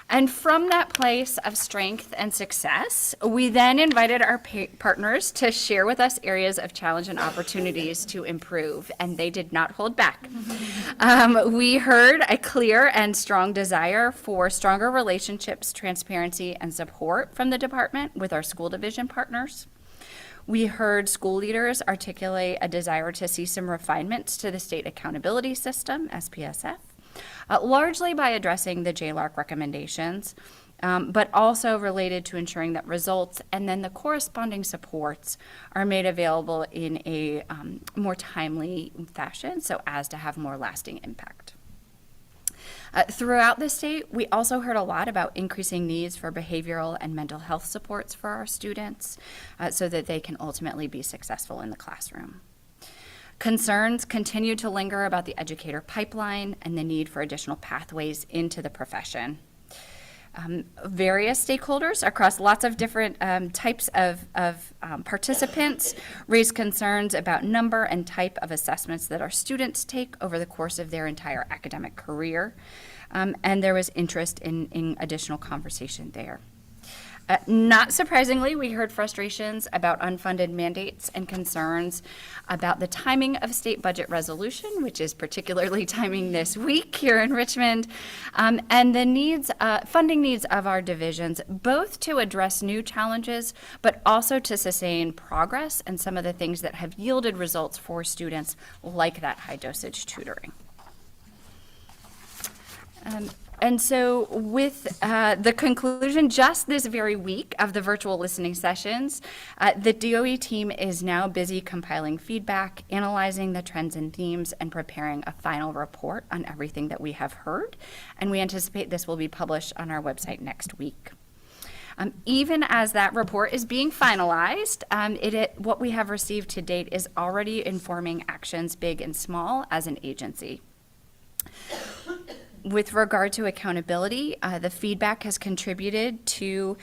And from that place of strength and success, we then invited our partners to share with us areas of challenge and opportunities to improve, and they did not hold back. We heard a clear and strong desire for stronger relationships, transparency, and support from the department with our school division partners. We heard school leaders articulate a desire to see some refinements to the state accountability system, SPSF. Largely by addressing the JLARC recommendations, but also related to ensuring that results and then the corresponding supports are made available in a more timely fashion so as to have more lasting impact. Throughout the state, we also heard a lot about increasing needs for behavioral and mental health supports for our students so that they can ultimately be successful in the classroom. Concerns continue to linger about the educator pipeline and the need for additional pathways into the profession. Various stakeholders across lots of different types of participants raised concerns about number and type of assessments that our students take over the course of their entire academic career, and there was interest in additional conversation there. Not surprisingly, we heard frustrations about unfunded mandates and concerns about the timing of state budget resolution, which is particularly timing this week here in Richmond, and the funding needs of our divisions, both to address new challenges, but also to sustain progress and some of the things that have yielded results for students, like that high dosage tutoring. And so with the conclusion just this very week of the virtual listening sessions, the DOE team is now busy compiling feedback, analyzing the trends and themes, and preparing a final report on everything that we have heard. And we anticipate this will be published on our website next week. Even as that report is being finalized, what we have received to date is already informing actions big and small as an agency. With regard to accountability, the feedback has contributed to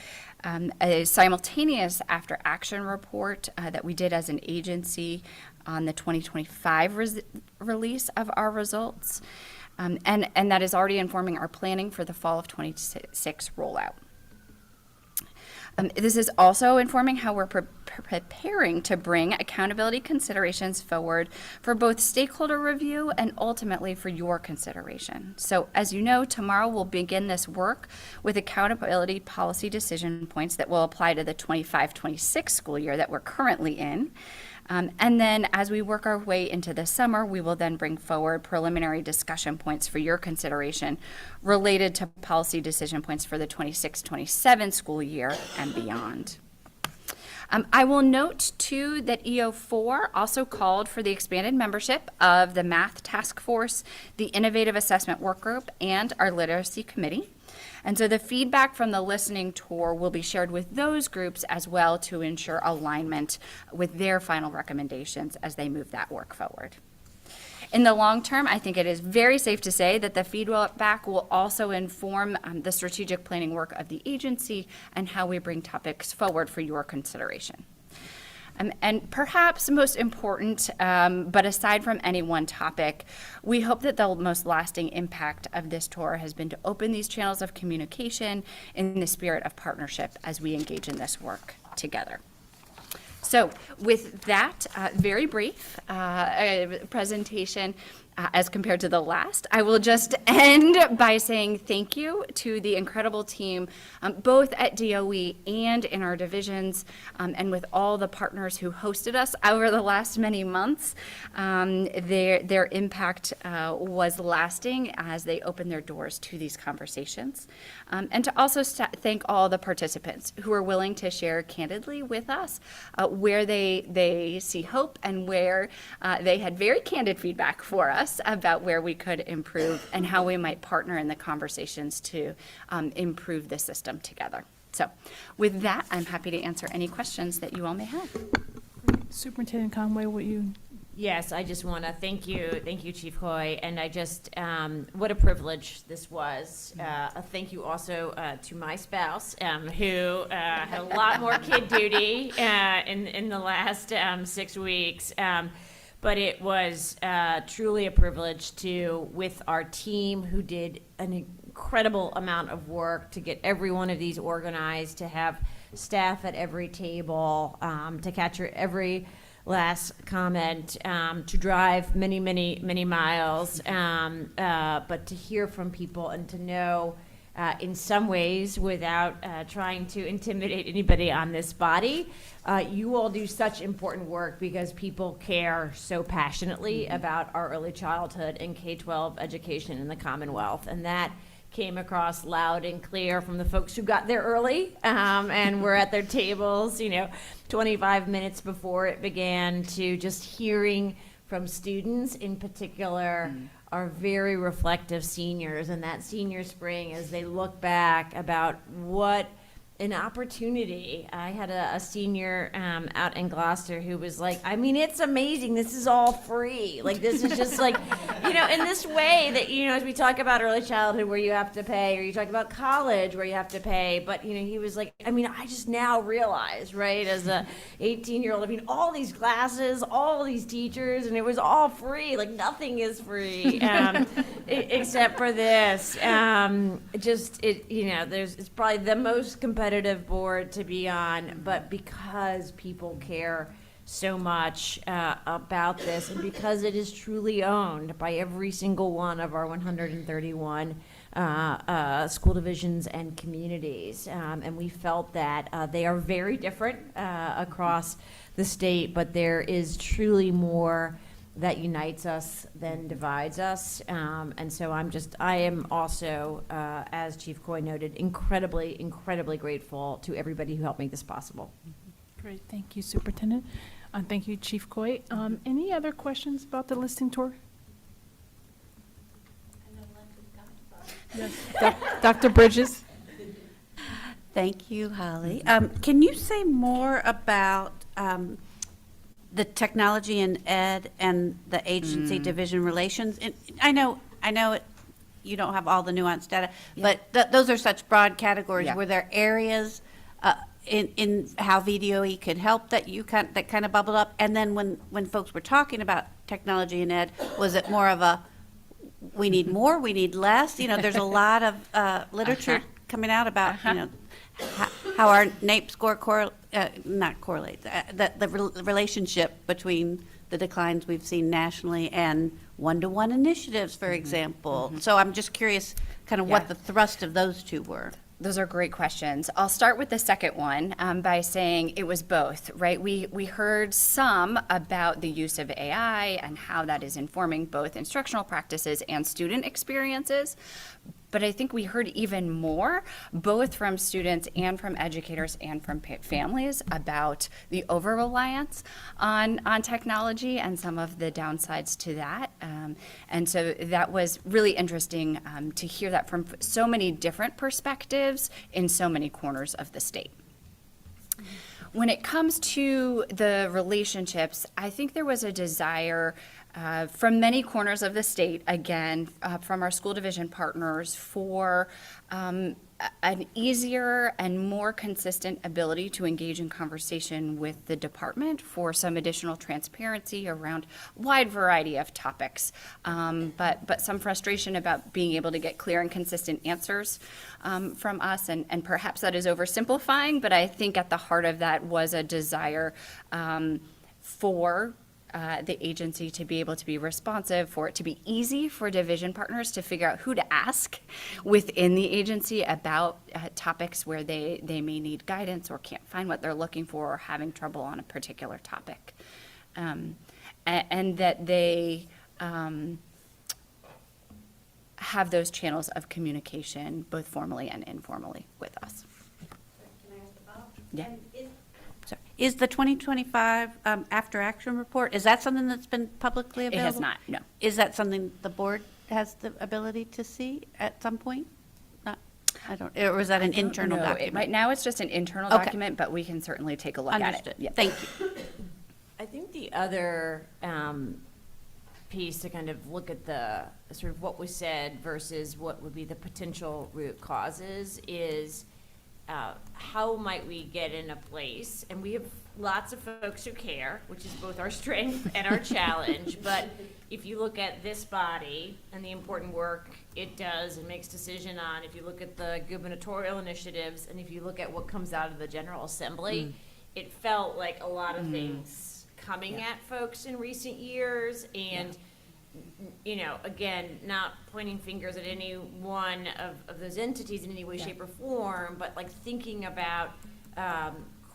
a simultaneous after action report that we did as an agency on the 2025 release of our results. And that is already informing our planning for the fall of 26 rollout. This is also informing how we're preparing to bring accountability considerations forward for both stakeholder review and ultimately for your consideration. So as you know, tomorrow we'll begin this work with accountability policy decision points that will apply to the 25-26 school year that we're currently in. And then as we work our way into the summer, we will then bring forward preliminary discussion points for your consideration related to policy decision points for the 26-27 school year and beyond. I will note, too, that EO4 also called for the expanded membership of the Math Task Force, the Innovative Assessment Work Group, and our Literacy Committee. And so the feedback from the listening tour will be shared with those groups as well to ensure alignment with their final recommendations as they move that work forward. In the long term, I think it is very safe to say that the feedback will also inform the strategic planning work of the agency and how we bring topics forward for your consideration. And perhaps most important, but aside from any one topic, we hope that the most lasting impact of this tour has been to open these channels of communication in the spirit of partnership as we engage in this work together. So with that very brief presentation, as compared to the last, I will just end by saying thank you to the incredible team, both at DOE and in our divisions, and with all the partners who hosted us over the last many months. Their impact was lasting as they opened their doors to these conversations. And to also thank all the participants who are willing to share candidly with us where they see hope and where they had very candid feedback for us about where we could improve and how we might partner in the conversations to improve the system together. So with that, I'm happy to answer any questions that you all may have. Superintendent Conway, will you? Yes, I just want to thank you, Chief Coy, and I just, what a privilege this was. A thank you also to my spouse, who had a lot more kid duty in the last 6 weeks. But it was truly a privilege to, with our team who did an incredible amount of work to get every one of these organized, to have staff at every table, to capture every last comment, to drive many, many, many miles, but to hear from people and to know in some ways, without trying to intimidate anybody on this body, you all do such important work because people care so passionately about our early childhood and K-12 education in the Commonwealth. And that came across loud and clear from the folks who got there early and were at their tables, 25 minutes before it began, to just hearing from students in particular, are very reflective seniors, and that senior spring, as they look back about what an opportunity. I had a senior out in Gloucester who was like, I mean, it's amazing. This is all free. Like, this is just like, in this way that, as we talk about early childhood where you have to pay, or you talk about college where you have to pay. But, he was like, I mean, I just now realize, right, as a 18-year-old, I mean, all these classes, all these teachers, and it was all free. Like, nothing is free except for this. It's probably the most competitive board to be on, but because people care so much about this, and because it is truly owned by every single one of our 131 school divisions and communities, and we felt that they are very different across the state, but there is truly more that unites us than divides us. And so I am also, as Chief Coy noted, incredibly, incredibly grateful to everybody who helped make this possible. Great, thank you, Superintendent. Thank you, Chief Coy. Any other questions about the listening tour? Yes, Dr. Bridges? Thank you, Holly. Can you say more about the technology and ed and the agency division relations? And I know you don't have all the nuanced data, but those are such broad categories. Yeah. Were there areas in how VDOE could help that that kind of bubbled up? And then when folks were talking about technology and ed, was it more of a we need more, we need less? There's a lot of literature coming out about how our NAEP score not correlates, the relationship between the declines we've seen nationally and one-to-one initiatives, for example. So I'm just curious kind of what the thrust of those two were. Those are great questions. I'll start with the second one by saying it was both, right? We heard some about the use of AI and how that is informing both instructional practices and student experiences. But I think we heard even more, both from students and from educators and from families, about the over-reliance on technology and some of the downsides to that. And so that was really interesting to hear that from so many different perspectives in so many corners of the state. When it comes to the relationships, I think there was a desire from many corners of the state, again, from our school division partners, for an easier and more consistent ability to engage in conversation with the department, for some additional transparency around a wide variety of topics, but some frustration about being able to get clear and consistent answers from us, and perhaps that is oversimplifying, but I think at the heart of that was a desire for the agency to be able to be responsive, for it to be easy for division partners to figure out who to ask within the agency about topics where they may need guidance or can't find what they're looking for or having trouble on a particular topic. And that they have those channels of communication, both formally and informally, with us. Can I ask a follow-up? Yeah. And So, is the 2025 after-action report, is that something that's been publicly It available? has not, no. Is that something the board has the ability to see at some point? Not, I don't, or is that an internal No, document? right now, it's just an internal Okay. document, but we can certainly take a look at it. Understood. Yeah. Thank you. I think the other piece to kind of look at the sort of what was said versus what would be the potential root causes is how might we get in a place, and we have lots of folks who care, which is both our strength and our challenge, but if you look at this body and the important work it does and makes decision on, if you look at the gubernatorial initiatives, and if you look at what comes out of the General Assembly, it felt like a lot of things coming at folks in recent years, and you know, again, not pointing fingers at any one of those entities in any way, shape, or form, but like thinking about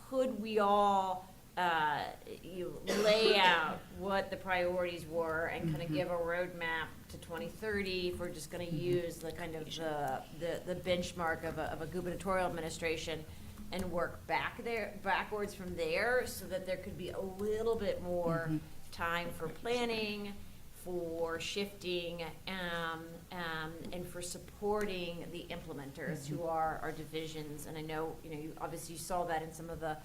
could we all lay out what the priorities were and kind of give a roadmap to 2030 if we're just going to use the kind of the benchmark of a gubernatorial administration, and work backwards from there, so that there could be a little bit more time for planning, for shifting, and for supporting the implementers who are our divisions. And I know, you know, obviously you saw that in some of the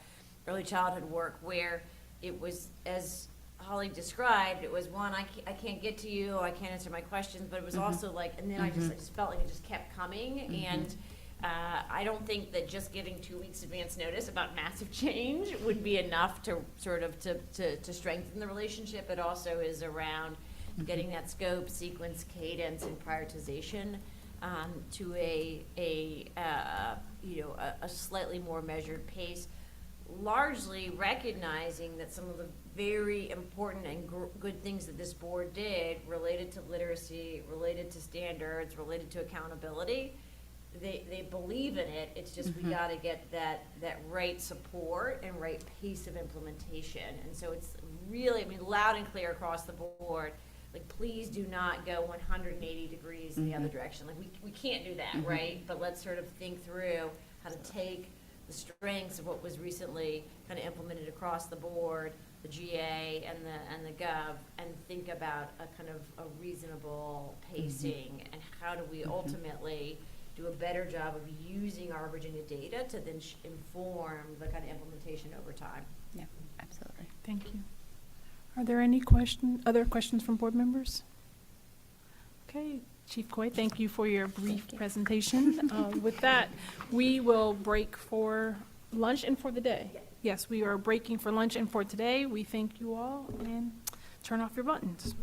early childhood work, where it was, as Holly described, it was one, I can't get to you, I can't answer my questions, but it was also like, and then I just felt like it just kept coming, and I don't think that just giving 2 weeks advance notice about massive change would be enough to sort of to strengthen the relationship. It also is around getting that scope, sequence, cadence, and prioritization to a slightly more measured pace, largely recognizing that some of the very important and good things that this board did related to literacy, related to standards, related to accountability, they believe in it. It's just we got to get that right support and right pace of implementation. And so it's really, I mean, loud and clear across the board. Like, please do not go 180 degrees in the other direction. Like, we can't do that, right? But let's sort of think through how to take the strengths of what was recently kind of implemented across the board, the GA and the Gov, and think about a kind of a reasonable pacing, and how do we ultimately do a better job of using our Virginia data to then inform the kind of implementation over time. Yeah, absolutely. Thank you. Are there any other questions from board members? Okay, Chief Coy, thank you for your brief presentation. With that, we will break for lunch and for the day. Yes, we are breaking for lunch and for today. We thank you all, and turn off your buttons.